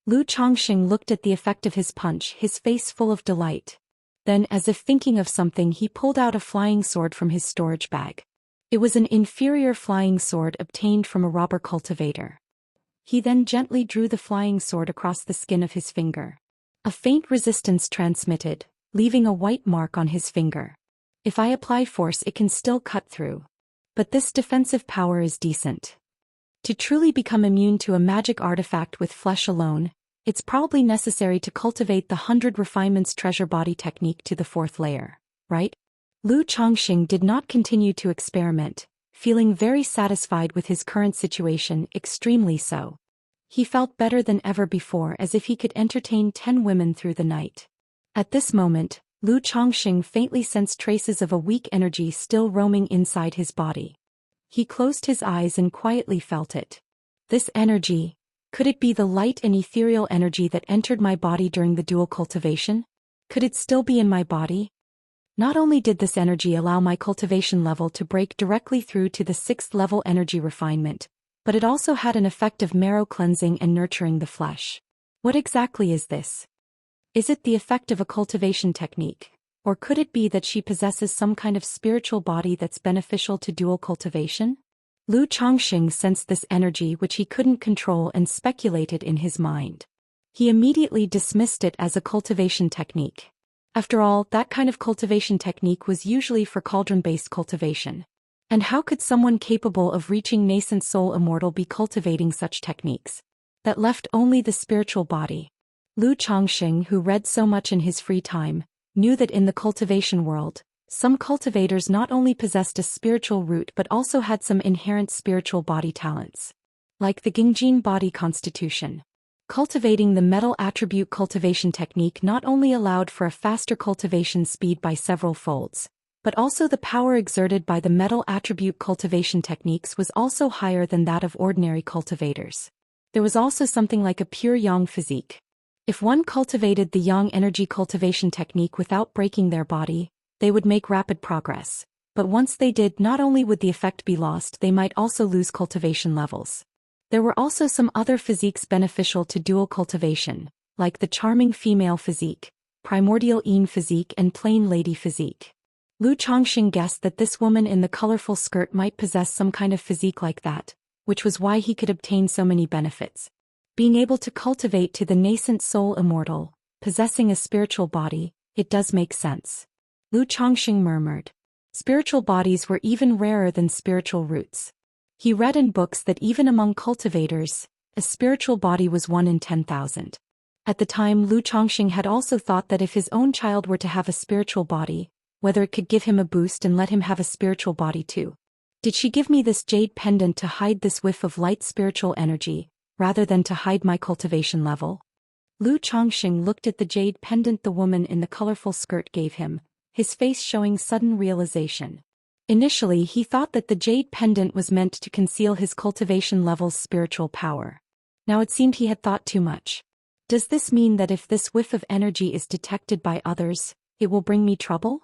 Lu Chongqing looked at the effect of his punch, his face full of delight. Then, as if thinking of something, he pulled out a flying sword from his storage bag. It was an inferior flying sword obtained from a robber cultivator. He then gently drew the flying sword across the skin of his finger. A faint resistance transmitted, leaving a white mark on his finger. If I apply force, it can still cut through. But this defensive power is decent. To truly become immune to a magic artifact with flesh alone, it's probably necessary to cultivate the 100 refinements treasure body technique to the 4th layer, right? Lu Chongqing did not continue to experiment, feeling very satisfied with his current situation, extremely so. He felt better than ever before, as if he could entertain 10 women through the night. At this moment, Lu Chongqing faintly sensed traces of a weak energy still roaming inside his body. He closed his eyes and quietly felt it. This energy, could it be the light and ethereal energy that entered my body during the dual cultivation? Could it still be in my body? Not only did this energy allow my cultivation level to break directly through to the 6th level energy refinement, but it also had an effect of marrow cleansing and nurturing the flesh. What exactly is this? Is it the effect of a cultivation technique? Or could it be that she possesses some kind of spiritual body that's beneficial to dual cultivation? Lu Chongqing sensed this energy which he couldn't control and speculated in his mind. He immediately dismissed it as a cultivation technique. After all, that kind of cultivation technique was usually for cauldron-based cultivation. And how could someone capable of reaching nascent soul immortal be cultivating such techniques? That left only the spiritual body. Lu Chongqing, who read so much in his free time, knew that in the cultivation world, some cultivators not only possessed a spiritual root but also had some inherent spiritual body talents. Like the Gingjin body constitution. Cultivating the metal attribute cultivation technique not only allowed for a faster cultivation speed by several folds, but also the power exerted by the metal attribute cultivation techniques was also higher than that of ordinary cultivators. There was also something like a pure yang physique. If one cultivated the yang energy cultivation technique without breaking their body, they would make rapid progress. But once they did, not only would the effect be lost, they might also lose cultivation levels. There were also some other physiques beneficial to dual cultivation, like the charming female physique, primordial yin physique and plain lady physique. Lu Chongqing guessed that this woman in the colorful skirt might possess some kind of physique like that, which was why he could obtain so many benefits. Being able to cultivate to the nascent soul immortal, possessing a spiritual body, it does make sense. Lu Chongqing murmured. Spiritual bodies were even rarer than spiritual roots. He read in books that even among cultivators, a spiritual body was 1 in 10,000. At the time, Lu Chongqing had also thought that if his own child were to have a spiritual body, whether it could give him a boost and let him have a spiritual body too. Did she give me this jade pendant to hide this whiff of light spiritual energy, rather than to hide my cultivation level? Lu Chongqing looked at the jade pendant the woman in the colorful skirt gave him, his face showing sudden realization. Initially, he thought that the jade pendant was meant to conceal his cultivation level's spiritual power. Now it seemed he had thought too much. Does this mean that if this whiff of energy is detected by others, it will bring me trouble?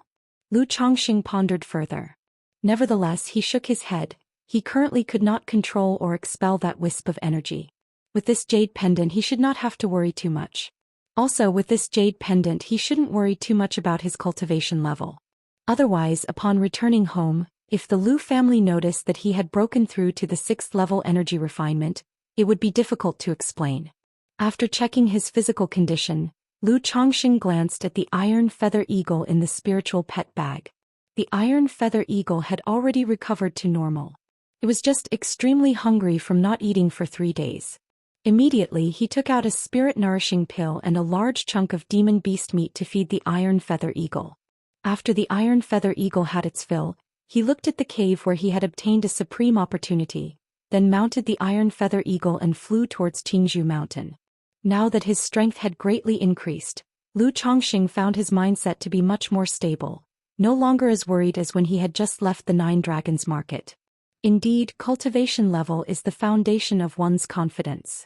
Lu Chongqing pondered further. Nevertheless, he shook his head. He currently could not control or expel that wisp of energy. With this jade pendant he should not have to worry too much. Also, with this jade pendant he shouldn't worry too much about his cultivation level. Otherwise, upon returning home, if the Lu family noticed that he had broken through to the 6th level energy refinement, it would be difficult to explain. After checking his physical condition, Lu Chongqing glanced at the iron feather eagle in the spiritual pet bag. The iron feather eagle had already recovered to normal. It was just extremely hungry from not eating for 3 days. Immediately he took out a spirit-nourishing pill and a large chunk of demon beast meat to feed the iron feather eagle. After the iron feather eagle had its fill, he looked at the cave where he had obtained a supreme opportunity, then mounted the iron feather eagle and flew towards Qingzhou Mountain. Now that his strength had greatly increased, Lu Chongqing found his mindset to be much more stable, no longer as worried as when he had just left the 9 Dragons market. Indeed, cultivation level is the foundation of one's confidence.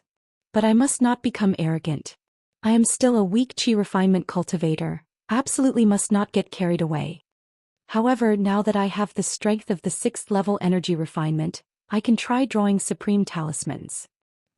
But I must not become arrogant. I am still a weak qi refinement cultivator, absolutely must not get carried away. However, now that I have the strength of the 6th level energy refinement, I can try drawing supreme talismans.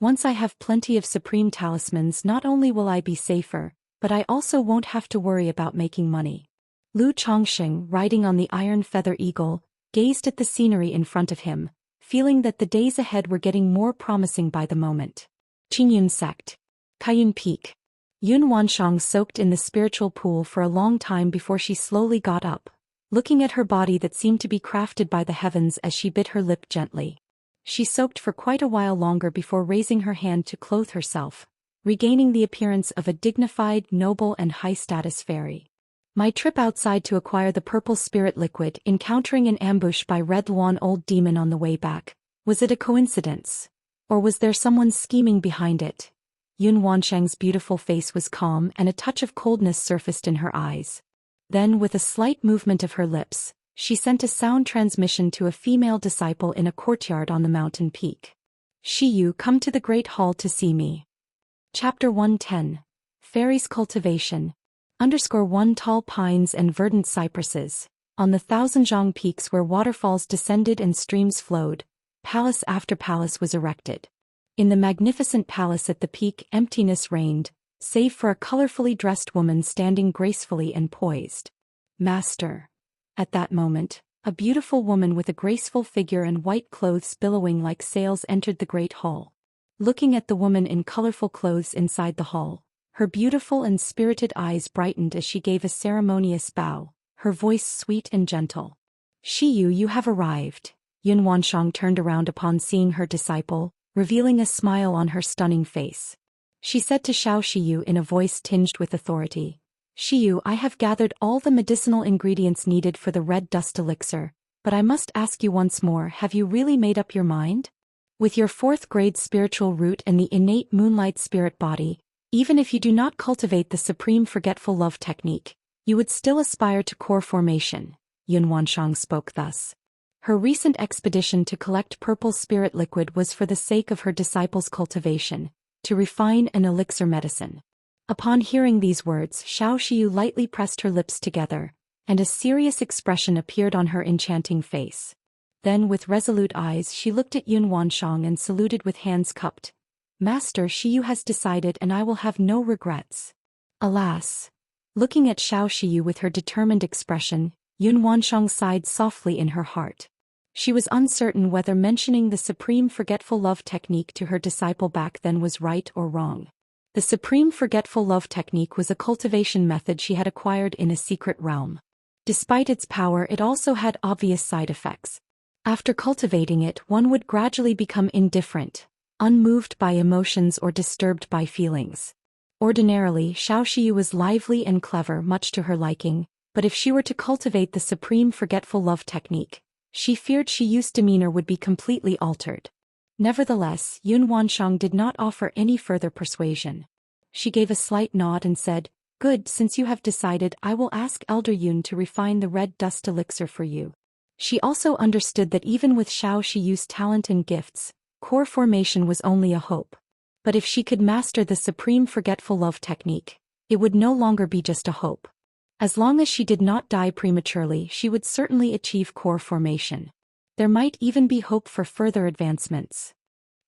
Once I have plenty of supreme talismans, not only will I be safer, but I also won't have to worry about making money. Lu Chongqing, riding on the iron feather eagle, gazed at the scenery in front of him, feeling that the days ahead were getting more promising by the moment. Qingyun sect. Kaiyun Peak. Yun Wanshang soaked in the spiritual pool for a long time before she slowly got up, looking at her body that seemed to be crafted by the heavens as she bit her lip gently. She soaked for quite a while longer before raising her hand to clothe herself, regaining the appearance of a dignified, noble and high-status fairy. My trip outside to acquire the purple spirit liquid, encountering an ambush by Red Luan old demon on the way back, was it a coincidence? Or was there someone scheming behind it? Yun Wanshang's beautiful face was calm and a touch of coldness surfaced in her eyes. Then, with a slight movement of her lips, she sent a sound transmission to a female disciple in a courtyard on the mountain peak. Shiyu, come to the Great Hall to see me. Chapter 110. Fairies Cultivation. _1 Tall pines and verdant cypresses. On the Thousandjiang peaks where waterfalls descended and streams flowed, palace after palace was erected. In the magnificent palace at the peak, emptiness reigned, save for a colorfully dressed woman standing gracefully and poised. Master. At that moment, a beautiful woman with a graceful figure and white clothes billowing like sails entered the great hall. Looking at the woman in colorful clothes inside the hall, her beautiful and spirited eyes brightened as she gave a ceremonious bow, her voice sweet and gentle. Shiyu, you have arrived. Yun Wanshang turned around upon seeing her disciple, revealing a smile on her stunning face. She said to Xiao Shiyu in a voice tinged with authority, Shiyu, I have gathered all the medicinal ingredients needed for the red dust elixir, but I must ask you once more, have you really made up your mind? With your 4th grade spiritual root and the innate moonlight spirit body, even if you do not cultivate the supreme forgetful love technique, you would still aspire to core formation. Yun Wanshang spoke thus. Her recent expedition to collect purple spirit liquid was for the sake of her disciples' cultivation, to refine an elixir medicine. Upon hearing these words, Xiao Shiyu lightly pressed her lips together, and a serious expression appeared on her enchanting face. Then with resolute eyes she looked at Yun Wanshang and saluted with hands cupped. Master, Shiyu has decided and I will have no regrets. Alas! Looking at Xiao Shiyu with her determined expression, Yun Wanshang sighed softly in her heart. She was uncertain whether mentioning the supreme forgetful love technique to her disciple back then was right or wrong. The supreme forgetful love technique was a cultivation method she had acquired in a secret realm. Despite its power, it also had obvious side effects. After cultivating it, one would gradually become indifferent, unmoved by emotions or disturbed by feelings. Ordinarily, Xianxia was lively and clever, much to her liking, but if she were to cultivate the supreme forgetful love technique, she feared Xiao's demeanor would be completely altered. Nevertheless, Yun Wansheng did not offer any further persuasion. She gave a slight nod and said, "Good, since you have decided, I will ask Elder Yun to refine the red dust elixir for you." She also understood that even with Xiao's talent and gifts, core formation was only a hope. But if she could master the supreme forgetful love technique, it would no longer be just a hope. As long as she did not die prematurely, she would certainly achieve core formation. There might even be hope for further advancements.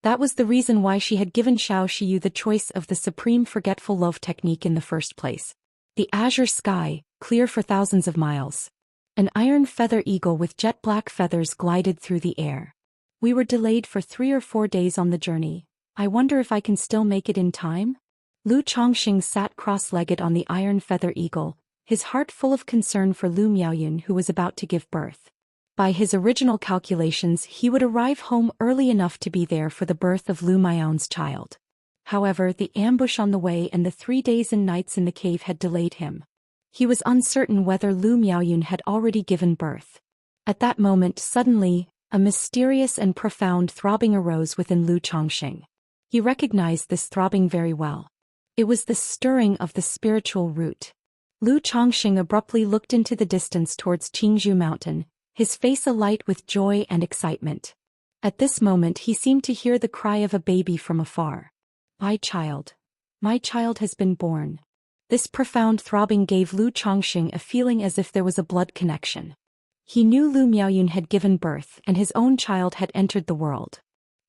That was the reason why she had given Xiaoxiu the choice of the supreme forgetful love technique in the first place. The azure sky, clear for thousands of miles. An iron feather eagle with jet black feathers glided through the air. We were delayed for 3 or 4 days on the journey. I wonder if I can still make it in time? Lu Chongqing sat cross-legged on the iron feather eagle, his heart full of concern for Lu Miaoyun, who was about to give birth. By his original calculations, he would arrive home early enough to be there for the birth of Lu Miaoyun's child. However, the ambush on the way and the 3 days and nights in the cave had delayed him. He was uncertain whether Lu Miaoyun had already given birth. At that moment, suddenly, a mysterious and profound throbbing arose within Lu Chongqing. He recognized this throbbing very well. It was the stirring of the spiritual root. Lu Chongqing abruptly looked into the distance towards Qingzhou Mountain, his face alight with joy and excitement. At this moment he seemed to hear the cry of a baby from afar. My child has been born." This profound throbbing gave Lu Chongqing a feeling as if there was a blood connection. He knew Lu Miaoyun had given birth and his own child had entered the world.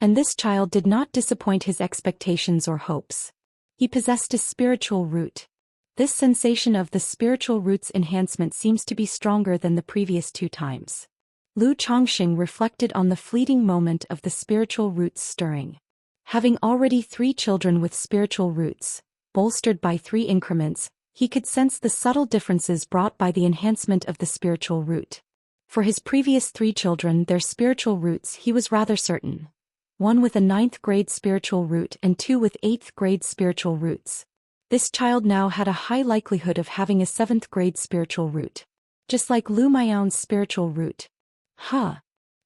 And this child did not disappoint his expectations or hopes. He possessed a spiritual root. This sensation of the spiritual root's enhancement seems to be stronger than the previous 2 times. Lu Chongqing reflected on the fleeting moment of the spiritual root's stirring. Having already 3 children with spiritual roots, bolstered by 3 increments, he could sense the subtle differences brought by the enhancement of the spiritual root. For his previous 3 children, their spiritual roots, he was rather certain. 1 with a 9th grade spiritual root and 2 with 8th grade spiritual roots. This child now had a high likelihood of having a 7th grade spiritual root. Just like Lu Miaoyun's spiritual root.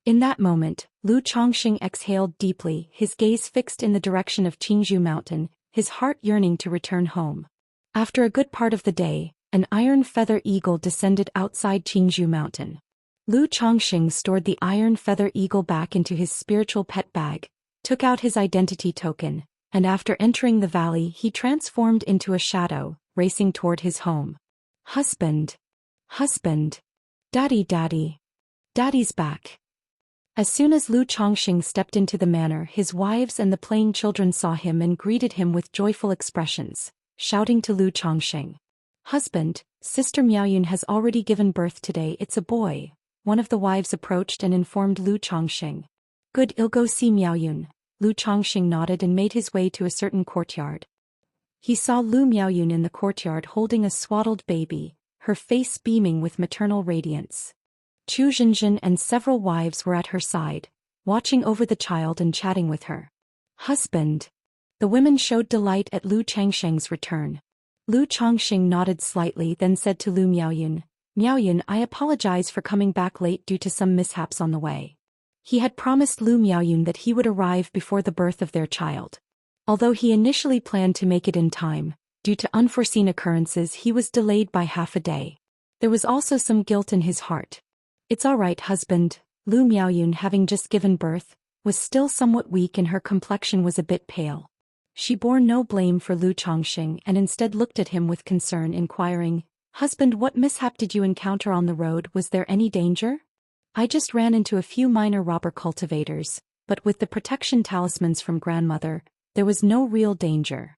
In that moment, Lu Chongqing exhaled deeply, his gaze fixed in the direction of Qingzhou Mountain, his heart yearning to return home. After a good part of the day, an iron feather eagle descended outside Qingzhou Mountain. Lu Chongqing stored the iron feather eagle back into his spiritual pet bag, took out his identity token, and after entering the valley he transformed into a shadow, racing toward his home. Husband! Daddy! Daddy's back! As soon as Lu Chongqing stepped into the manor, his wives and the playing children saw him and greeted him with joyful expressions, shouting to Lu Chongqing. "Husband, Sister Miaoyun has already given birth today, it's a boy." One of the wives approached and informed Lu Chongqing. "Good, I'll go see Miaoyun." Lu Chongqing nodded and made his way to a certain courtyard. He saw Lu Miaoyun in the courtyard holding a swaddled baby, her face beaming with maternal radiance. Chu Zhinzhin and several wives were at her side, watching over the child and chatting with her. "Husband." The women showed delight at Lu Chongqing's return. Lu Chongqing nodded slightly, then said to Lu Miaoyun, "Miaoyun, I apologize for coming back late due to some mishaps on the way." He had promised Lu Miaoyun that he would arrive before the birth of their child. Although he initially planned to make it in time, due to unforeseen occurrences he was delayed by half a day. There was also some guilt in his heart. "It's all right, husband." Lu Miaoyun, having just given birth, was still somewhat weak and her complexion was a bit pale. She bore no blame for Lu Chongqing and instead looked at him with concern, inquiring, "Husband, what mishap did you encounter on the road? Was there any danger?" "I just ran into a few minor robber cultivators, but with the protection talismans from grandmother, there was no real danger."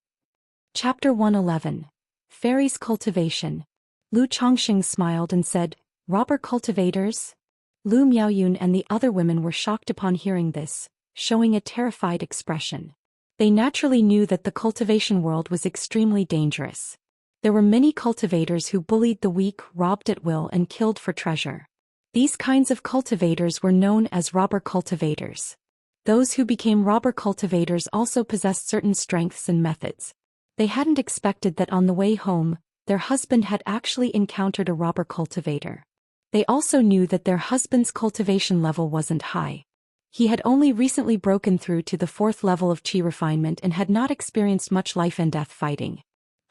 Chapter 111. Fairies' Cultivation. Lu Chongqing smiled and said, "Robber cultivators?" Lu Miaoyun and the other women were shocked upon hearing this, showing a terrified expression. They naturally knew that the cultivation world was extremely dangerous. There were many cultivators who bullied the weak, robbed at will, and killed for treasure. These kinds of cultivators were known as robber cultivators. Those who became robber cultivators also possessed certain strengths and methods. They hadn't expected that on the way home, their husband had actually encountered a robber cultivator. They also knew that their husband's cultivation level wasn't high. He had only recently broken through to the 4th level of chi refinement and had not experienced much life and death fighting.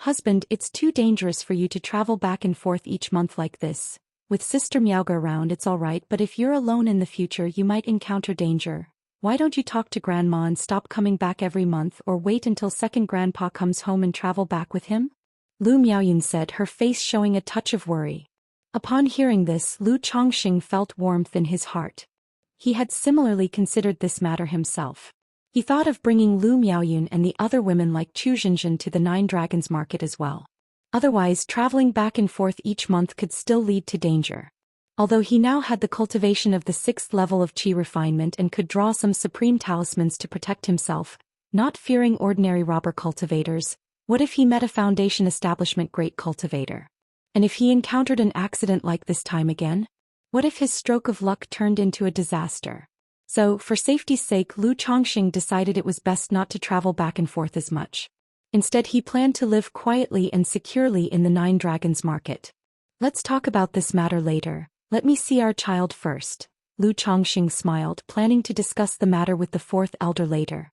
Husband, it's too dangerous for you to travel back and forth each month like this. With Sister Miaoga around it's alright, but if you're alone in the future you might encounter danger. Why don't you talk to Grandma and stop coming back every month, or wait until second Grandpa comes home and travel back with him? Lu Miaoyun said, her face showing a touch of worry. Upon hearing this, Lu Chongqing felt warmth in his heart. He had similarly considered this matter himself. He thought of bringing Lu Miaoyun and the other women like Chu Xinjin to the Nine Dragons market as well. Otherwise, traveling back and forth each month could still lead to danger. Although he now had the cultivation of the 6th level of chi refinement and could draw some supreme talismans to protect himself, not fearing ordinary robber cultivators, what if he met a Foundation establishment great cultivator? And if he encountered an accident like this time again? What if his stroke of luck turned into a disaster? So, for safety's sake, Lu Chongqing decided it was best not to travel back and forth as much. Instead, he planned to live quietly and securely in the Nine Dragons market. Let's talk about this matter later. Let me see our child first. Lu Chongqing smiled, planning to discuss the matter with the 4th elder later.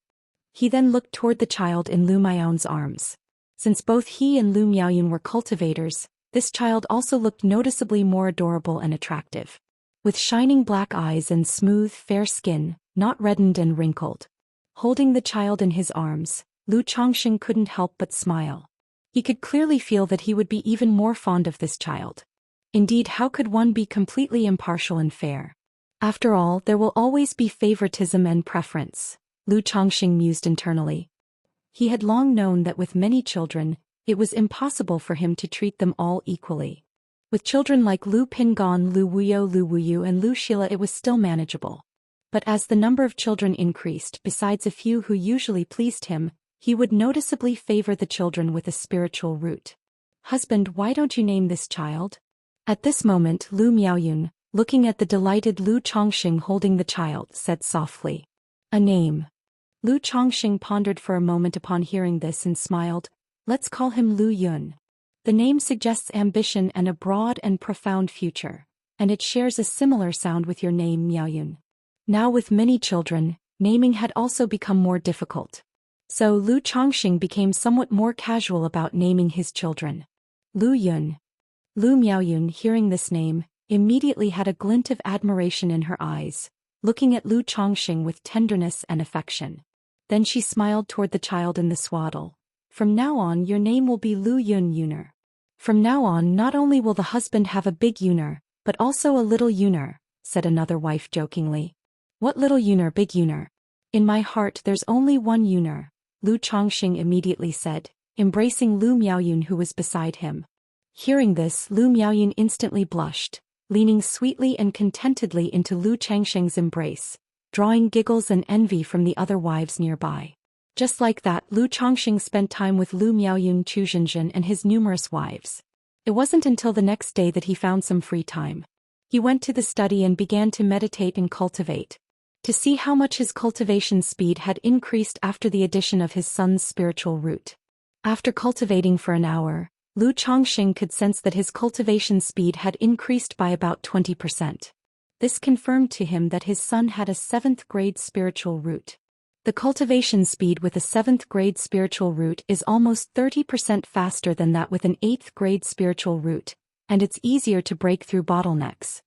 He then looked toward the child in Lu Miaoyun's arms. Since both he and Lu Miaoyun were cultivators, this child also looked noticeably more adorable and attractive. With shining black eyes and smooth, fair skin, not reddened and wrinkled. Holding the child in his arms, Lu Chongqing couldn't help but smile. He could clearly feel that he would be even more fond of this child. Indeed, how could one be completely impartial and fair? After all, there will always be favoritism and preference, Lu Chongqing mused internally. He had long known that with many children, it was impossible for him to treat them all equally. With children like Lu Pingon, Lu Wuyu, and Lu Shila it was still manageable. But as the number of children increased, besides a few who usually pleased him, he would noticeably favor the children with a spiritual root. Husband, why don't you name this child? At this moment, Lu Miaoyun, looking at the delighted Lu Chongqing holding the child, said softly. A name. Lu Chongqing pondered for a moment upon hearing this and smiled. Let's call him Lu Yun. The name suggests ambition and a broad and profound future, and it shares a similar sound with your name, Miaoyun. Now with many children, naming had also become more difficult. So Lu Chongqing became somewhat more casual about naming his children. Lu Yun. Lu Miaoyun, hearing this name, immediately had a glint of admiration in her eyes, looking at Lu Chongqing with tenderness and affection. Then she smiled toward the child in the swaddle. From now on your name will be Lu Yun Yuner. From now on not only will the husband have a big Yuner, but also a little Yuner, said another wife jokingly. What little Yuner, big Yuner? In my heart there's only one Yuner, Lu Chongqing immediately said, embracing Lu Miaoyun who was beside him. Hearing this, Lu Miaoyun instantly blushed, leaning sweetly and contentedly into Lu Chongqing's embrace, drawing giggles and envy from the other wives nearby. Just like that, Lu Chongqing spent time with Lu Miaoyun, Chu Xinjin and his numerous wives. It wasn't until the next day that he found some free time. He went to the study and began to meditate and cultivate. To see how much his cultivation speed had increased after the addition of his son's spiritual root. After cultivating for an hour, Lu Chongqing could sense that his cultivation speed had increased by about 20%. This confirmed to him that his son had a 7th grade spiritual root. The cultivation speed with a 7th grade spiritual root is almost 30% faster than that with an 8th grade spiritual root, and it's easier to break through bottlenecks.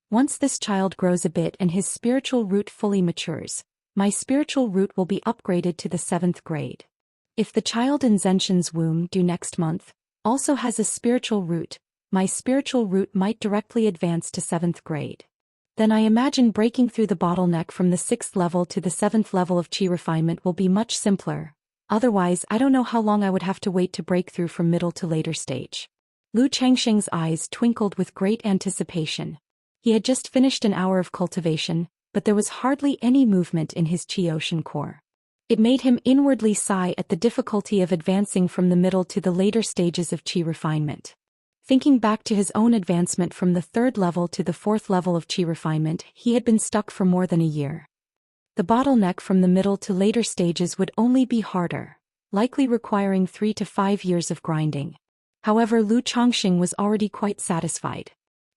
Once this child grows a bit and his spiritual root fully matures, my spiritual root will be upgraded to the 7th grade. If the child in Zhenshin's womb due next month also has a spiritual root, my spiritual root might directly advance to 7th grade. Then I imagine breaking through the bottleneck from the 6th level to the 7th level of chi refinement will be much simpler. Otherwise, I don't know how long I would have to wait to break through from middle to later stage. Lu Chongqing's eyes twinkled with great anticipation. He had just finished an hour of cultivation, but there was hardly any movement in his Qi Ocean core. It made him inwardly sigh at the difficulty of advancing from the middle to the later stages of qi refinement. Thinking back to his own advancement from the 3rd level to the 4th level of qi refinement, he had been stuck for more than a year. The bottleneck from the middle to later stages would only be harder, likely requiring 3 to 5 years of grinding. However, Lu Chongqing was already quite satisfied.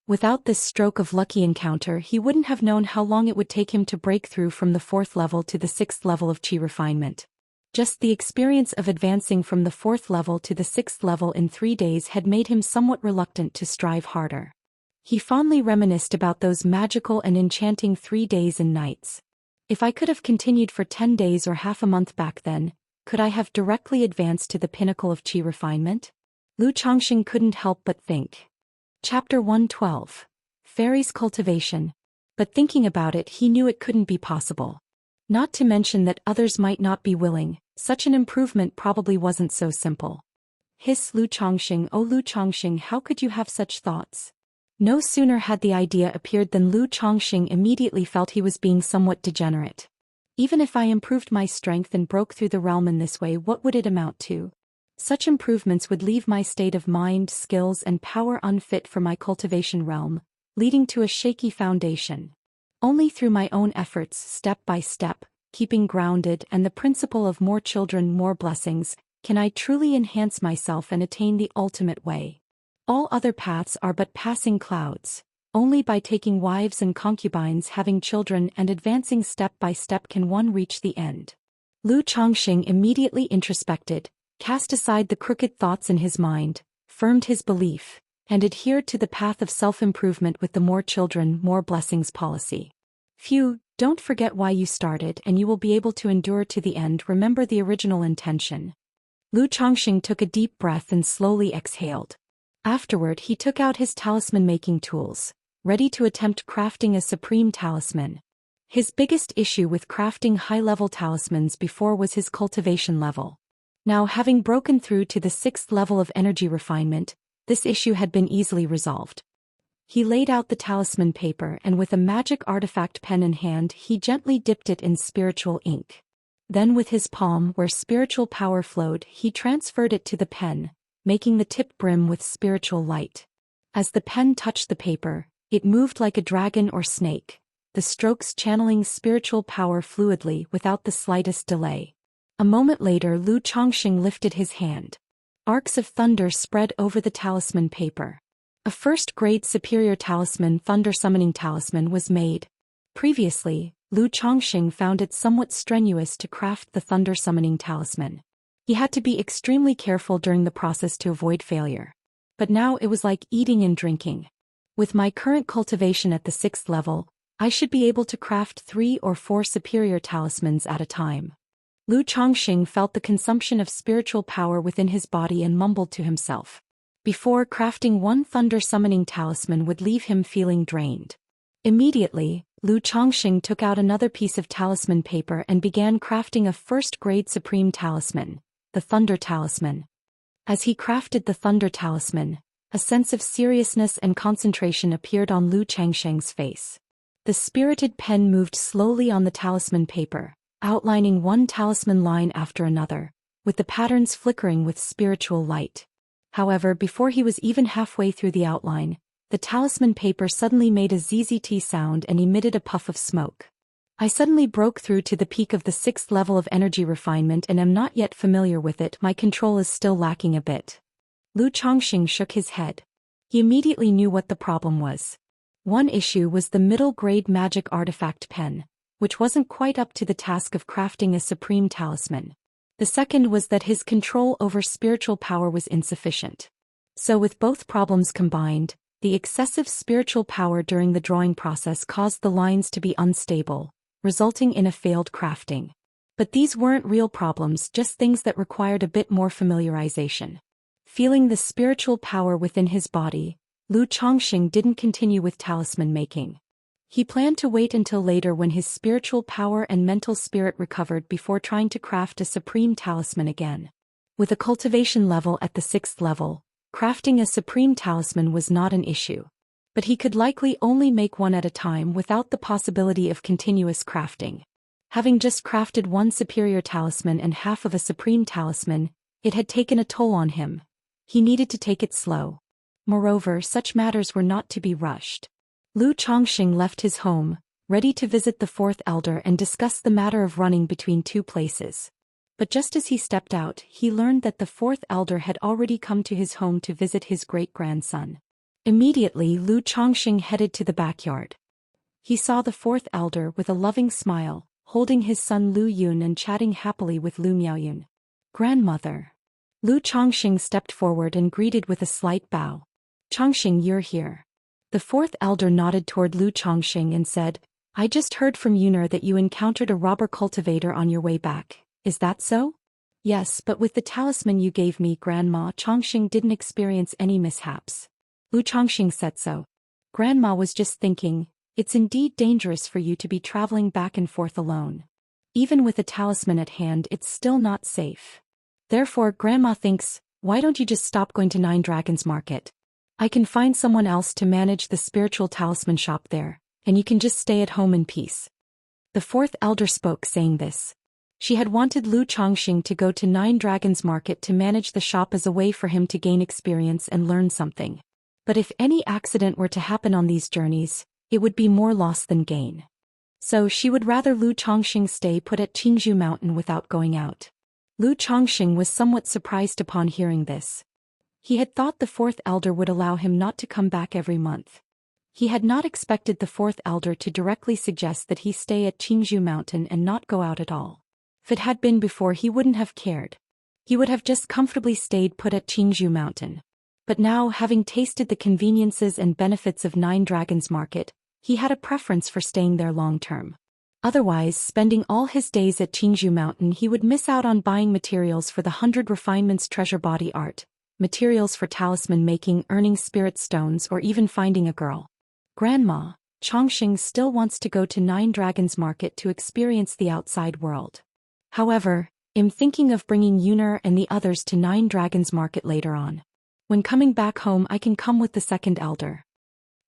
Without this stroke of lucky encounter, he wouldn't have known how long it would take him to break through from the 4th level to the 6th level of qi refinement. Just the experience of advancing from the 4th level to the 6th level in 3 days had made him somewhat reluctant to strive harder. He fondly reminisced about those magical and enchanting 3 days and nights. If I could have continued for 10 days or half a month back then, could I have directly advanced to the pinnacle of qi refinement? Lu Chongqing couldn't help but think. Chapter 112. Fairies' Cultivation. But thinking about it, he knew it couldn't be possible. Not to mention that others might not be willing, such an improvement probably wasn't so simple. Hiss Lu Chongqing, oh Lu Chongqing, how could you have such thoughts? No sooner had the idea appeared than Lu Chongqing immediately felt he was being somewhat degenerate. Even if I improved my strength and broke through the realm in this way, what would it amount to? Such improvements would leave my state of mind, skills and power unfit for my cultivation realm, leading to a shaky foundation. Only through my own efforts, step by step, keeping grounded and the principle of more children, more blessings, can I truly enhance myself and attain the ultimate way. All other paths are but passing clouds. Only by taking wives and concubines, having children and advancing step by step can one reach the end. Lu Chongqing immediately introspected, cast aside the crooked thoughts in his mind, firmed his belief, and adhered to the path of self-improvement with the more children, more blessings policy. Phew, don't forget why you started and you will be able to endure to the end. Remember the original intention. Lu Chongqing took a deep breath and slowly exhaled. Afterward he took out his talisman-making tools, ready to attempt crafting a supreme talisman. His biggest issue with crafting high-level talismans before was his cultivation level. Now, having broken through to the 6th level of energy refinement, this issue had been easily resolved. He laid out the talisman paper and with a magic artifact pen in hand he gently dipped it in spiritual ink. Then with his palm where spiritual power flowed he transferred it to the pen, making the tip brim with spiritual light. As the pen touched the paper, it moved like a dragon or snake, the strokes channeling spiritual power fluidly without the slightest delay. A moment later Lu Chongqing lifted his hand. Arcs of thunder spread over the talisman paper. A first-grade superior talisman, Thunder Summoning Talisman, was made. Previously, Lu Chongqing found it somewhat strenuous to craft the Thunder Summoning Talisman. He had to be extremely careful during the process to avoid failure. But now it was like eating and drinking. With my current cultivation at the 6th level, I should be able to craft 3 or 4 superior talismans at a time. Lu Chongqing felt the consumption of spiritual power within his body and mumbled to himself. Before crafting one Thunder Summoning Talisman would leave him feeling drained. Immediately, Lu Chongqing took out another piece of talisman paper and began crafting a first-grade supreme talisman, the Thunder Talisman. As he crafted the Thunder Talisman, a sense of seriousness and concentration appeared on Lu Chongqing's face. The spirited pen moved slowly on the talisman paper, outlining one talisman line after another, with the patterns flickering with spiritual light. However, before he was even halfway through the outline, the talisman paper suddenly made a ZZT sound and emitted a puff of smoke. I suddenly broke through to the peak of the 6th level of energy refinement and am not yet familiar with it. My control is still lacking a bit. Lu Chongqing shook his head. He immediately knew what the problem was. One issue was the middle-grade magic artifact pen, which wasn't quite up to the task of crafting a supreme talisman. The second was that his control over spiritual power was insufficient. So with both problems combined, the excessive spiritual power during the drawing process caused the lines to be unstable, resulting in a failed crafting. But these weren't real problems, just things that required a bit more familiarization. Feeling the spiritual power within his body, Lu Chongqing didn't continue with talisman making. He planned to wait until later when his spiritual power and mental spirit recovered before trying to craft a supreme talisman again. With a cultivation level at the 6th level, crafting a supreme talisman was not an issue. But he could likely only make one at a time without the possibility of continuous crafting. Having just crafted one superior talisman and half of a supreme talisman, it had taken a toll on him. He needed to take it slow. Moreover, such matters were not to be rushed. Lu Chongqing left his home, ready to visit the fourth elder and discuss the matter of running between two places. But just as he stepped out, he learned that the fourth elder had already come to his home to visit his great-grandson. Immediately, Lu Chongqing headed to the backyard. He saw the fourth elder with a loving smile, holding his son Lu Yun and chatting happily with Lu Miaoyun. Grandmother. Lu Chongqing stepped forward and greeted with a slight bow. Chongqing, you're here. The fourth elder nodded toward Lu Chongqing and said, I just heard from Yuner that you encountered a robber cultivator on your way back. Is that so? Yes, but with the talisman you gave me, Grandma, Chongqing didn't experience any mishaps. Lu Chongqing said so. Grandma was just thinking, it's indeed dangerous for you to be traveling back and forth alone. Even with a talisman at hand, it's still not safe. Therefore, Grandma thinks, why don't you just stop going to Nine Dragons Market? I can find someone else to manage the spiritual talisman shop there, and you can just stay at home in peace. The fourth elder spoke, saying this. She had wanted Lu Chongqing to go to Nine Dragons Market to manage the shop as a way for him to gain experience and learn something. But if any accident were to happen on these journeys, it would be more loss than gain. So she would rather Lu Chongqing stay put at Qingzhou Mountain without going out. Lu Chongqing was somewhat surprised upon hearing this. He had thought the fourth elder would allow him not to come back every month. He had not expected the fourth elder to directly suggest that he stay at Qingzhou Mountain and not go out at all. If it had been before, he wouldn't have cared. He would have just comfortably stayed put at Qingzhou Mountain. But now, having tasted the conveniences and benefits of Nine Dragons Market, he had a preference for staying there long term. Otherwise, spending all his days at Qingzhou Mountain, he would miss out on buying materials for the 100 Refinements treasure body art, materials for talisman making, earning spirit stones, or even finding a girl. Grandma, Chongqing still wants to go to Nine Dragons Market to experience the outside world. However, I'm thinking of bringing Yuner and the others to Nine Dragons Market later on. When coming back home, I can come with the second elder.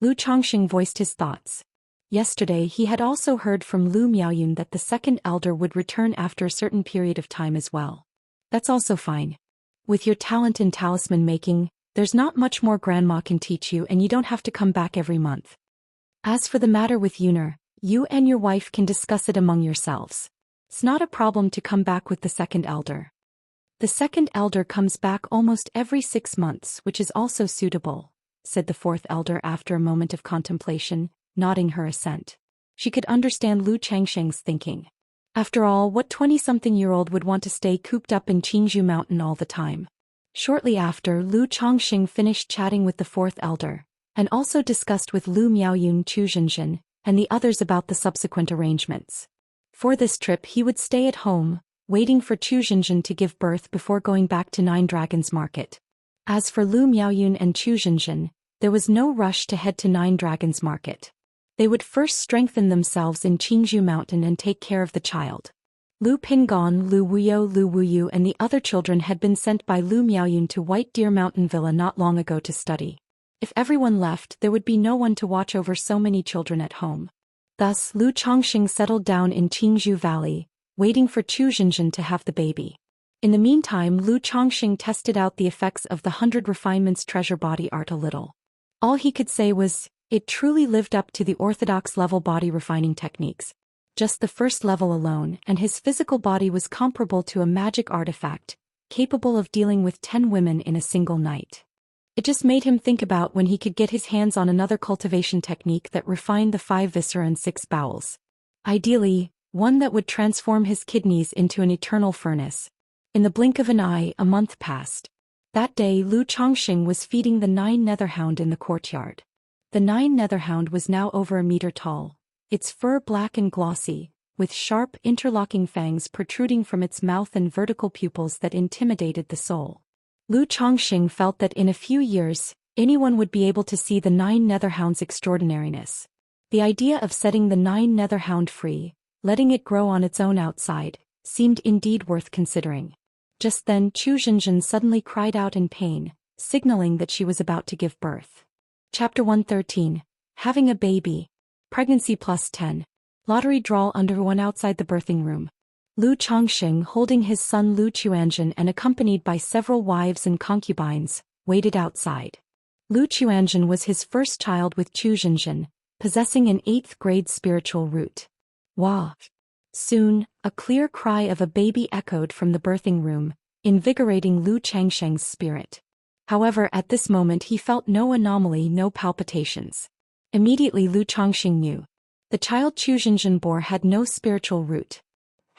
Lu Chongqing voiced his thoughts. Yesterday he had also heard from Lu Miaoyun that the second elder would return after a certain period of time as well. That's also fine. With your talent in talisman making, there's not much more Grandma can teach you, and you don't have to come back every month. As for the matter with Yuner, you and your wife can discuss it among yourselves. It's not a problem to come back with the second elder. The second elder comes back almost every 6 months, which is also suitable, said the fourth elder after a moment of contemplation, nodding her assent. She could understand Lu Changsheng's thinking. After all, what 20-something-year-old would want to stay cooped up in Qingzhou Mountain all the time? Shortly after, Lu Chongqing finished chatting with the fourth elder, and also discussed with Lu Miaoyun, Chu Zhenjin, and the others about the subsequent arrangements. For this trip he would stay at home, waiting for Chu Zhenjin to give birth before going back to Nine Dragons Market. As for Lu Miaoyun and Chu Zhenjin, there was no rush to head to Nine Dragons Market. They would first strengthen themselves in Qingzhou Mountain and take care of the child. Lu Pinggong, Lu Wuyu, and the other children had been sent by Lu Miaoyun to White Deer Mountain Villa not long ago to study. If everyone left, there would be no one to watch over so many children at home. Thus, Lu Chongqing settled down in Qingzhou Valley, waiting for Chu Zhenjin to have the baby. In the meantime, Lu Chongqing tested out the effects of the 100 Refinements treasure body art a little. All he could say was, it truly lived up to the orthodox level body refining techniques. Just the first level alone, and his physical body was comparable to a magic artifact, capable of dealing with 10 women in a single night. It just made him think about when he could get his hands on another cultivation technique that refined the 5 viscera and 6 bowels. Ideally, one that would transform his kidneys into an eternal furnace. In the blink of an eye, a month passed. That day, Lu Chongqing was feeding the 9 netherhound in the courtyard. The 9 netherhound was now over a meter tall, its fur black and glossy, with sharp, interlocking fangs protruding from its mouth and vertical pupils that intimidated the soul. Lu Chongqing felt that in a few years, anyone would be able to see the 9 netherhound's extraordinariness. The idea of setting the 9 netherhound free, letting it grow on its own outside, seemed indeed worth considering. Just then Chu Zhenjin suddenly cried out in pain, signaling that she was about to give birth. Chapter 113. Having a baby. Pregnancy plus 10. Lottery draw under one outside the birthing room. Lu Chongxing, holding his son Lu Chuanzhen and accompanied by several wives and concubines, waited outside. Lu Chuanzhen was his first child with Chu Zhenjin, possessing an 8th grade spiritual root. Wah! Soon, a clear cry of a baby echoed from the birthing room, invigorating Lu Changsheng's spirit. However, at this moment he felt no anomaly, no palpitations. Immediately Lu Chongxing knew. The child Chu Zhenjin bore had no spiritual root.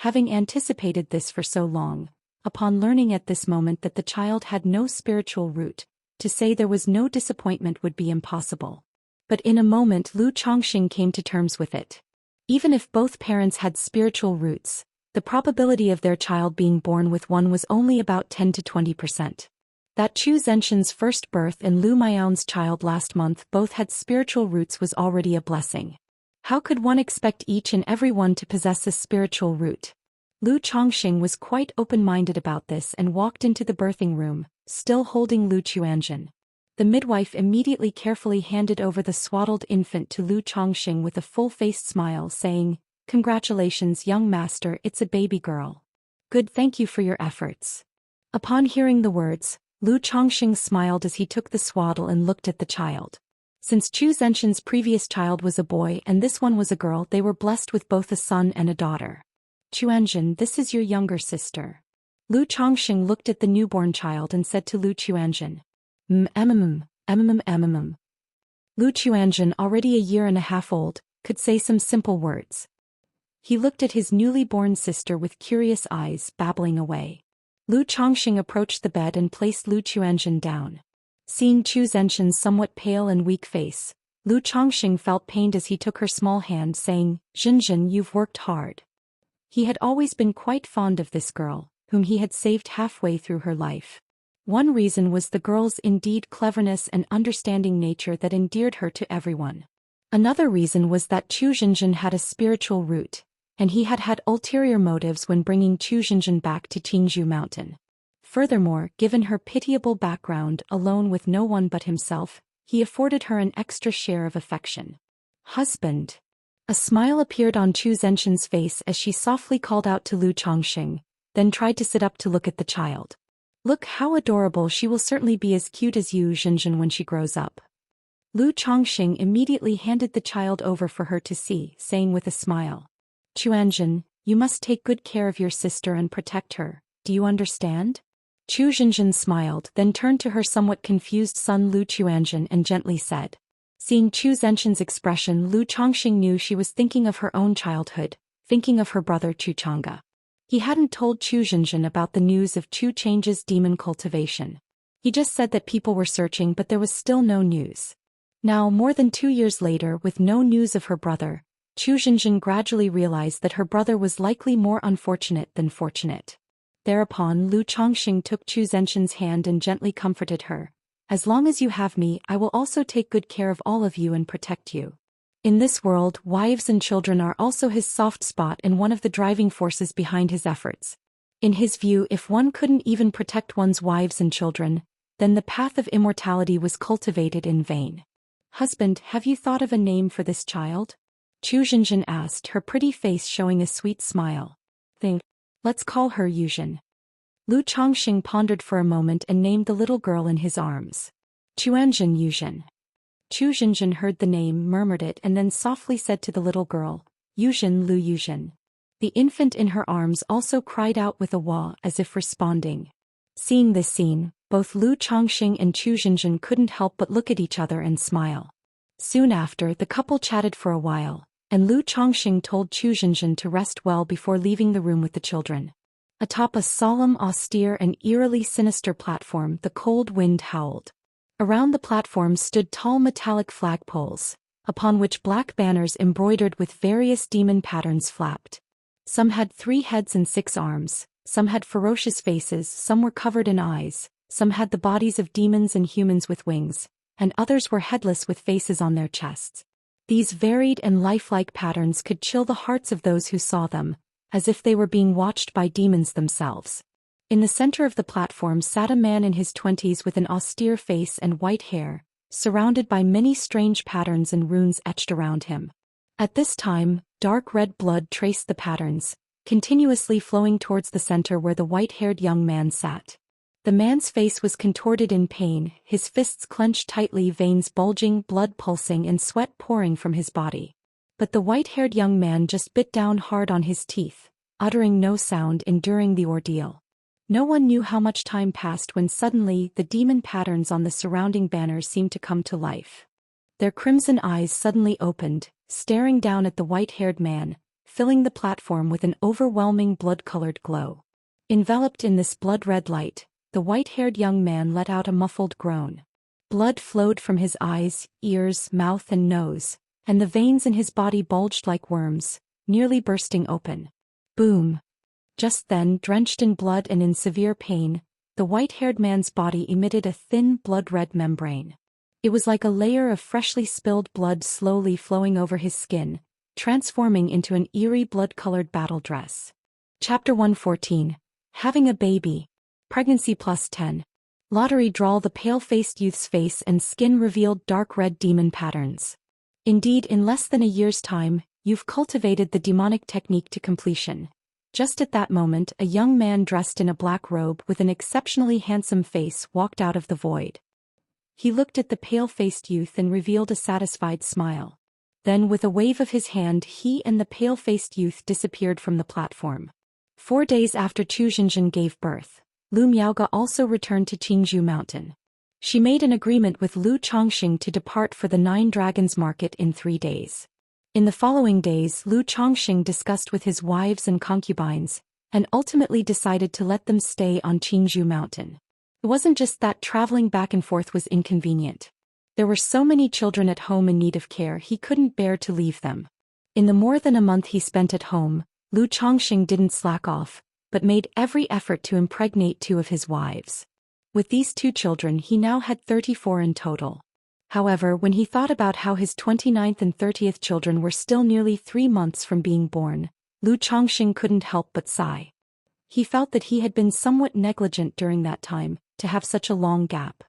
Having anticipated this for so long, upon learning at this moment that the child had no spiritual root, to say there was no disappointment would be impossible. But in a moment Lu Chongxing came to terms with it. Even if both parents had spiritual roots, the probability of their child being born with one was only about 10 to 20%. That Chu Zhenshin's first birth and Lu Miao's child last month both had spiritual roots was already a blessing. How could one expect each and every one to possess a spiritual root? Lu Chongxing was quite open-minded about this and walked into the birthing room, still holding Lu Chuanzhen. The midwife immediately carefully handed over the swaddled infant to Lu Chongxing with a full-faced smile, saying, "Congratulations, young master, it's a baby girl. Good, thank you for your efforts." Upon hearing the words, Lu Chongxing smiled as he took the swaddle and looked at the child. Since Chu Zhenshin's previous child was a boy and this one was a girl, they were blessed with both a son and a daughter. "Chuanzhen, this is your younger sister." Lu Chongxing looked at the newborn child and said to Lu Chuanzhen, Lu Chuanzhen, already a year and a half old, could say some simple words. He looked at his newly born sister with curious eyes, babbling away. Lu Chongxing approached the bed and placed Lu Chuanzhen down. Seeing Chu Zhenshin's somewhat pale and weak face, Lu Chongxing felt pained as he took her small hand, saying, "Zhenjin, you've worked hard." He had always been quite fond of this girl, whom he had saved halfway through her life. One reason was the girl's indeed cleverness and understanding nature that endeared her to everyone. Another reason was that Chu Zhenjin had a spiritual root, and he had had ulterior motives when bringing Chu Zhenjin back to Qingzhou Mountain. Furthermore, given her pitiable background, alone with no one but himself, he afforded her an extra share of affection. "Husband." A smile appeared on Chu Zhenshin's face as she softly called out to Lu Chongxing, then tried to sit up to look at the child. "Look how adorable, she will certainly be as cute as you, Zhenjin, when she grows up." Lu Chongxing immediately handed the child over for her to see, saying with a smile, "Chuanzhen, you must take good care of your sister and protect her, do you understand?" Chu Zhenjin smiled, then turned to her somewhat confused son Lu Chuanzhen and gently said. Seeing Chu Zhenshin's expression, Lu Chongxing knew she was thinking of her own childhood, thinking of her brother Chu Chang'e. He hadn't told Chu Zhenjin about the news of Chu Chang'e's demon cultivation. He just said that people were searching, but there was still no news. Now, more than 2 years later, with no news of her brother, Chu Zhenjin gradually realized that her brother was likely more unfortunate than fortunate. Thereupon Lu Chongxing took Chu Zhenshin's hand and gently comforted her. "As long as you have me, I will also take good care of all of you and protect you." In this world, wives and children are also his soft spot and one of the driving forces behind his efforts. In his view, if one couldn't even protect one's wives and children, then the path of immortality was cultivated in vain. "Husband, have you thought of a name for this child?" Chu Zhenjin asked, her pretty face showing a sweet smile. "Let's call her Yuzhen." Lu Chongxing pondered for a moment and named the little girl in his arms. "Chuanzhen Yuzhen." Chu Zhenjin heard the name, murmured it, and then softly said to the little girl, "Yuzhen Lu Yuzhen." The infant in her arms also cried out with a wah as if responding. Seeing this scene, both Lu Chongxing and Chu Zhenjin couldn't help but look at each other and smile. Soon after, the couple chatted for a while, and Lu Chongxing told Chu Zhenjin to rest well before leaving the room with the children. Atop a solemn, austere and eerily sinister platform, the cold wind howled. Around the platform stood tall metallic flagpoles, upon which black banners embroidered with various demon patterns flapped. Some had 3 heads and 6 arms, some had ferocious faces, some were covered in eyes, some had the bodies of demons and humans with wings, and others were headless with faces on their chests. These varied and lifelike patterns could chill the hearts of those who saw them, as if they were being watched by demons themselves. In the center of the platform sat a man in his 20s with an austere face and white hair, surrounded by many strange patterns and runes etched around him. At this time, dark red blood traced the patterns, continuously flowing towards the center where the white-haired young man sat. The man's face was contorted in pain, his fists clenched tightly, veins bulging, blood pulsing and sweat pouring from his body. But the white-haired young man just bit down hard on his teeth, uttering no sound, enduring the ordeal. No one knew how much time passed when suddenly the demon patterns on the surrounding banners seemed to come to life. Their crimson eyes suddenly opened, staring down at the white-haired man, filling the platform with an overwhelming blood-colored glow. Enveloped in this blood-red light, the white-haired young man let out a muffled groan. Blood flowed from his eyes, ears, mouth and nose, and the veins in his body bulged like worms, nearly bursting open. Boom! Just then, drenched in blood and in severe pain, the white-haired man's body emitted a thin blood-red membrane. It was like a layer of freshly spilled blood slowly flowing over his skin, transforming into an eerie blood-colored battle dress. Chapter 114. Having a baby. Pregnancy plus 10. Lottery draw. The pale-faced youth's face and skin revealed dark red demon patterns. Indeed, in less than a year's time, you've cultivated the demonic technique to completion. Just at that moment, a young man dressed in a black robe with an exceptionally handsome face walked out of the void. He looked at the pale-faced youth and revealed a satisfied smile. Then, with a wave of his hand, he and the pale-faced youth disappeared from the platform. 4 days after Zhou Xian gave birth, Lu Miaoge also returned to Qingzhou Mountain. She made an agreement with Lu Chongxing to depart for the 9 Dragons Market in 3 days. In the following days, Lu Chongxing discussed with his wives and concubines, and ultimately decided to let them stay on Qingzhou Mountain. It wasn't just that traveling back and forth was inconvenient. There were so many children at home in need of care he couldn't bear to leave them. In the more than a month he spent at home, Lu Chongxing didn't slack off, but made every effort to impregnate 2 of his wives. With these 2 children he now had 34 in total. However, when he thought about how his 29th and 30th children were still nearly 3 months from being born, Lu Chongxing couldn't help but sigh. He felt that he had been somewhat negligent during that time, to have such a long gap.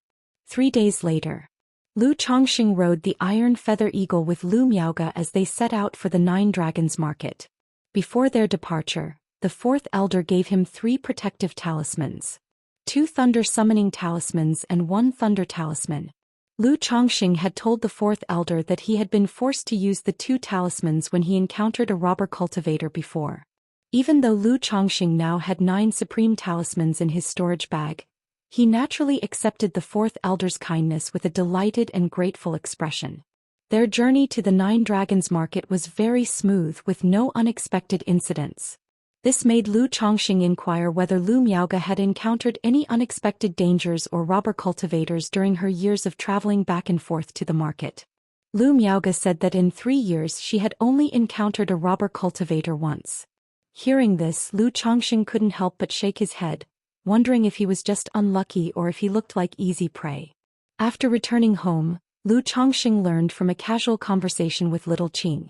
3 days later, Lu Chongxing rode the iron feather eagle with Lu Miaoge as they set out for the 9 Dragons Market. Before their departure, the 4th elder gave him 3 protective talismans. 2 thunder summoning talismans and 1 thunder talisman. Lu Chongxing had told the 4th elder that he had been forced to use the 2 talismans when he encountered a robber cultivator before. Even though Lu Chongxing now had 9 supreme talismans in his storage bag, he naturally accepted the 4th elder's kindness with a delighted and grateful expression. Their journey to the 9 Dragons Market was very smooth with no unexpected incidents. This made Lu Chongxing inquire whether Lu Miaoge had encountered any unexpected dangers or robber cultivators during her years of traveling back and forth to the market. Lu Miaoge said that in 3 years she had only encountered a robber cultivator once. Hearing this, Lu Chongxing couldn't help but shake his head, wondering if he was just unlucky or if he looked like easy prey. After returning home, Lu Chongxing learned from a casual conversation with little Qing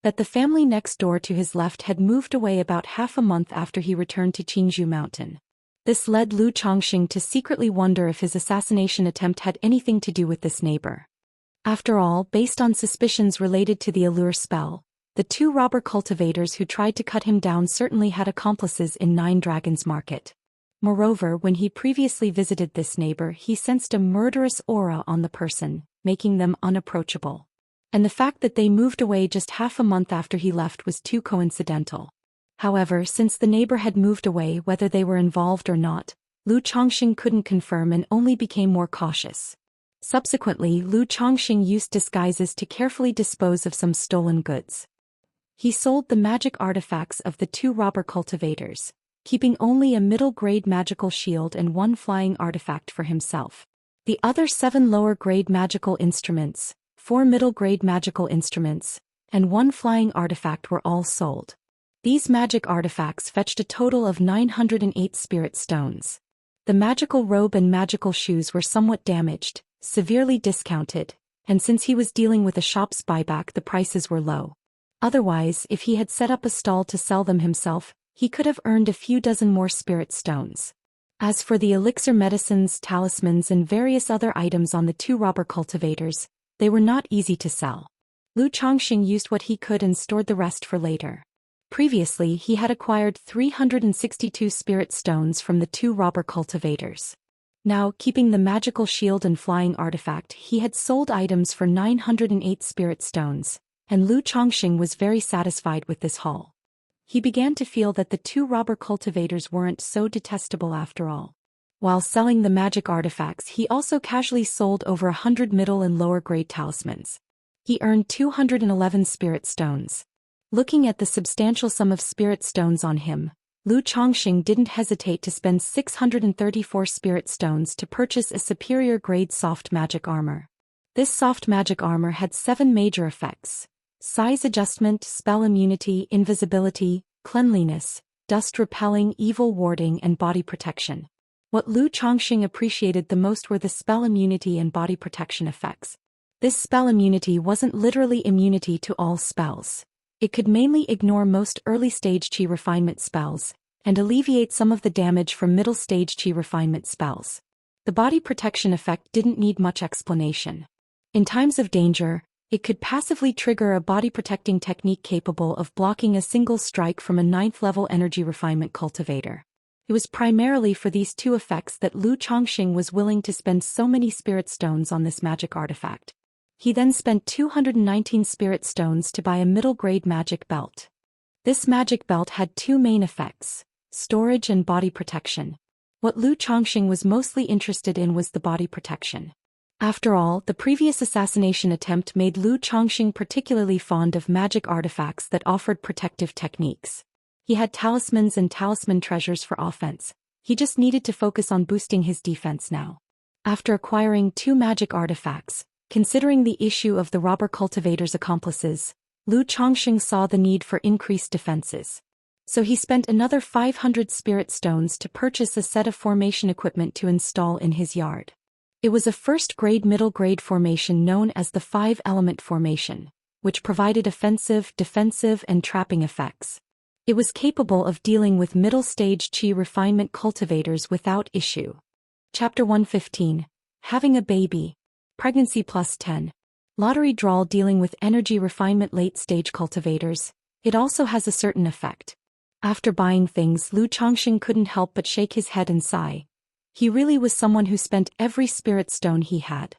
that the family next door to his left had moved away about half a month after he returned to Qingzhou Mountain. This led Lu Chongxing to secretly wonder if his assassination attempt had anything to do with this neighbor. After all, based on suspicions related to the allure spell, the 2 robber cultivators who tried to cut him down certainly had accomplices in 9 Dragons Market. Moreover, when he previously visited this neighbor, he sensed a murderous aura on the person, making them unapproachable. And the fact that they moved away just half a month after he left was too coincidental. However, since the neighbor had moved away, whether they were involved or not, Lu Chongxing couldn't confirm and only became more cautious. Subsequently, Lu Chongxing used disguises to carefully dispose of some stolen goods. He sold the magic artifacts of the 2 robber cultivators, keeping only a middle-grade magical shield and 1 flying artifact for himself. The other 7 lower-grade magical instruments, 4 middle-grade magical instruments, and 1 flying artifact were all sold. These magic artifacts fetched a total of 908 spirit stones. The magical robe and magical shoes were somewhat damaged, severely discounted, and since he was dealing with a shop's buyback, the prices were low. Otherwise, if he had set up a stall to sell them himself, he could have earned a few dozen more spirit stones. As for the elixir medicines, talismans and various other items on the 2 robber cultivators, they were not easy to sell. Lu Chongqing used what he could and stored the rest for later. Previously he had acquired 362 spirit stones from the 2 robber cultivators. Now, keeping the magical shield and flying artifact, he had sold items for 908 spirit stones, and Lu Chongqing was very satisfied with this haul. He began to feel that the 2 robber cultivators weren't so detestable after all. While selling the magic artifacts, he also casually sold over 100 middle and lower grade talismans. He earned 211 spirit stones. Looking at the substantial sum of spirit stones on him, Lu Chongqing didn't hesitate to spend 634 spirit stones to purchase a superior grade soft magic armor. This soft magic armor had 7 major effects: size adjustment, spell immunity, invisibility, cleanliness, dust repelling, evil warding, and body protection. What Lu Chongqing appreciated the most were the spell immunity and body protection effects. This spell immunity wasn't literally immunity to all spells. It could mainly ignore most early-stage Qi refinement spells, and alleviate some of the damage from middle-stage Qi refinement spells. The body protection effect didn't need much explanation. In times of danger, it could passively trigger a body-protecting technique capable of blocking a single strike from a 9th-level energy refinement cultivator. It was primarily for these 2 effects that Lu Chongqing was willing to spend so many spirit stones on this magic artifact. He then spent 219 spirit stones to buy a middle-grade magic belt. This magic belt had 2 main effects: storage and body protection. What Lu Chongqing was mostly interested in was the body protection. After all, the previous assassination attempt made Lu Chongqing particularly fond of magic artifacts that offered protective techniques. He had talismans and talisman treasures for offense. He just needed to focus on boosting his defense now. After acquiring 2 magic artifacts, considering the issue of the robber cultivator's accomplices, Lu Chongqing saw the need for increased defenses. So he spent another 500 spirit stones to purchase a set of formation equipment to install in his yard. It was a first-grade middle-grade formation known as the 5-element formation, which provided offensive, defensive, and trapping effects. It was capable of dealing with middle-stage Qi refinement cultivators without issue. Chapter 115. Having a baby. Pregnancy plus 10. Lottery draw. Dealing with energy refinement late-stage cultivators, it also has a certain effect. After buying things, Lu Chongqing couldn't help but shake his head and sigh. He really was someone who spent every spirit stone he had.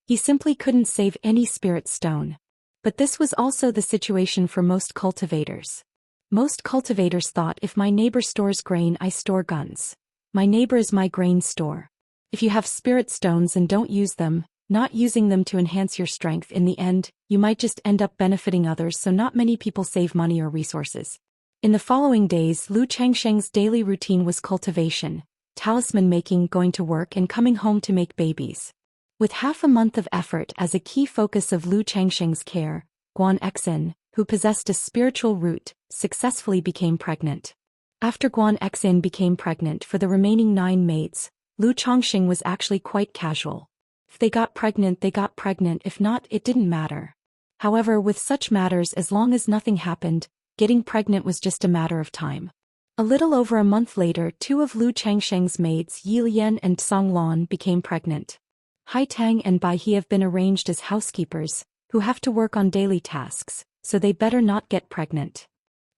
He simply couldn't save any spirit stone. But this was also the situation for most cultivators. Most cultivators thought, if my neighbor stores grain, I store guns. My neighbor is my grain store. If you have spirit stones and don't use them, not using them to enhance your strength, in the end, you might just end up benefiting others, so not many people save money or resources. In the following days, Lu Chongqing's daily routine was cultivation, talisman making, going to work, and coming home to make babies. With half a month of effort as a key focus of Lu Chongqing's care, Guan Exin, who possessed a spiritual root, successfully became pregnant. After Guan Exin became pregnant for the remaining 9 maids, Lu Chongqing was actually quite casual. If they got pregnant, they got pregnant. If not, it didn't matter. However, with such matters, as long as nothing happened, getting pregnant was just a matter of time. A little over a month later, 2 of Lu Chongqing's maids, Yi Lian and Song Lan, became pregnant. Hai Tang and Bai He have been arranged as housekeepers, who have to work on daily tasks, so they better not get pregnant.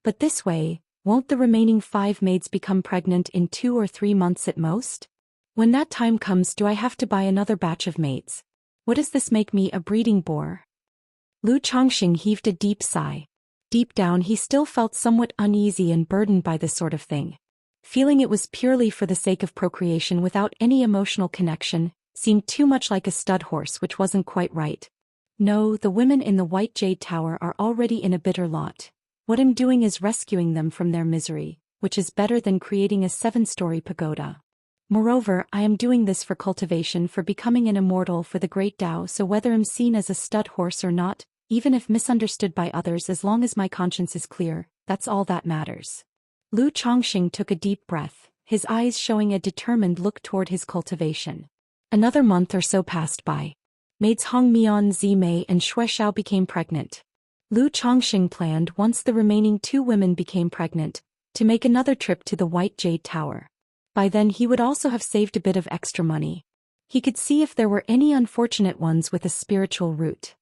But this way, won't the remaining 5 maids become pregnant in 2 or 3 months at most? When that time comes, do I have to buy another batch of maids? What does this make me, a breeding boar? Lu Chongqing heaved a deep sigh. Deep down he still felt somewhat uneasy and burdened by this sort of thing. Feeling it was purely for the sake of procreation without any emotional connection, seemed too much like a stud horse, which wasn't quite right. No, the women in the White Jade Tower are already in a bitter lot. What I'm doing is rescuing them from their misery, which is better than creating a 7-story pagoda. Moreover, I am doing this for cultivation, for becoming an immortal, for the great Tao, so whether I'm seen as a stud horse or not, even if misunderstood by others, as long as my conscience is clear, that's all that matters. Lu Chongqing took a deep breath, his eyes showing a determined look toward his cultivation. Another month or so passed by. Maids Hong Mian, Zimei, and Shui Xiao became pregnant. Lu Chongqing planned, once the remaining 2 women became pregnant, to make another trip to the White Jade Tower. By then he would also have saved a bit of extra money. He could see if there were any unfortunate ones with a spiritual root.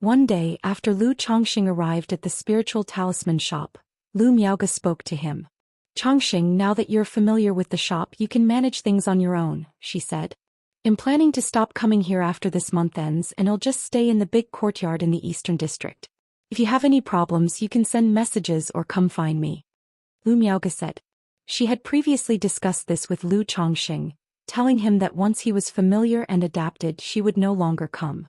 One day after Lu Chongxing arrived at the spiritual talisman shop, Lu Miaoge spoke to him. Chongxing, now that you're familiar with the shop you can manage things on your own, she said. I'm planning to stop coming here after this month ends and I'll just stay in the big courtyard in the Eastern District. If you have any problems you can send messages or come find me. Lu Miaoge said. She had previously discussed this with Lu Chongxing, telling him that once he was familiar and adapted she would no longer come.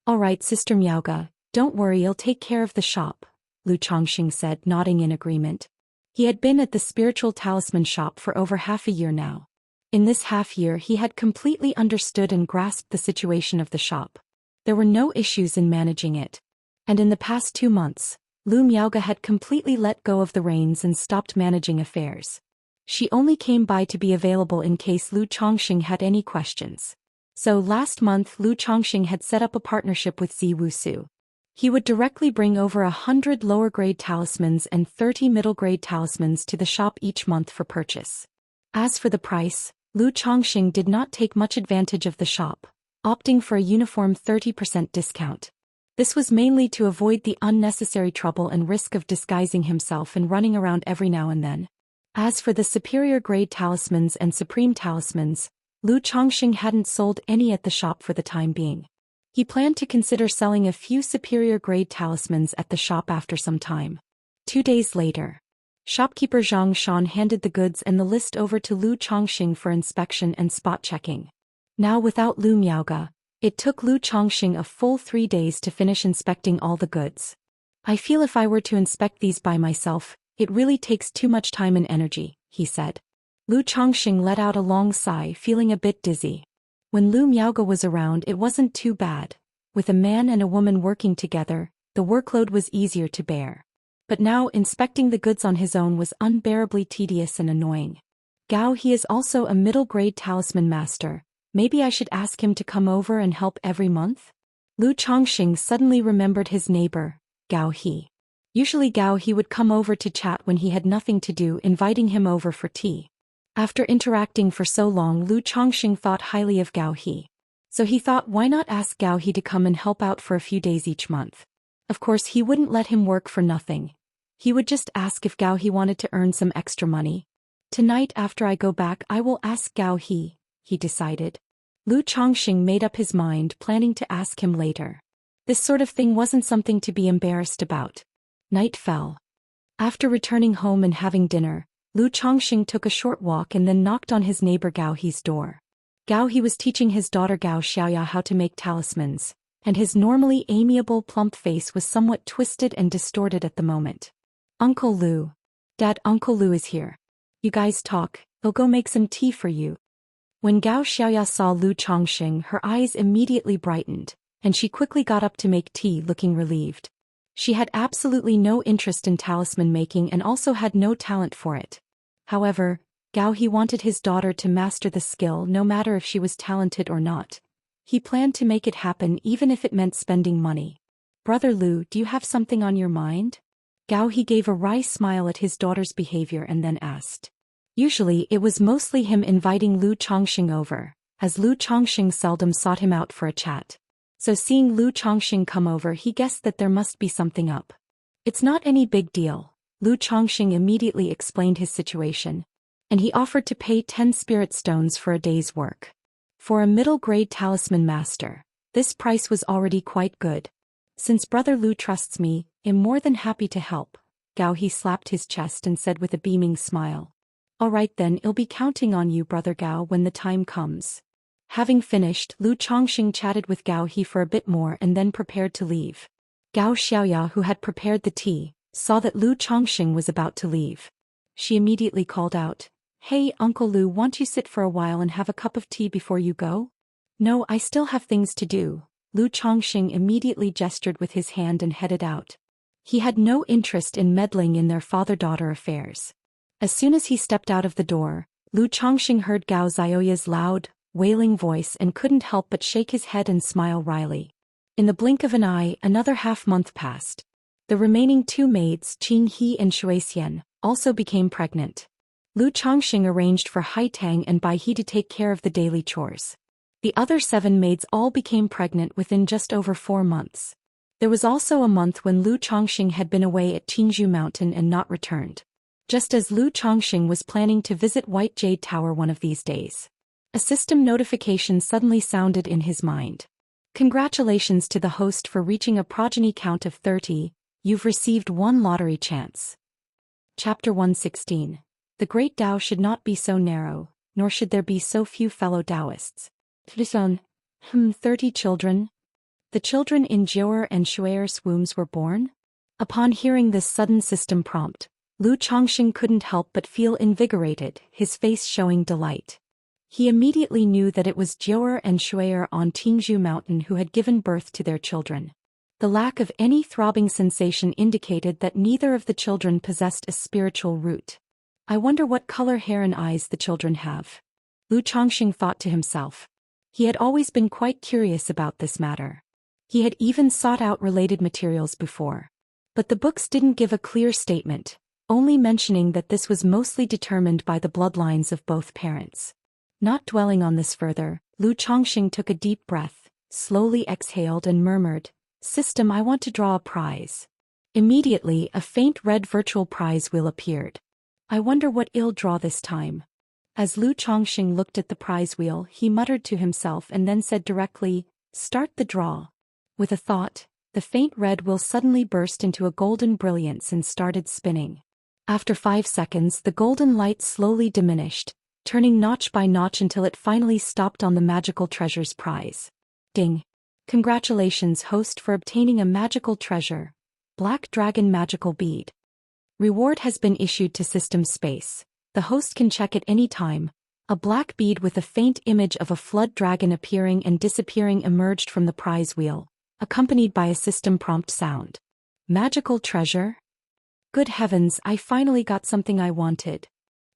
All right, Sister Miaoge, don't worry, I'll take care of the shop, Lu Chongxing said, nodding in agreement. He had been at the spiritual talisman shop for over half a year now. In this half year he had completely understood and grasped the situation of the shop. There were no issues in managing it. And in the past 2 months, Lu Miaoge had completely let go of the reins and stopped managing affairs. She only came by to be available in case Lu Chongxing had any questions. So last month Lu Chongxing had set up a partnership with Zi Wusu. He would directly bring over 100 lower-grade talismans and 30 middle-grade talismans to the shop each month for purchase. As for the price, Lu Chongxing did not take much advantage of the shop, opting for a uniform 30% discount. This was mainly to avoid the unnecessary trouble and risk of disguising himself and running around every now and then. As for the superior-grade talismans and supreme talismans, Lu Chongxing hadn't sold any at the shop for the time being. He planned to consider selling a few superior-grade talismans at the shop after some time. 2 days later, shopkeeper Zhou Xian handed the goods and the list over to Lu Chongxing for inspection and spot-checking. Now without Lu Miaoge, it took Lu Chongxing a full 3 days to finish inspecting all the goods. I feel if I were to inspect these by myself, it really takes too much time and energy, he said. Lu Chongxing let out a long sigh, feeling a bit dizzy. When Lu Miaoge was around it wasn't too bad. With a man and a woman working together, the workload was easier to bear. But now inspecting the goods on his own was unbearably tedious and annoying. Gao He is also a middle-grade talisman master. Maybe I should ask him to come over and help every month? Lu Chongxing suddenly remembered his neighbor, Gao He. Usually Gao He would come over to chat when he had nothing to do, inviting him over for tea. After interacting for so long, Lu Chongxing thought highly of Gao He. So he thought, why not ask Gao He to come and help out for a few days each month? Of course he wouldn't let him work for nothing. He would just ask if Gao He wanted to earn some extra money. Tonight after I go back I will ask Gao He decided. Lu Chongxing made up his mind, planning to ask him later. This sort of thing wasn't something to be embarrassed about. Night fell. After returning home and having dinner, Lu Chongxing took a short walk and then knocked on his neighbor Gao He's door. Gao He was teaching his daughter Gao Xiaoya how to make talismans, and his normally amiable plump face was somewhat twisted and distorted at the moment. Uncle Lu. Dad, Uncle Lu is here. You guys talk, he'll go make some tea for you. When Gao Xiaoya saw Lu Chongxing, her eyes immediately brightened, and she quickly got up to make tea, looking relieved. She had absolutely no interest in talisman making and also had no talent for it. However, Gao He wanted his daughter to master the skill no matter if she was talented or not. He planned to make it happen even if it meant spending money. Brother Lu, do you have something on your mind? Gao He gave a wry smile at his daughter's behavior and then asked. Usually it was mostly him inviting Lu Chongxing over, as Lu Chongxing seldom sought him out for a chat. So seeing Lu Chongxing come over he guessed that there must be something up. It's not any big deal, Lu Chongxing immediately explained his situation. And he offered to pay 10 spirit stones for a day's work. For a middle-grade talisman master, this price was already quite good. Since Brother Lu trusts me, I'm more than happy to help. Gao He slapped his chest and said with a beaming smile. All right then, I'll be counting on you, Brother Gao, when the time comes. Having finished, Lu Chongxing chatted with Gao He for a bit more and then prepared to leave. Gao Xiaoya, who had prepared the tea, saw that Lu Chongxing was about to leave. She immediately called out, Hey, Uncle Lu, want you sit for a while and have a cup of tea before you go? No, I still have things to do. Lu Chongxing immediately gestured with his hand and headed out. He had no interest in meddling in their father-daughter affairs. As soon as he stepped out of the door, Lu Chongxing heard Gao Xiaoya's loud, wailing voice and couldn't help but shake his head and smile wryly. In the blink of an eye, another half-month passed. The remaining 2 maids, Qin He and Zhou Xian, also became pregnant. Lu Chongxing arranged for Hai Tang and Bai He to take care of the daily chores. The other 7 maids all became pregnant within just over 4 months. There was also a month when Lu Chongxing had been away at Qingzhou Mountain and not returned. Just as Lu Chongxing was planning to visit White Jade Tower one of these days, a system notification suddenly sounded in his mind. Congratulations to the host for reaching a progeny count of 30, you've received one lottery chance. Chapter 116. The Great Tao should not be so narrow, nor should there be so few fellow Daoists. 30 children? The children in Jiu'er and Shu'er's wombs were born? Upon hearing this sudden system prompt, Lu Chongxing couldn't help but feel invigorated, his face showing delight. He immediately knew that it was Jiu'er and Shu'er on Qingzhou Mountain who had given birth to their children. The lack of any throbbing sensation indicated that neither of the children possessed a spiritual root. I wonder what color hair and eyes the children have. Lu Chongxing thought to himself. He had always been quite curious about this matter. He had even sought out related materials before. But the books didn't give a clear statement, only mentioning that this was mostly determined by the bloodlines of both parents. Not dwelling on this further, Lu Chongxing took a deep breath, slowly exhaled and murmured, "System, I want to draw a prize." Immediately, a faint red virtual prize wheel appeared. I wonder what I'll draw this time. As Lu Chongxing looked at the prize wheel, he muttered to himself and then said directly, "Start the draw." With a thought, the faint red wheel suddenly burst into a golden brilliance and started spinning. After 5 seconds, the golden light slowly diminished, turning notch by notch until it finally stopped on the magical treasure's prize. Ding! Congratulations, host, for obtaining a magical treasure. Black Dragon Magical Bead. Reward has been issued to System Space. The host can check at any time. A black bead with a faint image of a flood dragon appearing and disappearing emerged from the prize wheel, accompanied by a system prompt sound. Magical treasure? Good heavens, I finally got something I wanted.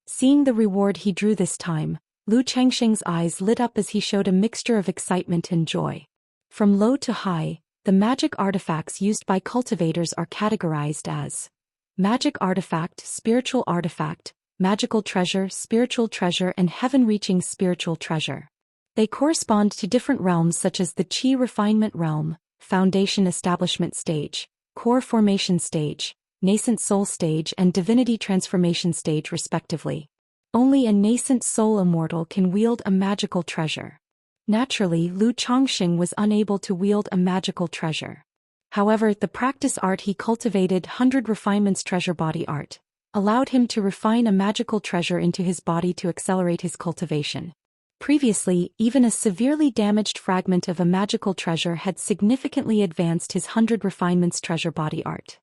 Seeing the reward he drew this time, Lu Chongxing's eyes lit up as he showed a mixture of excitement and joy. From low to high, the magic artifacts used by cultivators are categorized as magic artifact, spiritual artifact, magical treasure, spiritual treasure, and heaven-reaching spiritual treasure. They correspond to different realms such as the Qi refinement realm, foundation establishment stage, core formation stage, nascent soul stage, and divinity transformation stage respectively. Only a nascent soul immortal can wield a magical treasure. Naturally, Lu Chongxing was unable to wield a magical treasure. However, the practice art he cultivated, 100 Refinements Treasure Body Art, allowed him to refine a magical treasure into his body to accelerate his cultivation. Previously, even a severely damaged fragment of a magical treasure had significantly advanced his 100 Refinements Treasure Body Art.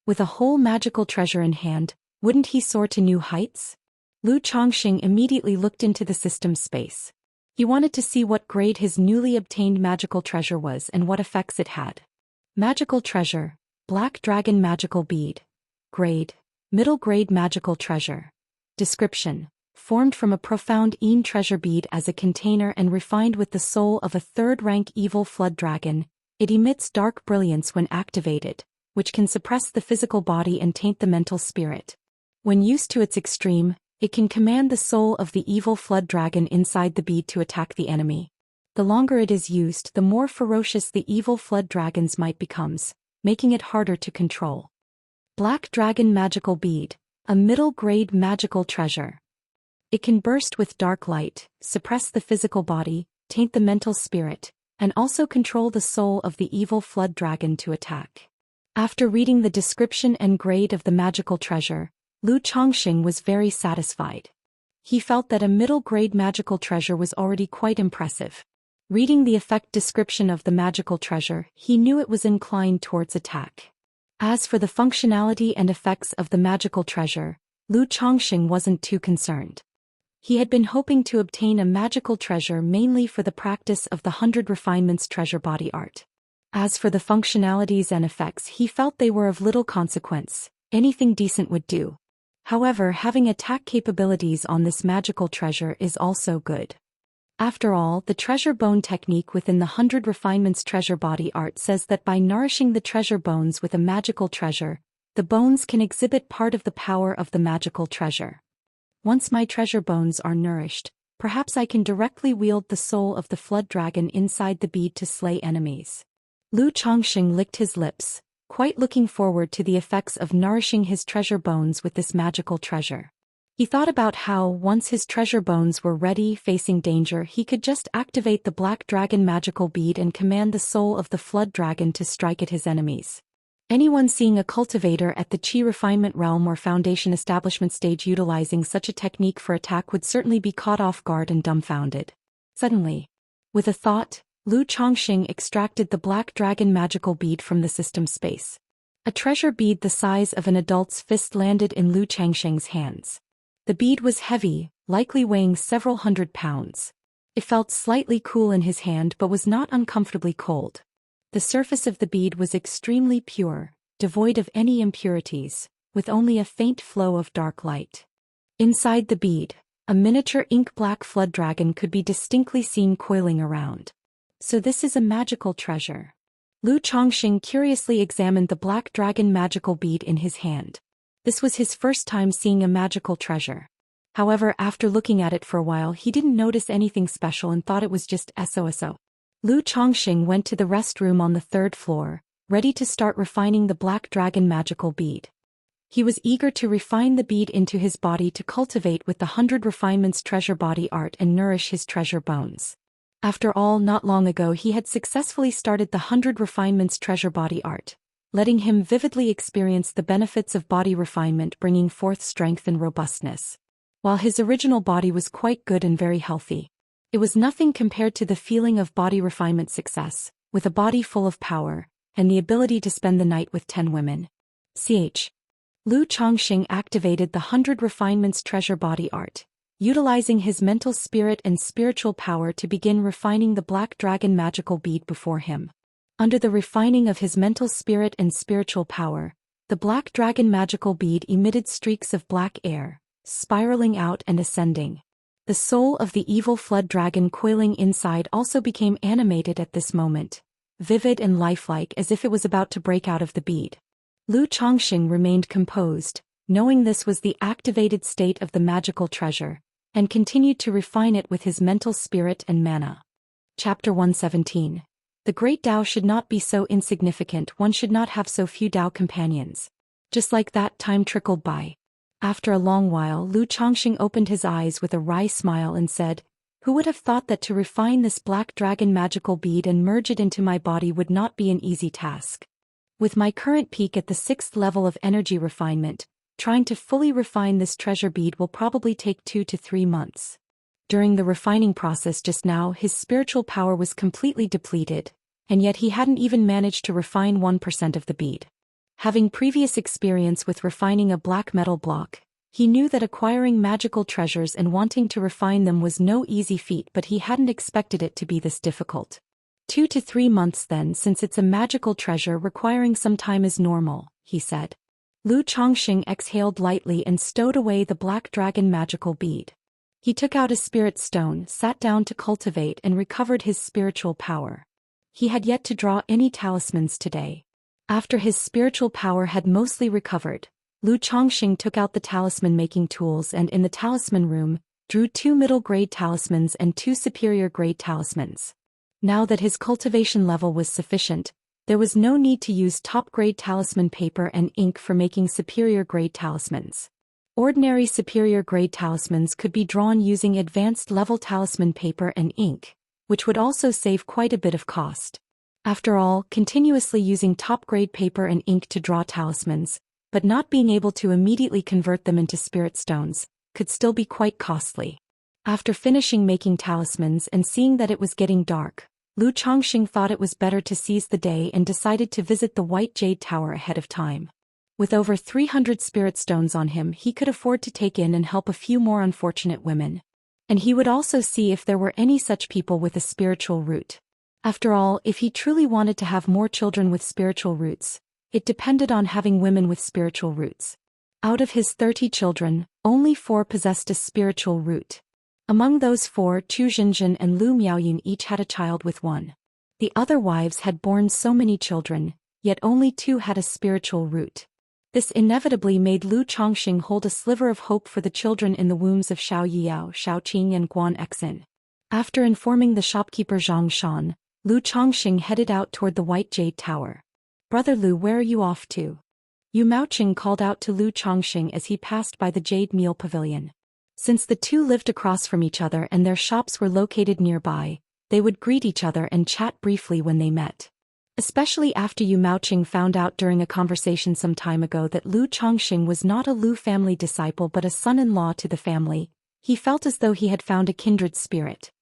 With a whole magical treasure in hand, wouldn't he soar to new heights? Lu Chongxing immediately looked into the system space. He wanted to see what grade his newly obtained magical treasure was and what effects it had. Magical treasure, Black Dragon Magical Bead. Grade, Middle Grade Magical Treasure. Description: formed from a profound Een treasure bead as a container and refined with the soul of a third-rank evil flood dragon, it emits dark brilliance when activated, which can suppress the physical body and taint the mental spirit. When used to its extreme, it can command the soul of the evil flood dragon inside the bead to attack the enemy. The longer it is used, the more ferocious the evil flood dragon's might becomes, making it harder to control. Black Dragon Magical Bead, a middle-grade magical treasure. It can burst with dark light, suppress the physical body, taint the mental spirit, and also control the soul of the evil flood dragon to attack. After reading the description and grade of the magical treasure, Lu Chongxing was very satisfied. He felt that a middle-grade magical treasure was already quite impressive. Reading the effect description of the magical treasure, he knew it was inclined towards attack. As for the functionality and effects of the magical treasure, Lu Chongxing wasn't too concerned. He had been hoping to obtain a magical treasure mainly for the practice of the 100 Refinements Treasure Body Art. As for the functionalities and effects, he felt they were of little consequence. Anything decent would do. However, having attack capabilities on this magical treasure is also good. After all, the treasure bone technique within the 100 Refinements Treasure Body Art says that by nourishing the treasure bones with a magical treasure, the bones can exhibit part of the power of the magical treasure. Once my treasure bones are nourished, perhaps I can directly wield the soul of the flood dragon inside the bead to slay enemies. Lu Chongqing licked his lips, quite looking forward to the effects of nourishing his treasure bones with this magical treasure. He thought about how, once his treasure bones were ready, facing danger, he could just activate the Black Dragon magical bead and command the soul of the Flood Dragon to strike at his enemies. Anyone seeing a cultivator at the Qi refinement realm or foundation establishment stage utilizing such a technique for attack would certainly be caught off guard and dumbfounded. Suddenly, with a thought, Lu Chongqing extracted the Black Dragon magical bead from the system space. A treasure bead the size of an adult's fist landed in Lu Chongqing's hands. The bead was heavy, likely weighing several hundred pounds. It felt slightly cool in his hand but was not uncomfortably cold. The surface of the bead was extremely pure, devoid of any impurities, with only a faint flow of dark light. Inside the bead, a miniature ink-black flood dragon could be distinctly seen coiling around. So this is a magical treasure. Lu Chongqing curiously examined the Black Dragon magical bead in his hand. This was his first time seeing a magical treasure. However, after looking at it for a while, he didn't notice anything special and thought it was just so. Lu Chongqing went to the restroom on the 3rd floor, ready to start refining the Black Dragon magical bead. He was eager to refine the bead into his body to cultivate with the 100 refinements treasure body art and nourish his treasure bones. After all, not long ago he had successfully started the 100 refinements treasure body art, letting him vividly experience the benefits of body refinement, bringing forth strength and robustness. While his original body was quite good and very healthy, it was nothing compared to the feeling of body refinement success, with a body full of power, and the ability to spend the night with 10 women. Lu Chongqing activated the 100 refinements treasure body art, utilizing his mental spirit and spiritual power to begin refining the Black Dragon magical bead before him. Under the refining of his mental spirit and spiritual power, the Black Dragon magical bead emitted streaks of black air, spiraling out and ascending. The soul of the evil flood dragon coiling inside also became animated at this moment, vivid and lifelike as if it was about to break out of the bead. Lu Chongqing remained composed, knowing this was the activated state of the magical treasure, and continued to refine it with his mental spirit and mana. Chapter 117. The Great Tao should not be so insignificant, one should not have so few Tao companions. Just like that, time trickled by. After a long while, Lu Chongqing opened his eyes with a wry smile and said, "Who would have thought that to refine this Black Dragon magical bead and merge it into my body would not be an easy task? With my current peak at the 6th level of energy refinement, trying to fully refine this treasure bead will probably take 2 to 3 months." During the refining process just now, his spiritual power was completely depleted, and yet he hadn't even managed to refine 1% of the bead. Having previous experience with refining a black metal block, he knew that acquiring magical treasures and wanting to refine them was no easy feat, but he hadn't expected it to be this difficult. 2 to 3 months then, since it's a magical treasure, requiring some time is normal, he said. Lu Chongqing exhaled lightly and stowed away the Black Dragon magical bead. He took out a spirit stone, sat down to cultivate, and recovered his spiritual power. He had yet to draw any talismans today. After his spiritual power had mostly recovered, Lu Chongqing took out the talisman-making tools and, in the talisman room, drew 2 middle-grade talismans and 2 superior-grade talismans. Now that his cultivation level was sufficient, there was no need to use top-grade talisman paper and ink for making superior-grade talismans. Ordinary superior-grade talismans could be drawn using advanced-level talisman paper and ink, which would also save quite a bit of cost. After all, continuously using top-grade paper and ink to draw talismans, but not being able to immediately convert them into spirit stones, could still be quite costly. After finishing making talismans and seeing that it was getting dark, Lu Chongqing thought it was better to seize the day and decided to visit the White Jade Tower ahead of time. With over 300 spirit stones on him, he could afford to take in and help a few more unfortunate women. And he would also see if there were any such people with a spiritual root. After all, if he truly wanted to have more children with spiritual roots, it depended on having women with spiritual roots. Out of his 30 children, only 4 possessed a spiritual root. Among those 4, Chu Xinjin and Lu Miaoyun each had a child with one. The other wives had borne so many children, yet only 2 had a spiritual root. This inevitably made Lu Chongqing hold a sliver of hope for the children in the wombs of Xiao Yiyao, Xiao Qing and Guan Exin. After informing the shopkeeper Zhang Shan, Lu Chongqing headed out toward the White Jade Tower. "Brother Lu, where are you off to?" Yu Maoqing called out to Lu Chongqing as he passed by the Jade Meal Pavilion. Since the two lived across from each other and their shops were located nearby, they would greet each other and chat briefly when they met. Especially after Yu Maoqing found out during a conversation some time ago that Lu Chongqing was not a Lu family disciple but a son-in-law to the family, he felt as though he had found a kindred spirit.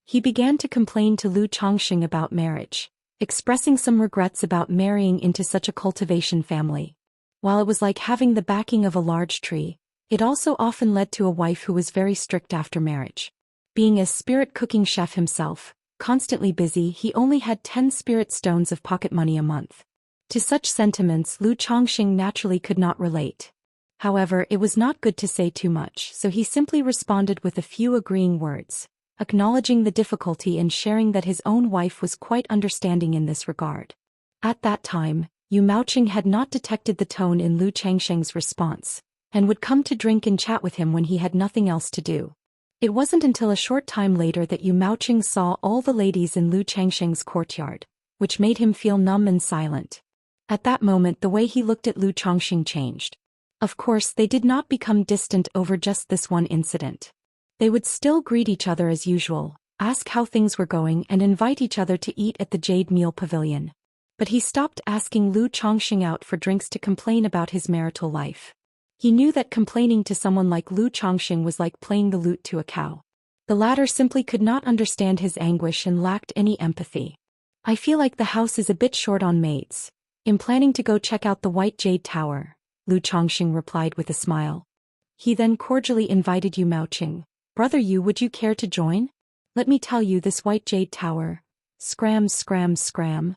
He began to complain to Lu Chongqing about marriage, expressing some regrets about marrying into such a cultivation family. While it was like having the backing of a large tree, it also often led to a wife who was very strict after marriage. Being a spirit cooking chef himself, constantly busy, he only had 10 spirit stones of pocket money a month. To such sentiments Lu Chongqing naturally could not relate. However, it was not good to say too much, so he simply responded with a few agreeing words, acknowledging the difficulty and sharing that his own wife was quite understanding in this regard. At that time, Yu Maoqing had not detected the tone in Lu Changsheng's response, and would come to drink and chat with him when he had nothing else to do. It wasn't until a short time later that Yu Maoqing saw all the ladies in Lu Changsheng's courtyard, which made him feel numb and silent. At that moment the way he looked at Lu Chongqing changed. Of course they did not become distant over just this one incident. They would still greet each other as usual, ask how things were going and invite each other to eat at the Jade Meal Pavilion. But he stopped asking Lu Chongqing out for drinks to complain about his marital life. He knew that complaining to someone like Lu Chongqing was like playing the lute to a cow. The latter simply could not understand his anguish and lacked any empathy. "I feel like the house is a bit short on maids. I'm planning to go check out the White Jade Tower," Lu Chongqing replied with a smile. He then cordially invited Yu Maoqing. "Brother Yu, would you care to join? Let me tell you this White Jade Tower. Scram scram scram."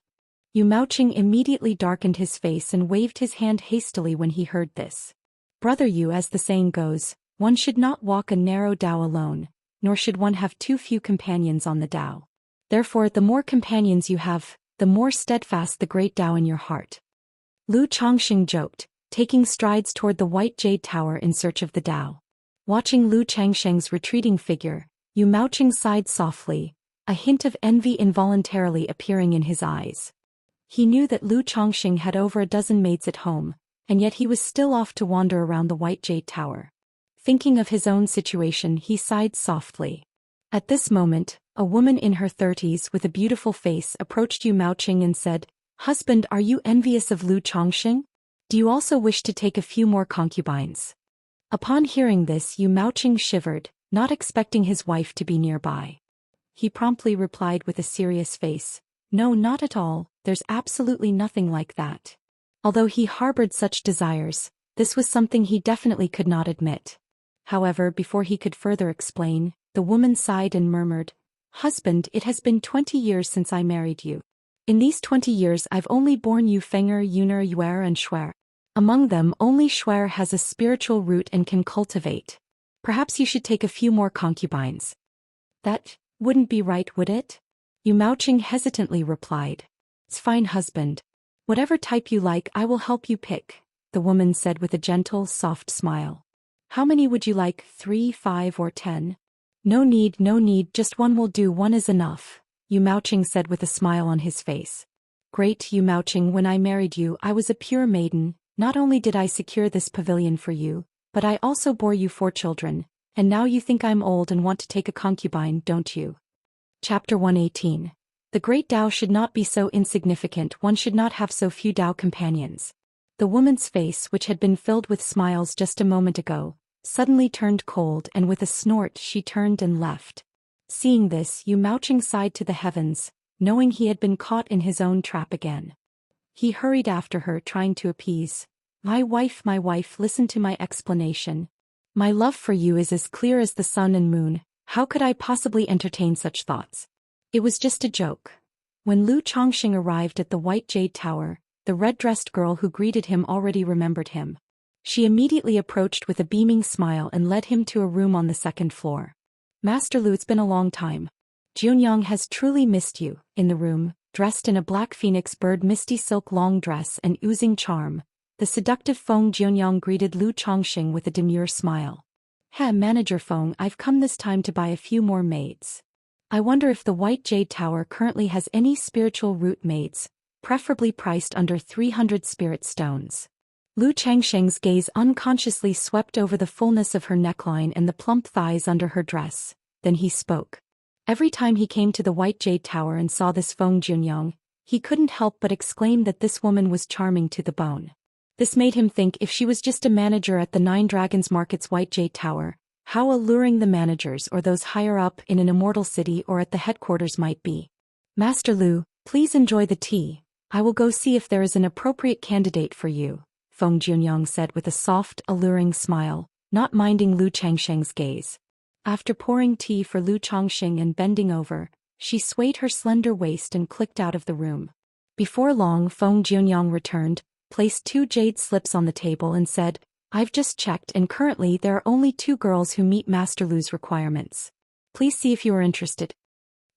Yu Maoqing immediately darkened his face and waved his hand hastily when he heard this. "Brother Yu, as the saying goes, one should not walk a narrow Dao alone, nor should one have too few companions on the Dao. Therefore the more companions you have, the more steadfast the great Dao in your heart." Lu Chongqing joked, taking strides toward the White Jade Tower in search of the Dao. Watching Lu Changsheng's retreating figure, Yu Maoqing sighed softly, a hint of envy involuntarily appearing in his eyes. He knew that Lu Chongqing had over a dozen maids at home, and yet he was still off to wander around the White Jade Tower. Thinking of his own situation, he sighed softly. At this moment, a woman in her 30s with a beautiful face approached Yu Maoqing and said, "Husband, are you envious of Lu Chongqing? Do you also wish to take a few more concubines?" Upon hearing this, Yu Maoqing shivered, not expecting his wife to be nearby. He promptly replied with a serious face, "No, not at all, there's absolutely nothing like that." Although he harbored such desires, this was something he definitely could not admit. However, before he could further explain, the woman sighed and murmured, "Husband, it has been 20 years since I married you. In these 20 years I've only borne you Fenger, Yuner, Yuer and Shuer. Among them only Shuer has a spiritual root and can cultivate. Perhaps you should take a few more concubines." "That wouldn't be right, would it?" Yu Maoqing hesitantly replied. "It's fine, husband. Whatever type you like I will help you pick," the woman said with a gentle, soft smile. "How many would you like, 3, 5 or 10? No need, just one will do, one is enough," Yu Maoqing said with a smile on his face. "Great, Yu Maoqing, when I married you I was a pure maiden. Not only did I secure this pavilion for you, but I also bore you 4 children, and now you think I'm old and want to take a concubine, don't you?" Chapter 118. The great Tao should not be so insignificant, one should not have so few Tao companions. The woman's face, which had been filled with smiles just a moment ago, suddenly turned cold and with a snort she turned and left. Seeing this, Yu Maoqing sighed to the heavens, knowing he had been caught in his own trap again. He hurried after her, trying to appease. My wife, listen to my explanation. My love for you is as clear as the sun and moon, how could I possibly entertain such thoughts? It was just a joke." When Lu Chongqing arrived at the White Jade Tower, the red-dressed girl who greeted him already remembered him. She immediately approached with a beaming smile and led him to a room on the 2nd floor. "Master Lu, it's been a long time. Jianyang has truly missed you." In the room, dressed in a black phoenix bird misty silk long dress and oozing charm, the seductive Feng Jianyang greeted Lu Chongqing with a demure smile. "Manager Feng, I've come this time to buy a few more maids. I wonder if the White Jade Tower currently has any spiritual root maids, preferably priced under 300 spirit stones. Lu Changsheng's gaze unconsciously swept over the fullness of her neckline and the plump thighs under her dress. Then he spoke. Every time he came to the White Jade Tower and saw this Feng Junyang, he couldn't help but exclaim that this woman was charming to the bone. This made him think if she was just a manager at the Nine Dragons Market's White Jade Tower, how alluring the managers or those higher up in an immortal city or at the headquarters might be. Master Lu, please enjoy the tea. I will go see if there is an appropriate candidate for you, Feng Junyang said with a soft, alluring smile, not minding Lu Changsheng's gaze. After pouring tea for Lu Changsheng and bending over, she swayed her slender waist and clicked out of the room. Before long, Feng Junyang returned, placed 2 jade slips on the table and said, I've just checked and currently there are only 2 girls who meet Master Lu's requirements. Please see if you are interested.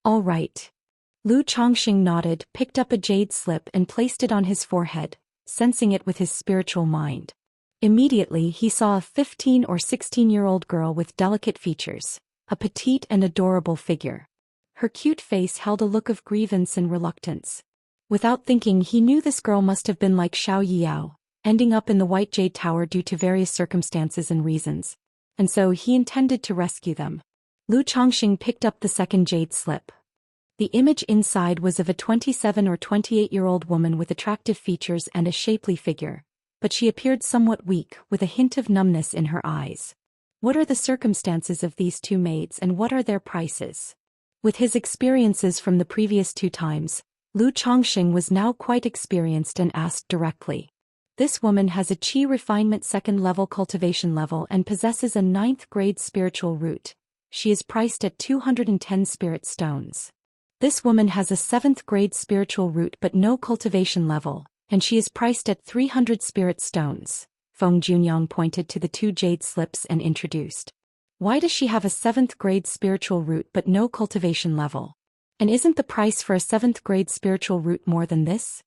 All right. Lu Changsheng nodded, picked up a jade slip and placed it on his forehead, sensing it with his spiritual mind. Immediately he saw a 15 or 16-year-old girl with delicate features, a petite and adorable figure. Her cute face held a look of grievance and reluctance. Without thinking he knew this girl must have been like Xiao Yiyao, ending up in the White Jade Tower due to various circumstances and reasons. And so he intended to rescue them. Lu Changsheng picked up the second jade slip. The image inside was of a 27 or 28-year-old woman with attractive features and a shapely figure, but she appeared somewhat weak, with a hint of numbness in her eyes. What are the circumstances of these 2 maids and what are their prices? With his experiences from the previous 2 times, Lu Changsheng was now quite experienced and asked directly. This woman has a Qi Refinement 2nd level cultivation level and possesses a 9th grade spiritual root. She is priced at 210 spirit stones. This woman has a 7th grade spiritual root but no cultivation level, and she is priced at 300 spirit stones. Feng Junyang pointed to the 2 jade slips and introduced. Why does she have a 7th grade spiritual root but no cultivation level? And isn't the price for a 7th grade spiritual root more than this?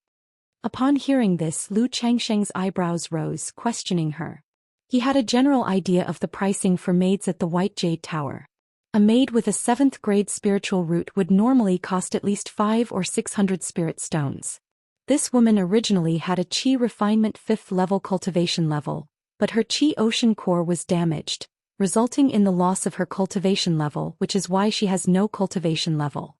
Upon hearing this, Lu Changsheng's eyebrows rose, questioning her. He had a general idea of the pricing for maids at the White Jade Tower. A maid with a 7th grade spiritual root would normally cost at least 500 or 600 spirit stones. This woman originally had a Qi Refinement 5th level cultivation level, but her Qi Ocean core was damaged, resulting in the loss of her cultivation level, which is why she has no cultivation level.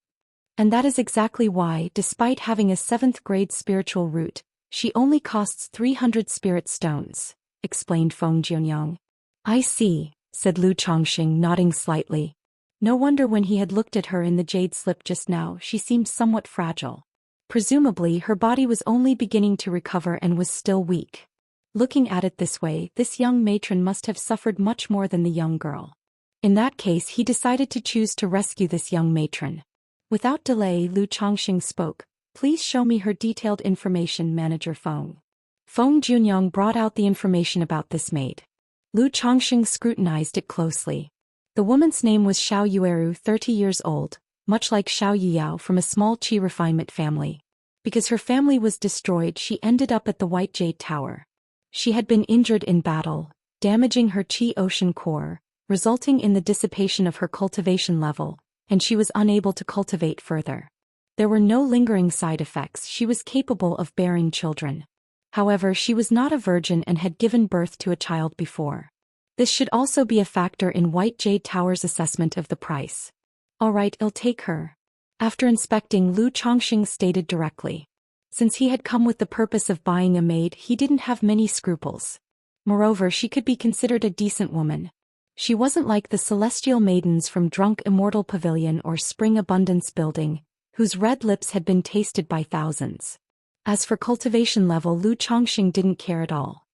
And that is exactly why, despite having a 7th grade spiritual root, she only costs 300 spirit stones, explained Feng Junyang. I see, said Lu Changsheng, nodding slightly. No wonder when he had looked at her in the jade slip just now she seemed somewhat fragile. Presumably her body was only beginning to recover and was still weak. Looking at it this way, this young matron must have suffered much more than the young girl. In that case he decided to choose to rescue this young matron. Without delay, Lu Changsheng spoke. Please show me her detailed information, Manager Feng. Feng Junyang brought out the information about this maid. Lu Changsheng scrutinized it closely. The woman's name was Xiao Yueru, 30 years old, much like Xiao Yiyao from a small Qi refinement family. Because her family was destroyed, she ended up at the White Jade Tower. She had been injured in battle, damaging her Qi Ocean core, resulting in the dissipation of her cultivation level, and she was unable to cultivate further. There were no lingering side effects. She was capable of bearing children. However, she was not a virgin and had given birth to a child before. This should also be a factor in White Jade Tower's assessment of the price. All right, I'll take her. After inspecting, Lu Changsheng stated directly. Since he had come with the purpose of buying a maid, he didn't have many scruples. Moreover, she could be considered a decent woman. She wasn't like the celestial maidens from Drunk Immortal Pavilion or Spring Abundance Building, whose red lips had been tasted by thousands. As for cultivation level, Lu Changsheng didn't care at all.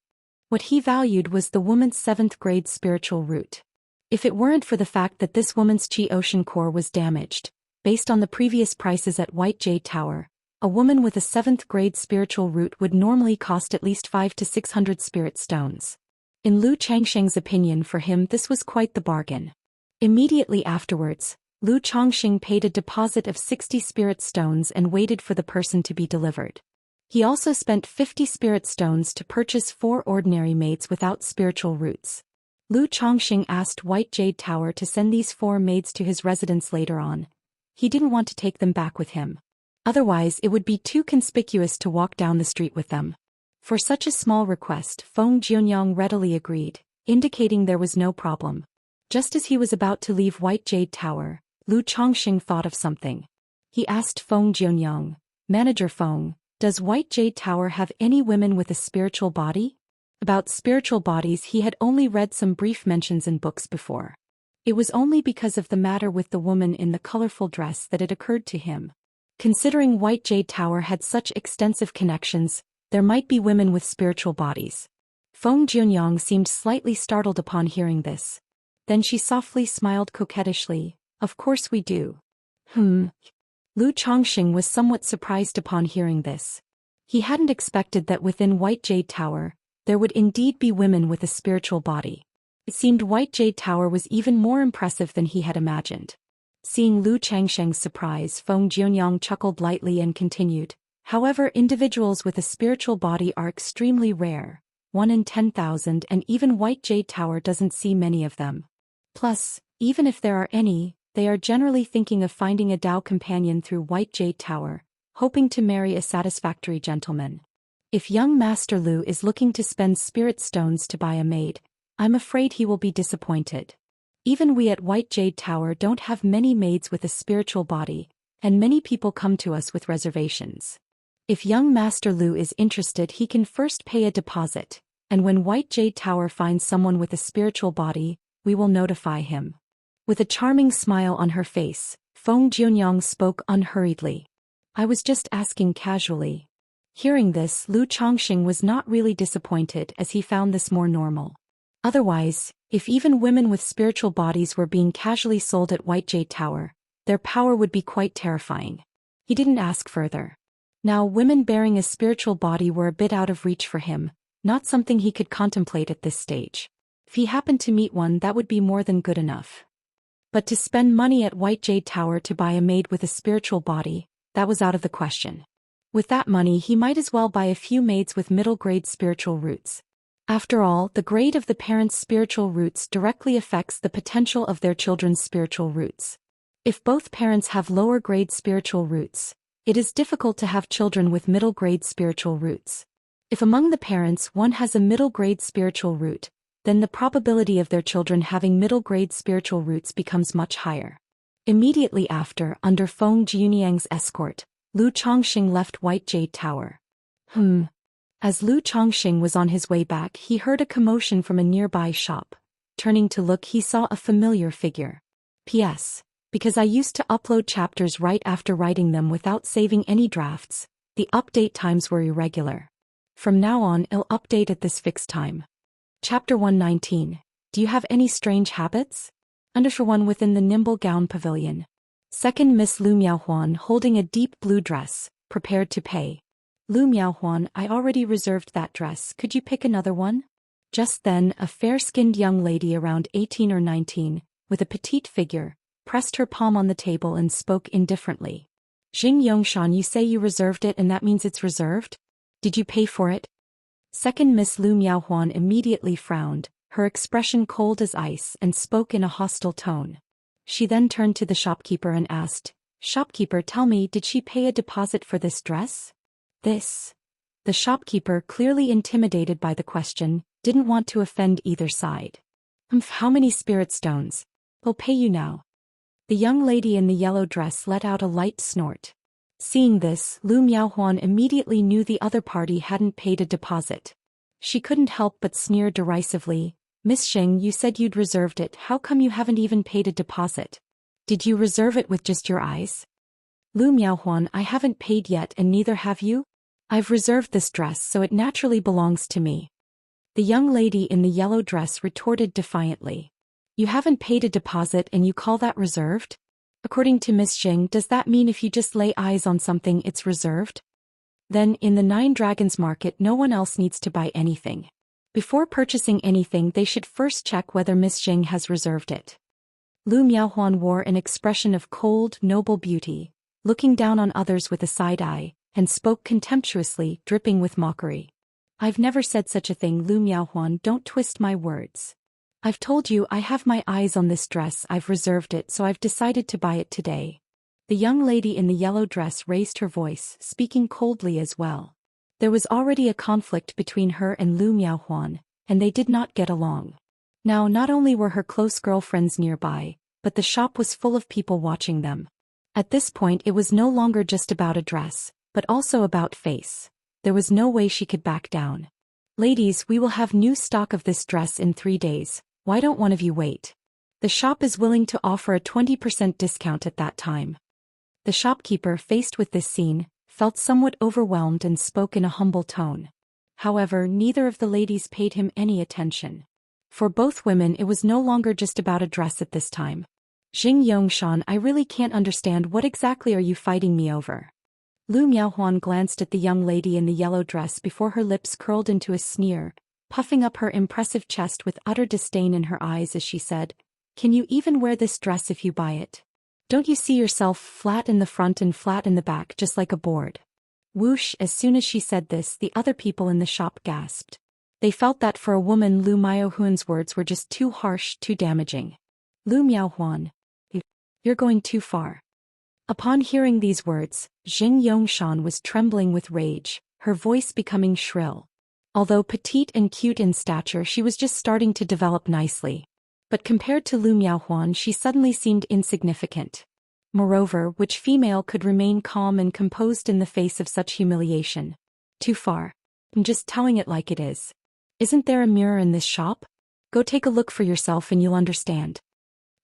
What he valued was the woman's 7th grade spiritual root. If it weren't for the fact that this woman's Qi Ocean core was damaged, based on the previous prices at White Jade Tower, a woman with a 7th grade spiritual root would normally cost at least 500 to 600 spirit stones. In Lu Changsheng's opinion, for him this was quite the bargain. Immediately afterwards, Lu Changsheng paid a deposit of 60 spirit stones and waited for the person to be delivered. He also spent 50 spirit stones to purchase 4 ordinary maids without spiritual roots. Lu Changsheng asked White Jade Tower to send these 4 maids to his residence later on. He didn't want to take them back with him. Otherwise it would be too conspicuous to walk down the street with them. For such a small request, Feng Jianyang readily agreed, indicating there was no problem. Just as he was about to leave White Jade Tower, Lu Chongqing thought of something. He asked Feng Jianyang, "Manager Feng, does White Jade Tower have any women with a spiritual body?" About spiritual bodies he had only read some brief mentions in books before. It was only because of the matter with the woman in the colorful dress that it occurred to him. Considering White Jade Tower had such extensive connections, there might be women with spiritual bodies. Feng Jianyang seemed slightly startled upon hearing this. Then she softly smiled coquettishly, "Of course we do." Lu Chongqing was somewhat surprised upon hearing this. He hadn't expected that within White Jade Tower, there would indeed be women with a spiritual body. It seemed White Jade Tower was even more impressive than he had imagined. Seeing Lu Chongqing's surprise, Feng Jianyang chuckled lightly and continued, "However, individuals with a spiritual body are extremely rare, 1 in 10,000, and even White Jade Tower doesn't see many of them. Plus, even if there are any, they are generally thinking of finding a Dao companion through White Jade Tower, hoping to marry a satisfactory gentleman. If young Master Lu is looking to spend spirit stones to buy a maid, I'm afraid he will be disappointed. Even we at White Jade Tower don't have many maids with a spiritual body, and many people come to us with reservations. If young Master Lu is interested, he can first pay a deposit, and when White Jade Tower finds someone with a spiritual body, we will notify him." With a charming smile on her face, Feng Jianyang spoke unhurriedly. "I was just asking casually." Hearing this, Lu Chongqing was not really disappointed as he found this more normal. Otherwise, if even women with spiritual bodies were being casually sold at White Jade Tower, their power would be quite terrifying. He didn't ask further. Now women bearing a spiritual body were a bit out of reach for him, not something he could contemplate at this stage. If he happened to meet one, that would be more than good enough. But to spend money at White Jade Tower to buy a maid with a spiritual body, that was out of the question. With that money he might as well buy a few maids with middle-grade spiritual roots. After all, the grade of the parents' spiritual roots directly affects the potential of their children's spiritual roots. If both parents have lower-grade spiritual roots, it is difficult to have children with middle-grade spiritual roots. If among the parents one has a middle-grade spiritual root, then the probability of their children having middle-grade spiritual roots becomes much higher. Immediately after, under Feng Jianyang's escort, Lu Chongqing left White Jade Tower. As Lu Chongqing was on his way back, he heard a commotion from a nearby shop. Turning to look, he saw a familiar figure. P.S. Because I used to upload chapters right after writing them without saving any drafts, the update times were irregular. From now on, I'll update at this fixed time. Chapter 119. Do you have any strange habits? Under one within the nimble gown pavilion. Second Miss Lu Miaohuan, holding a deep blue dress, prepared to pay. Lu Miaohuan, I already reserved that dress, could you pick another one? Just then, a fair-skinned young lady around 18 or 19, with a petite figure, pressed her palm on the table and spoke indifferently. Jing Yongshan, you say you reserved it and that means it's reserved? Did you pay for it? Second Miss Lu Miaohuan immediately frowned, her expression cold as ice, and spoke in a hostile tone. She then turned to the shopkeeper and asked, "Shopkeeper, tell me, did she pay a deposit for this dress?" This. The shopkeeper, clearly intimidated by the question, didn't want to offend either side. How many spirit stones? I'll pay you now." The young lady in the yellow dress let out a light snort. Seeing this, Lu Miaohuan immediately knew the other party hadn't paid a deposit. She couldn't help but sneer derisively. "Miss Xing, you said you'd reserved it, how come you haven't even paid a deposit? Did you reserve it with just your eyes?" "Lu Miaohuan, I haven't paid yet and neither have you. I've reserved this dress so it naturally belongs to me." The young lady in the yellow dress retorted defiantly. "You haven't paid a deposit and you call that reserved? According to Miss Xing, does that mean if you just lay eyes on something it's reserved? Then, in the Nine Dragons market no one else needs to buy anything. Before purchasing anything they should first check whether Miss Xing has reserved it." Lu Miaohuan wore an expression of cold, noble beauty, looking down on others with a side eye, and spoke contemptuously, dripping with mockery. "I've never said such a thing, Lu Miaohuan, don't twist my words. I've told you I have my eyes on this dress, I've reserved it, so I've decided to buy it today. The young lady in the yellow dress raised her voice, speaking coldly as well. There was already a conflict between her and Lu Miaohuan, and they did not get along. Now not only were her close girlfriends nearby, but the shop was full of people watching them. At this point it was no longer just about a dress, but also about face. There was no way she could back down. Ladies, we will have new stock of this dress in 3 days, why don't one of you wait? The shop is willing to offer a 20% discount at that time. The shopkeeper, faced with this scene, felt somewhat overwhelmed and spoke in a humble tone. However, neither of the ladies paid him any attention. For both women it was no longer just about a dress at this time. Xianxia, I really can't understand, what exactly are you fighting me over? Lu Miaohuan glanced at the young lady in the yellow dress before her lips curled into a sneer, puffing up her impressive chest with utter disdain in her eyes as she said, "Can you even wear this dress if you buy it? Don't you see yourself flat in the front and flat in the back just like a board?" Whoosh! As soon as she said this, the other people in the shop gasped. They felt that for a woman Lu Miaohuan's words were just too harsh, too damaging. Lu Miaohuan, you're going too far. Upon hearing these words, Xianxia was trembling with rage, her voice becoming shrill. Although petite and cute in stature, she was just starting to develop nicely. But compared to Lu Miaohuan, she suddenly seemed insignificant. Moreover, which female could remain calm and composed in the face of such humiliation? Too far. I'm just telling it like it is. Isn't there a mirror in this shop? Go take a look for yourself and you'll understand.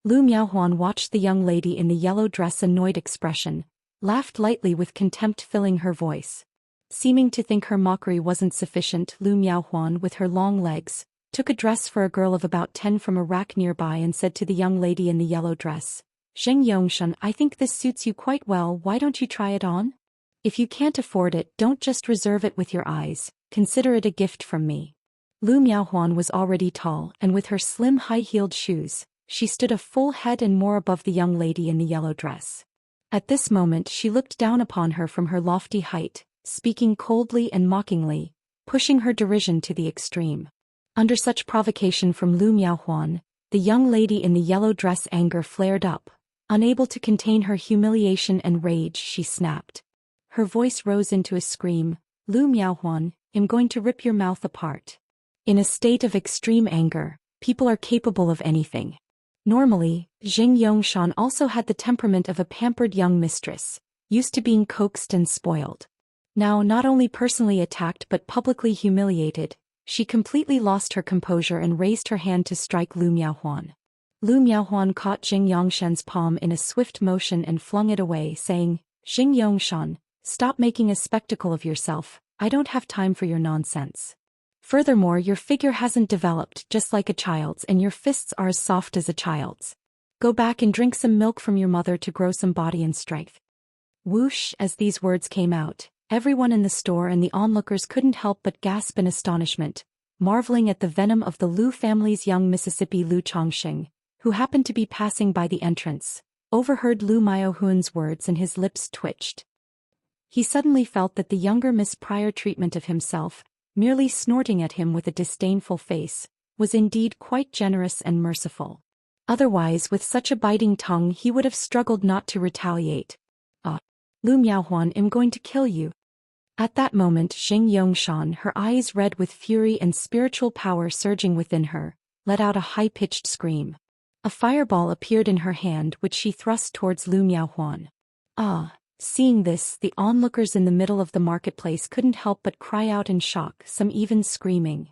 Lu Miaohuan watched the young lady in the yellow dress annoyed expression, laughed lightly with contempt filling her voice. Seeming to think her mockery wasn't sufficient, Lu Miaohuan, with her long legs, took a dress for a girl of about 10 from a rack nearby and said to the young lady in the yellow dress, "Xianxia, I think this suits you quite well, why don't you try it on? If you can't afford it, don't just reserve it with your eyes, consider it a gift from me." Lu Miaohuan was already tall, and with her slim high-heeled shoes, she stood a full head and more above the young lady in the yellow dress. At this moment she looked down upon her from her lofty height, speaking coldly and mockingly, pushing her derision to the extreme. Under such provocation from Lu Miaohuan, the young lady in the yellow dress anger flared up. Unable to contain her humiliation and rage, she snapped. Her voice rose into a scream, "Lu Miaohuan, I'm going to rip your mouth apart." In a state of extreme anger, people are capable of anything. Normally, Xianxia also had the temperament of a pampered young mistress, used to being coaxed and spoiled. Now not only personally attacked but publicly humiliated, she completely lost her composure and raised her hand to strike Lu Miaohuan. Lu Miaohuan caught Xianxia's palm in a swift motion and flung it away, saying, "Xianxia, stop making a spectacle of yourself, I don't have time for your nonsense. Furthermore, your figure hasn't developed just like a child's and your fists are as soft as a child's. Go back and drink some milk from your mother to grow some body and strength." Whoosh! As these words came out, everyone in the store and the onlookers couldn't help but gasp in astonishment, marveling at the venom of the Lu family's young Mississippi Lu Chongqing, who happened to be passing by the entrance, overheard Lu Miaohuan's words and his lips twitched. He suddenly felt that the younger Miss' prior treatment of himself, merely snorting at him with a disdainful face, was indeed quite generous and merciful. Otherwise, with such a biting tongue, he would have struggled not to retaliate. "Ah, Lu Miaohuan, I'm going to kill you." At that moment, Xianxia, her eyes red with fury and spiritual power surging within her, let out a high-pitched scream. A fireball appeared in her hand which she thrust towards Lu Miaohuan. Ah! Seeing this, the onlookers in the middle of the marketplace couldn't help but cry out in shock, some even screaming.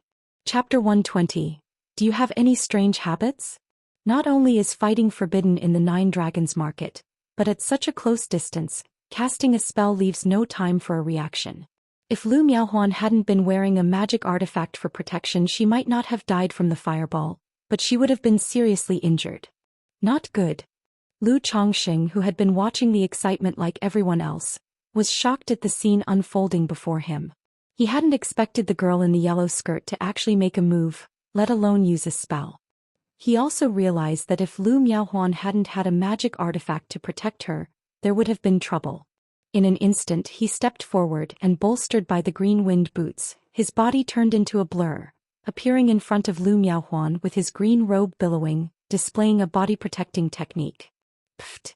Chapter 120. Do you have any strange habits? Not only is fighting forbidden in the Nine Dragons market, but at such a close distance, casting a spell leaves no time for a reaction. If Lu Miaohuan hadn't been wearing a magic artifact for protection, she might not have died from the fireball, but she would have been seriously injured. Not good. Lu Chongqing, who had been watching the excitement like everyone else, was shocked at the scene unfolding before him. He hadn't expected the girl in the yellow skirt to actually make a move, let alone use a spell. He also realized that if Lu Miaohuan hadn't had a magic artifact to protect her, there would have been trouble. In an instant he stepped forward and, bolstered by the green wind boots, his body turned into a blur, appearing in front of Lu Miaohuan with his green robe billowing, displaying a body-protecting technique. Pfft!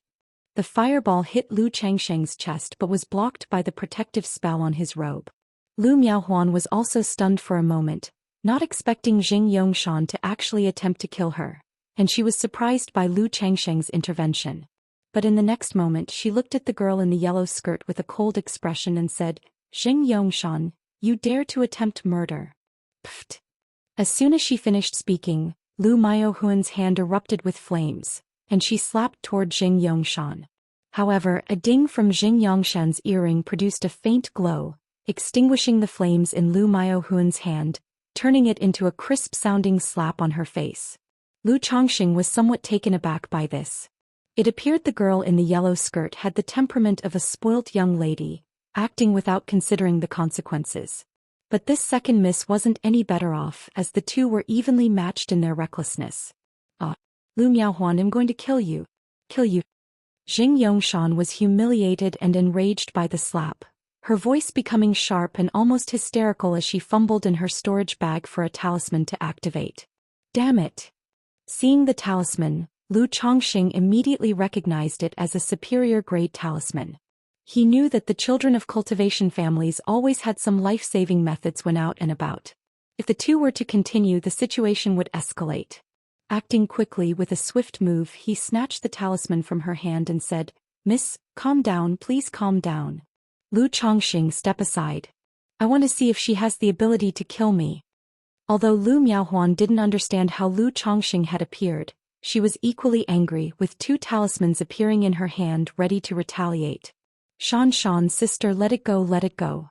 The fireball hit Lu Changsheng's chest but was blocked by the protective spell on his robe. Lu Miaohuan was also stunned for a moment, not expecting Jing Yongshan to actually attempt to kill her, and she was surprised by Lu Changsheng's intervention. But in the next moment she looked at the girl in the yellow skirt with a cold expression and said, "Jing Yongshan, you dare to attempt murder." Pfft. As soon as she finished speaking, Lu Miaohuan's hand erupted with flames, and she slapped toward Jing Yongshan. However, a ding from Jing Yongshan's earring produced a faint glow, extinguishing the flames in Lu Miaohuan's hand, turning it into a crisp-sounding slap on her face. Lu Chongqing was somewhat taken aback by this. It appeared the girl in the yellow skirt had the temperament of a spoilt young lady, acting without considering the consequences. But this second miss wasn't any better off, as the two were evenly matched in their recklessness. Lu Miaohuan, I'm going to kill you. Kill you. Jing Yongshan was humiliated and enraged by the slap, her voice becoming sharp and almost hysterical as she fumbled in her storage bag for a talisman to activate. Damn it! Seeing the talisman, Lu Chongqing immediately recognized it as a superior-grade talisman. He knew that the children of cultivation families always had some life-saving methods when out and about. If the two were to continue, the situation would escalate. Acting quickly with a swift move, he snatched the talisman from her hand and said, "Miss, calm down, please calm down." Lu Chongqing, step aside. I want to see if she has the ability to kill me. Although Lu Miaohuan didn't understand how Lu Chongqing had appeared, she was equally angry, with two talismans appearing in her hand ready to retaliate. "Shan, sister, let it go, let it go."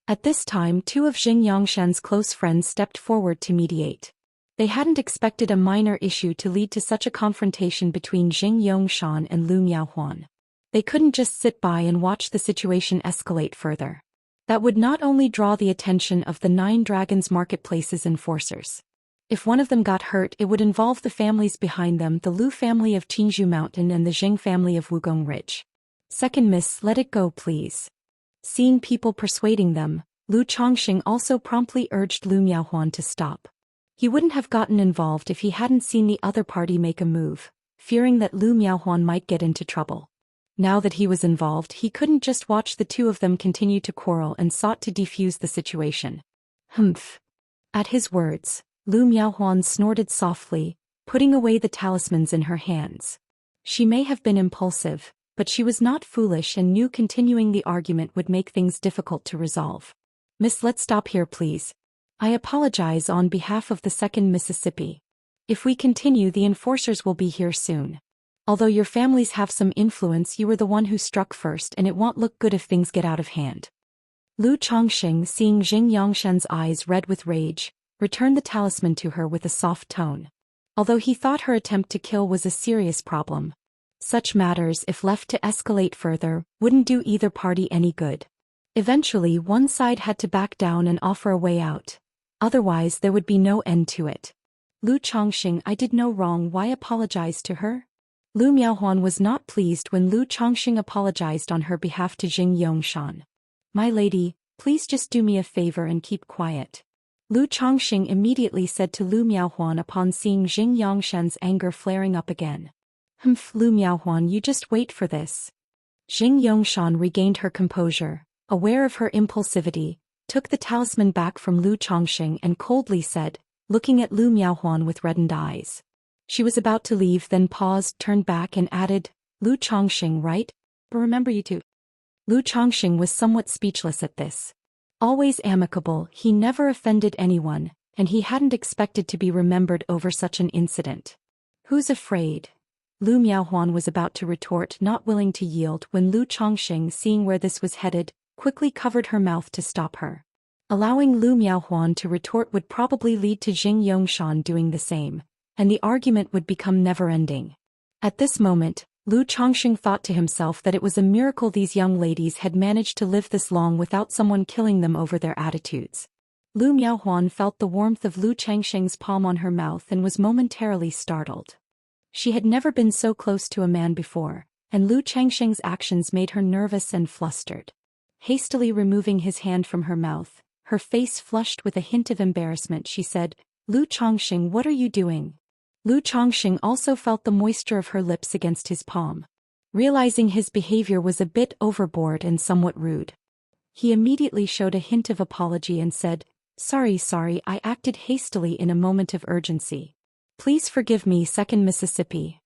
At this time, two of Jing Yongshan's close friends stepped forward to mediate. They hadn't expected a minor issue to lead to such a confrontation between Jing Yongshan and Lu Miaohuan. They couldn't just sit by and watch the situation escalate further. That would not only draw the attention of the 9 Dragons Marketplace's enforcers. If one of them got hurt, it would involve the families behind them, the Lu family of Qingzhou Mountain and the Jing family of Wugong Ridge. Second miss, let it go please. Seeing people persuading them, Lu Chongqing also promptly urged Lu Miaohuan to stop. He wouldn't have gotten involved if he hadn't seen the other party make a move, fearing that Lu Miaohuan might get into trouble. Now that he was involved, he couldn't just watch the two of them continue to quarrel and sought to defuse the situation. Humph. At his words, Lu Miaohuan snorted softly, putting away the talismans in her hands. She may have been impulsive, but she was not foolish and knew continuing the argument would make things difficult to resolve. Miss, let's stop here please. I apologize on behalf of the 2nd Mississippi. If we continue, the enforcers will be here soon. Although your families have some influence, you were the one who struck first and it won't look good if things get out of hand. Lu Chongqing, seeing Jing Yongshan's eyes red with rage, returned the talisman to her with a soft tone. Although he thought her attempt to kill was a serious problem, such matters, if left to escalate further, wouldn't do either party any good. Eventually, one side had to back down and offer a way out. Otherwise, there would be no end to it. Lu Chongqing, I did no wrong, why apologize to her? Lu Miaohuan was not pleased when Lu Chongqing apologized on her behalf to Jing Yongshan. My lady, please just do me a favor and keep quiet. Lu Chongqing immediately said to Lu Miaohuan upon seeing Jing Yongshan's anger flaring up again. Humph, Lu Miaohuan, you just wait for this. Jing Yongshan regained her composure, aware of her impulsivity, took the talisman back from Lu Chongqing and coldly said, looking at Lu Miaohuan with reddened eyes. She was about to leave, then paused, turned back and added, Lu Chongqing, right? But remember you too. Lu Chongqing was somewhat speechless at this. Always amicable, he never offended anyone, and he hadn't expected to be remembered over such an incident. Who's afraid? Lu Miaohuan was about to retort, not willing to yield, when Lu Chongqing, seeing where this was headed, quickly covered her mouth to stop her. Allowing Lu Miaohuan to retort would probably lead to Jing Yongshan doing the same, and the argument would become never-ending. At this moment, Lu Chongqing thought to himself that it was a miracle these young ladies had managed to live this long without someone killing them over their attitudes. Lu Miaohuan felt the warmth of Lu Chongqing's palm on her mouth and was momentarily startled. She had never been so close to a man before, and Lu Chongqing's actions made her nervous and flustered. Hastily removing his hand from her mouth, her face flushed with a hint of embarrassment, she said, Lu Chongqing, what are you doing? Lu Chongqing also felt the moisture of her lips against his palm. realizing his behavior was a bit overboard and somewhat rude. He immediately showed a hint of apology and said, Sorry, I acted hastily in a moment of urgency. Please forgive me, 2nd Mississippi.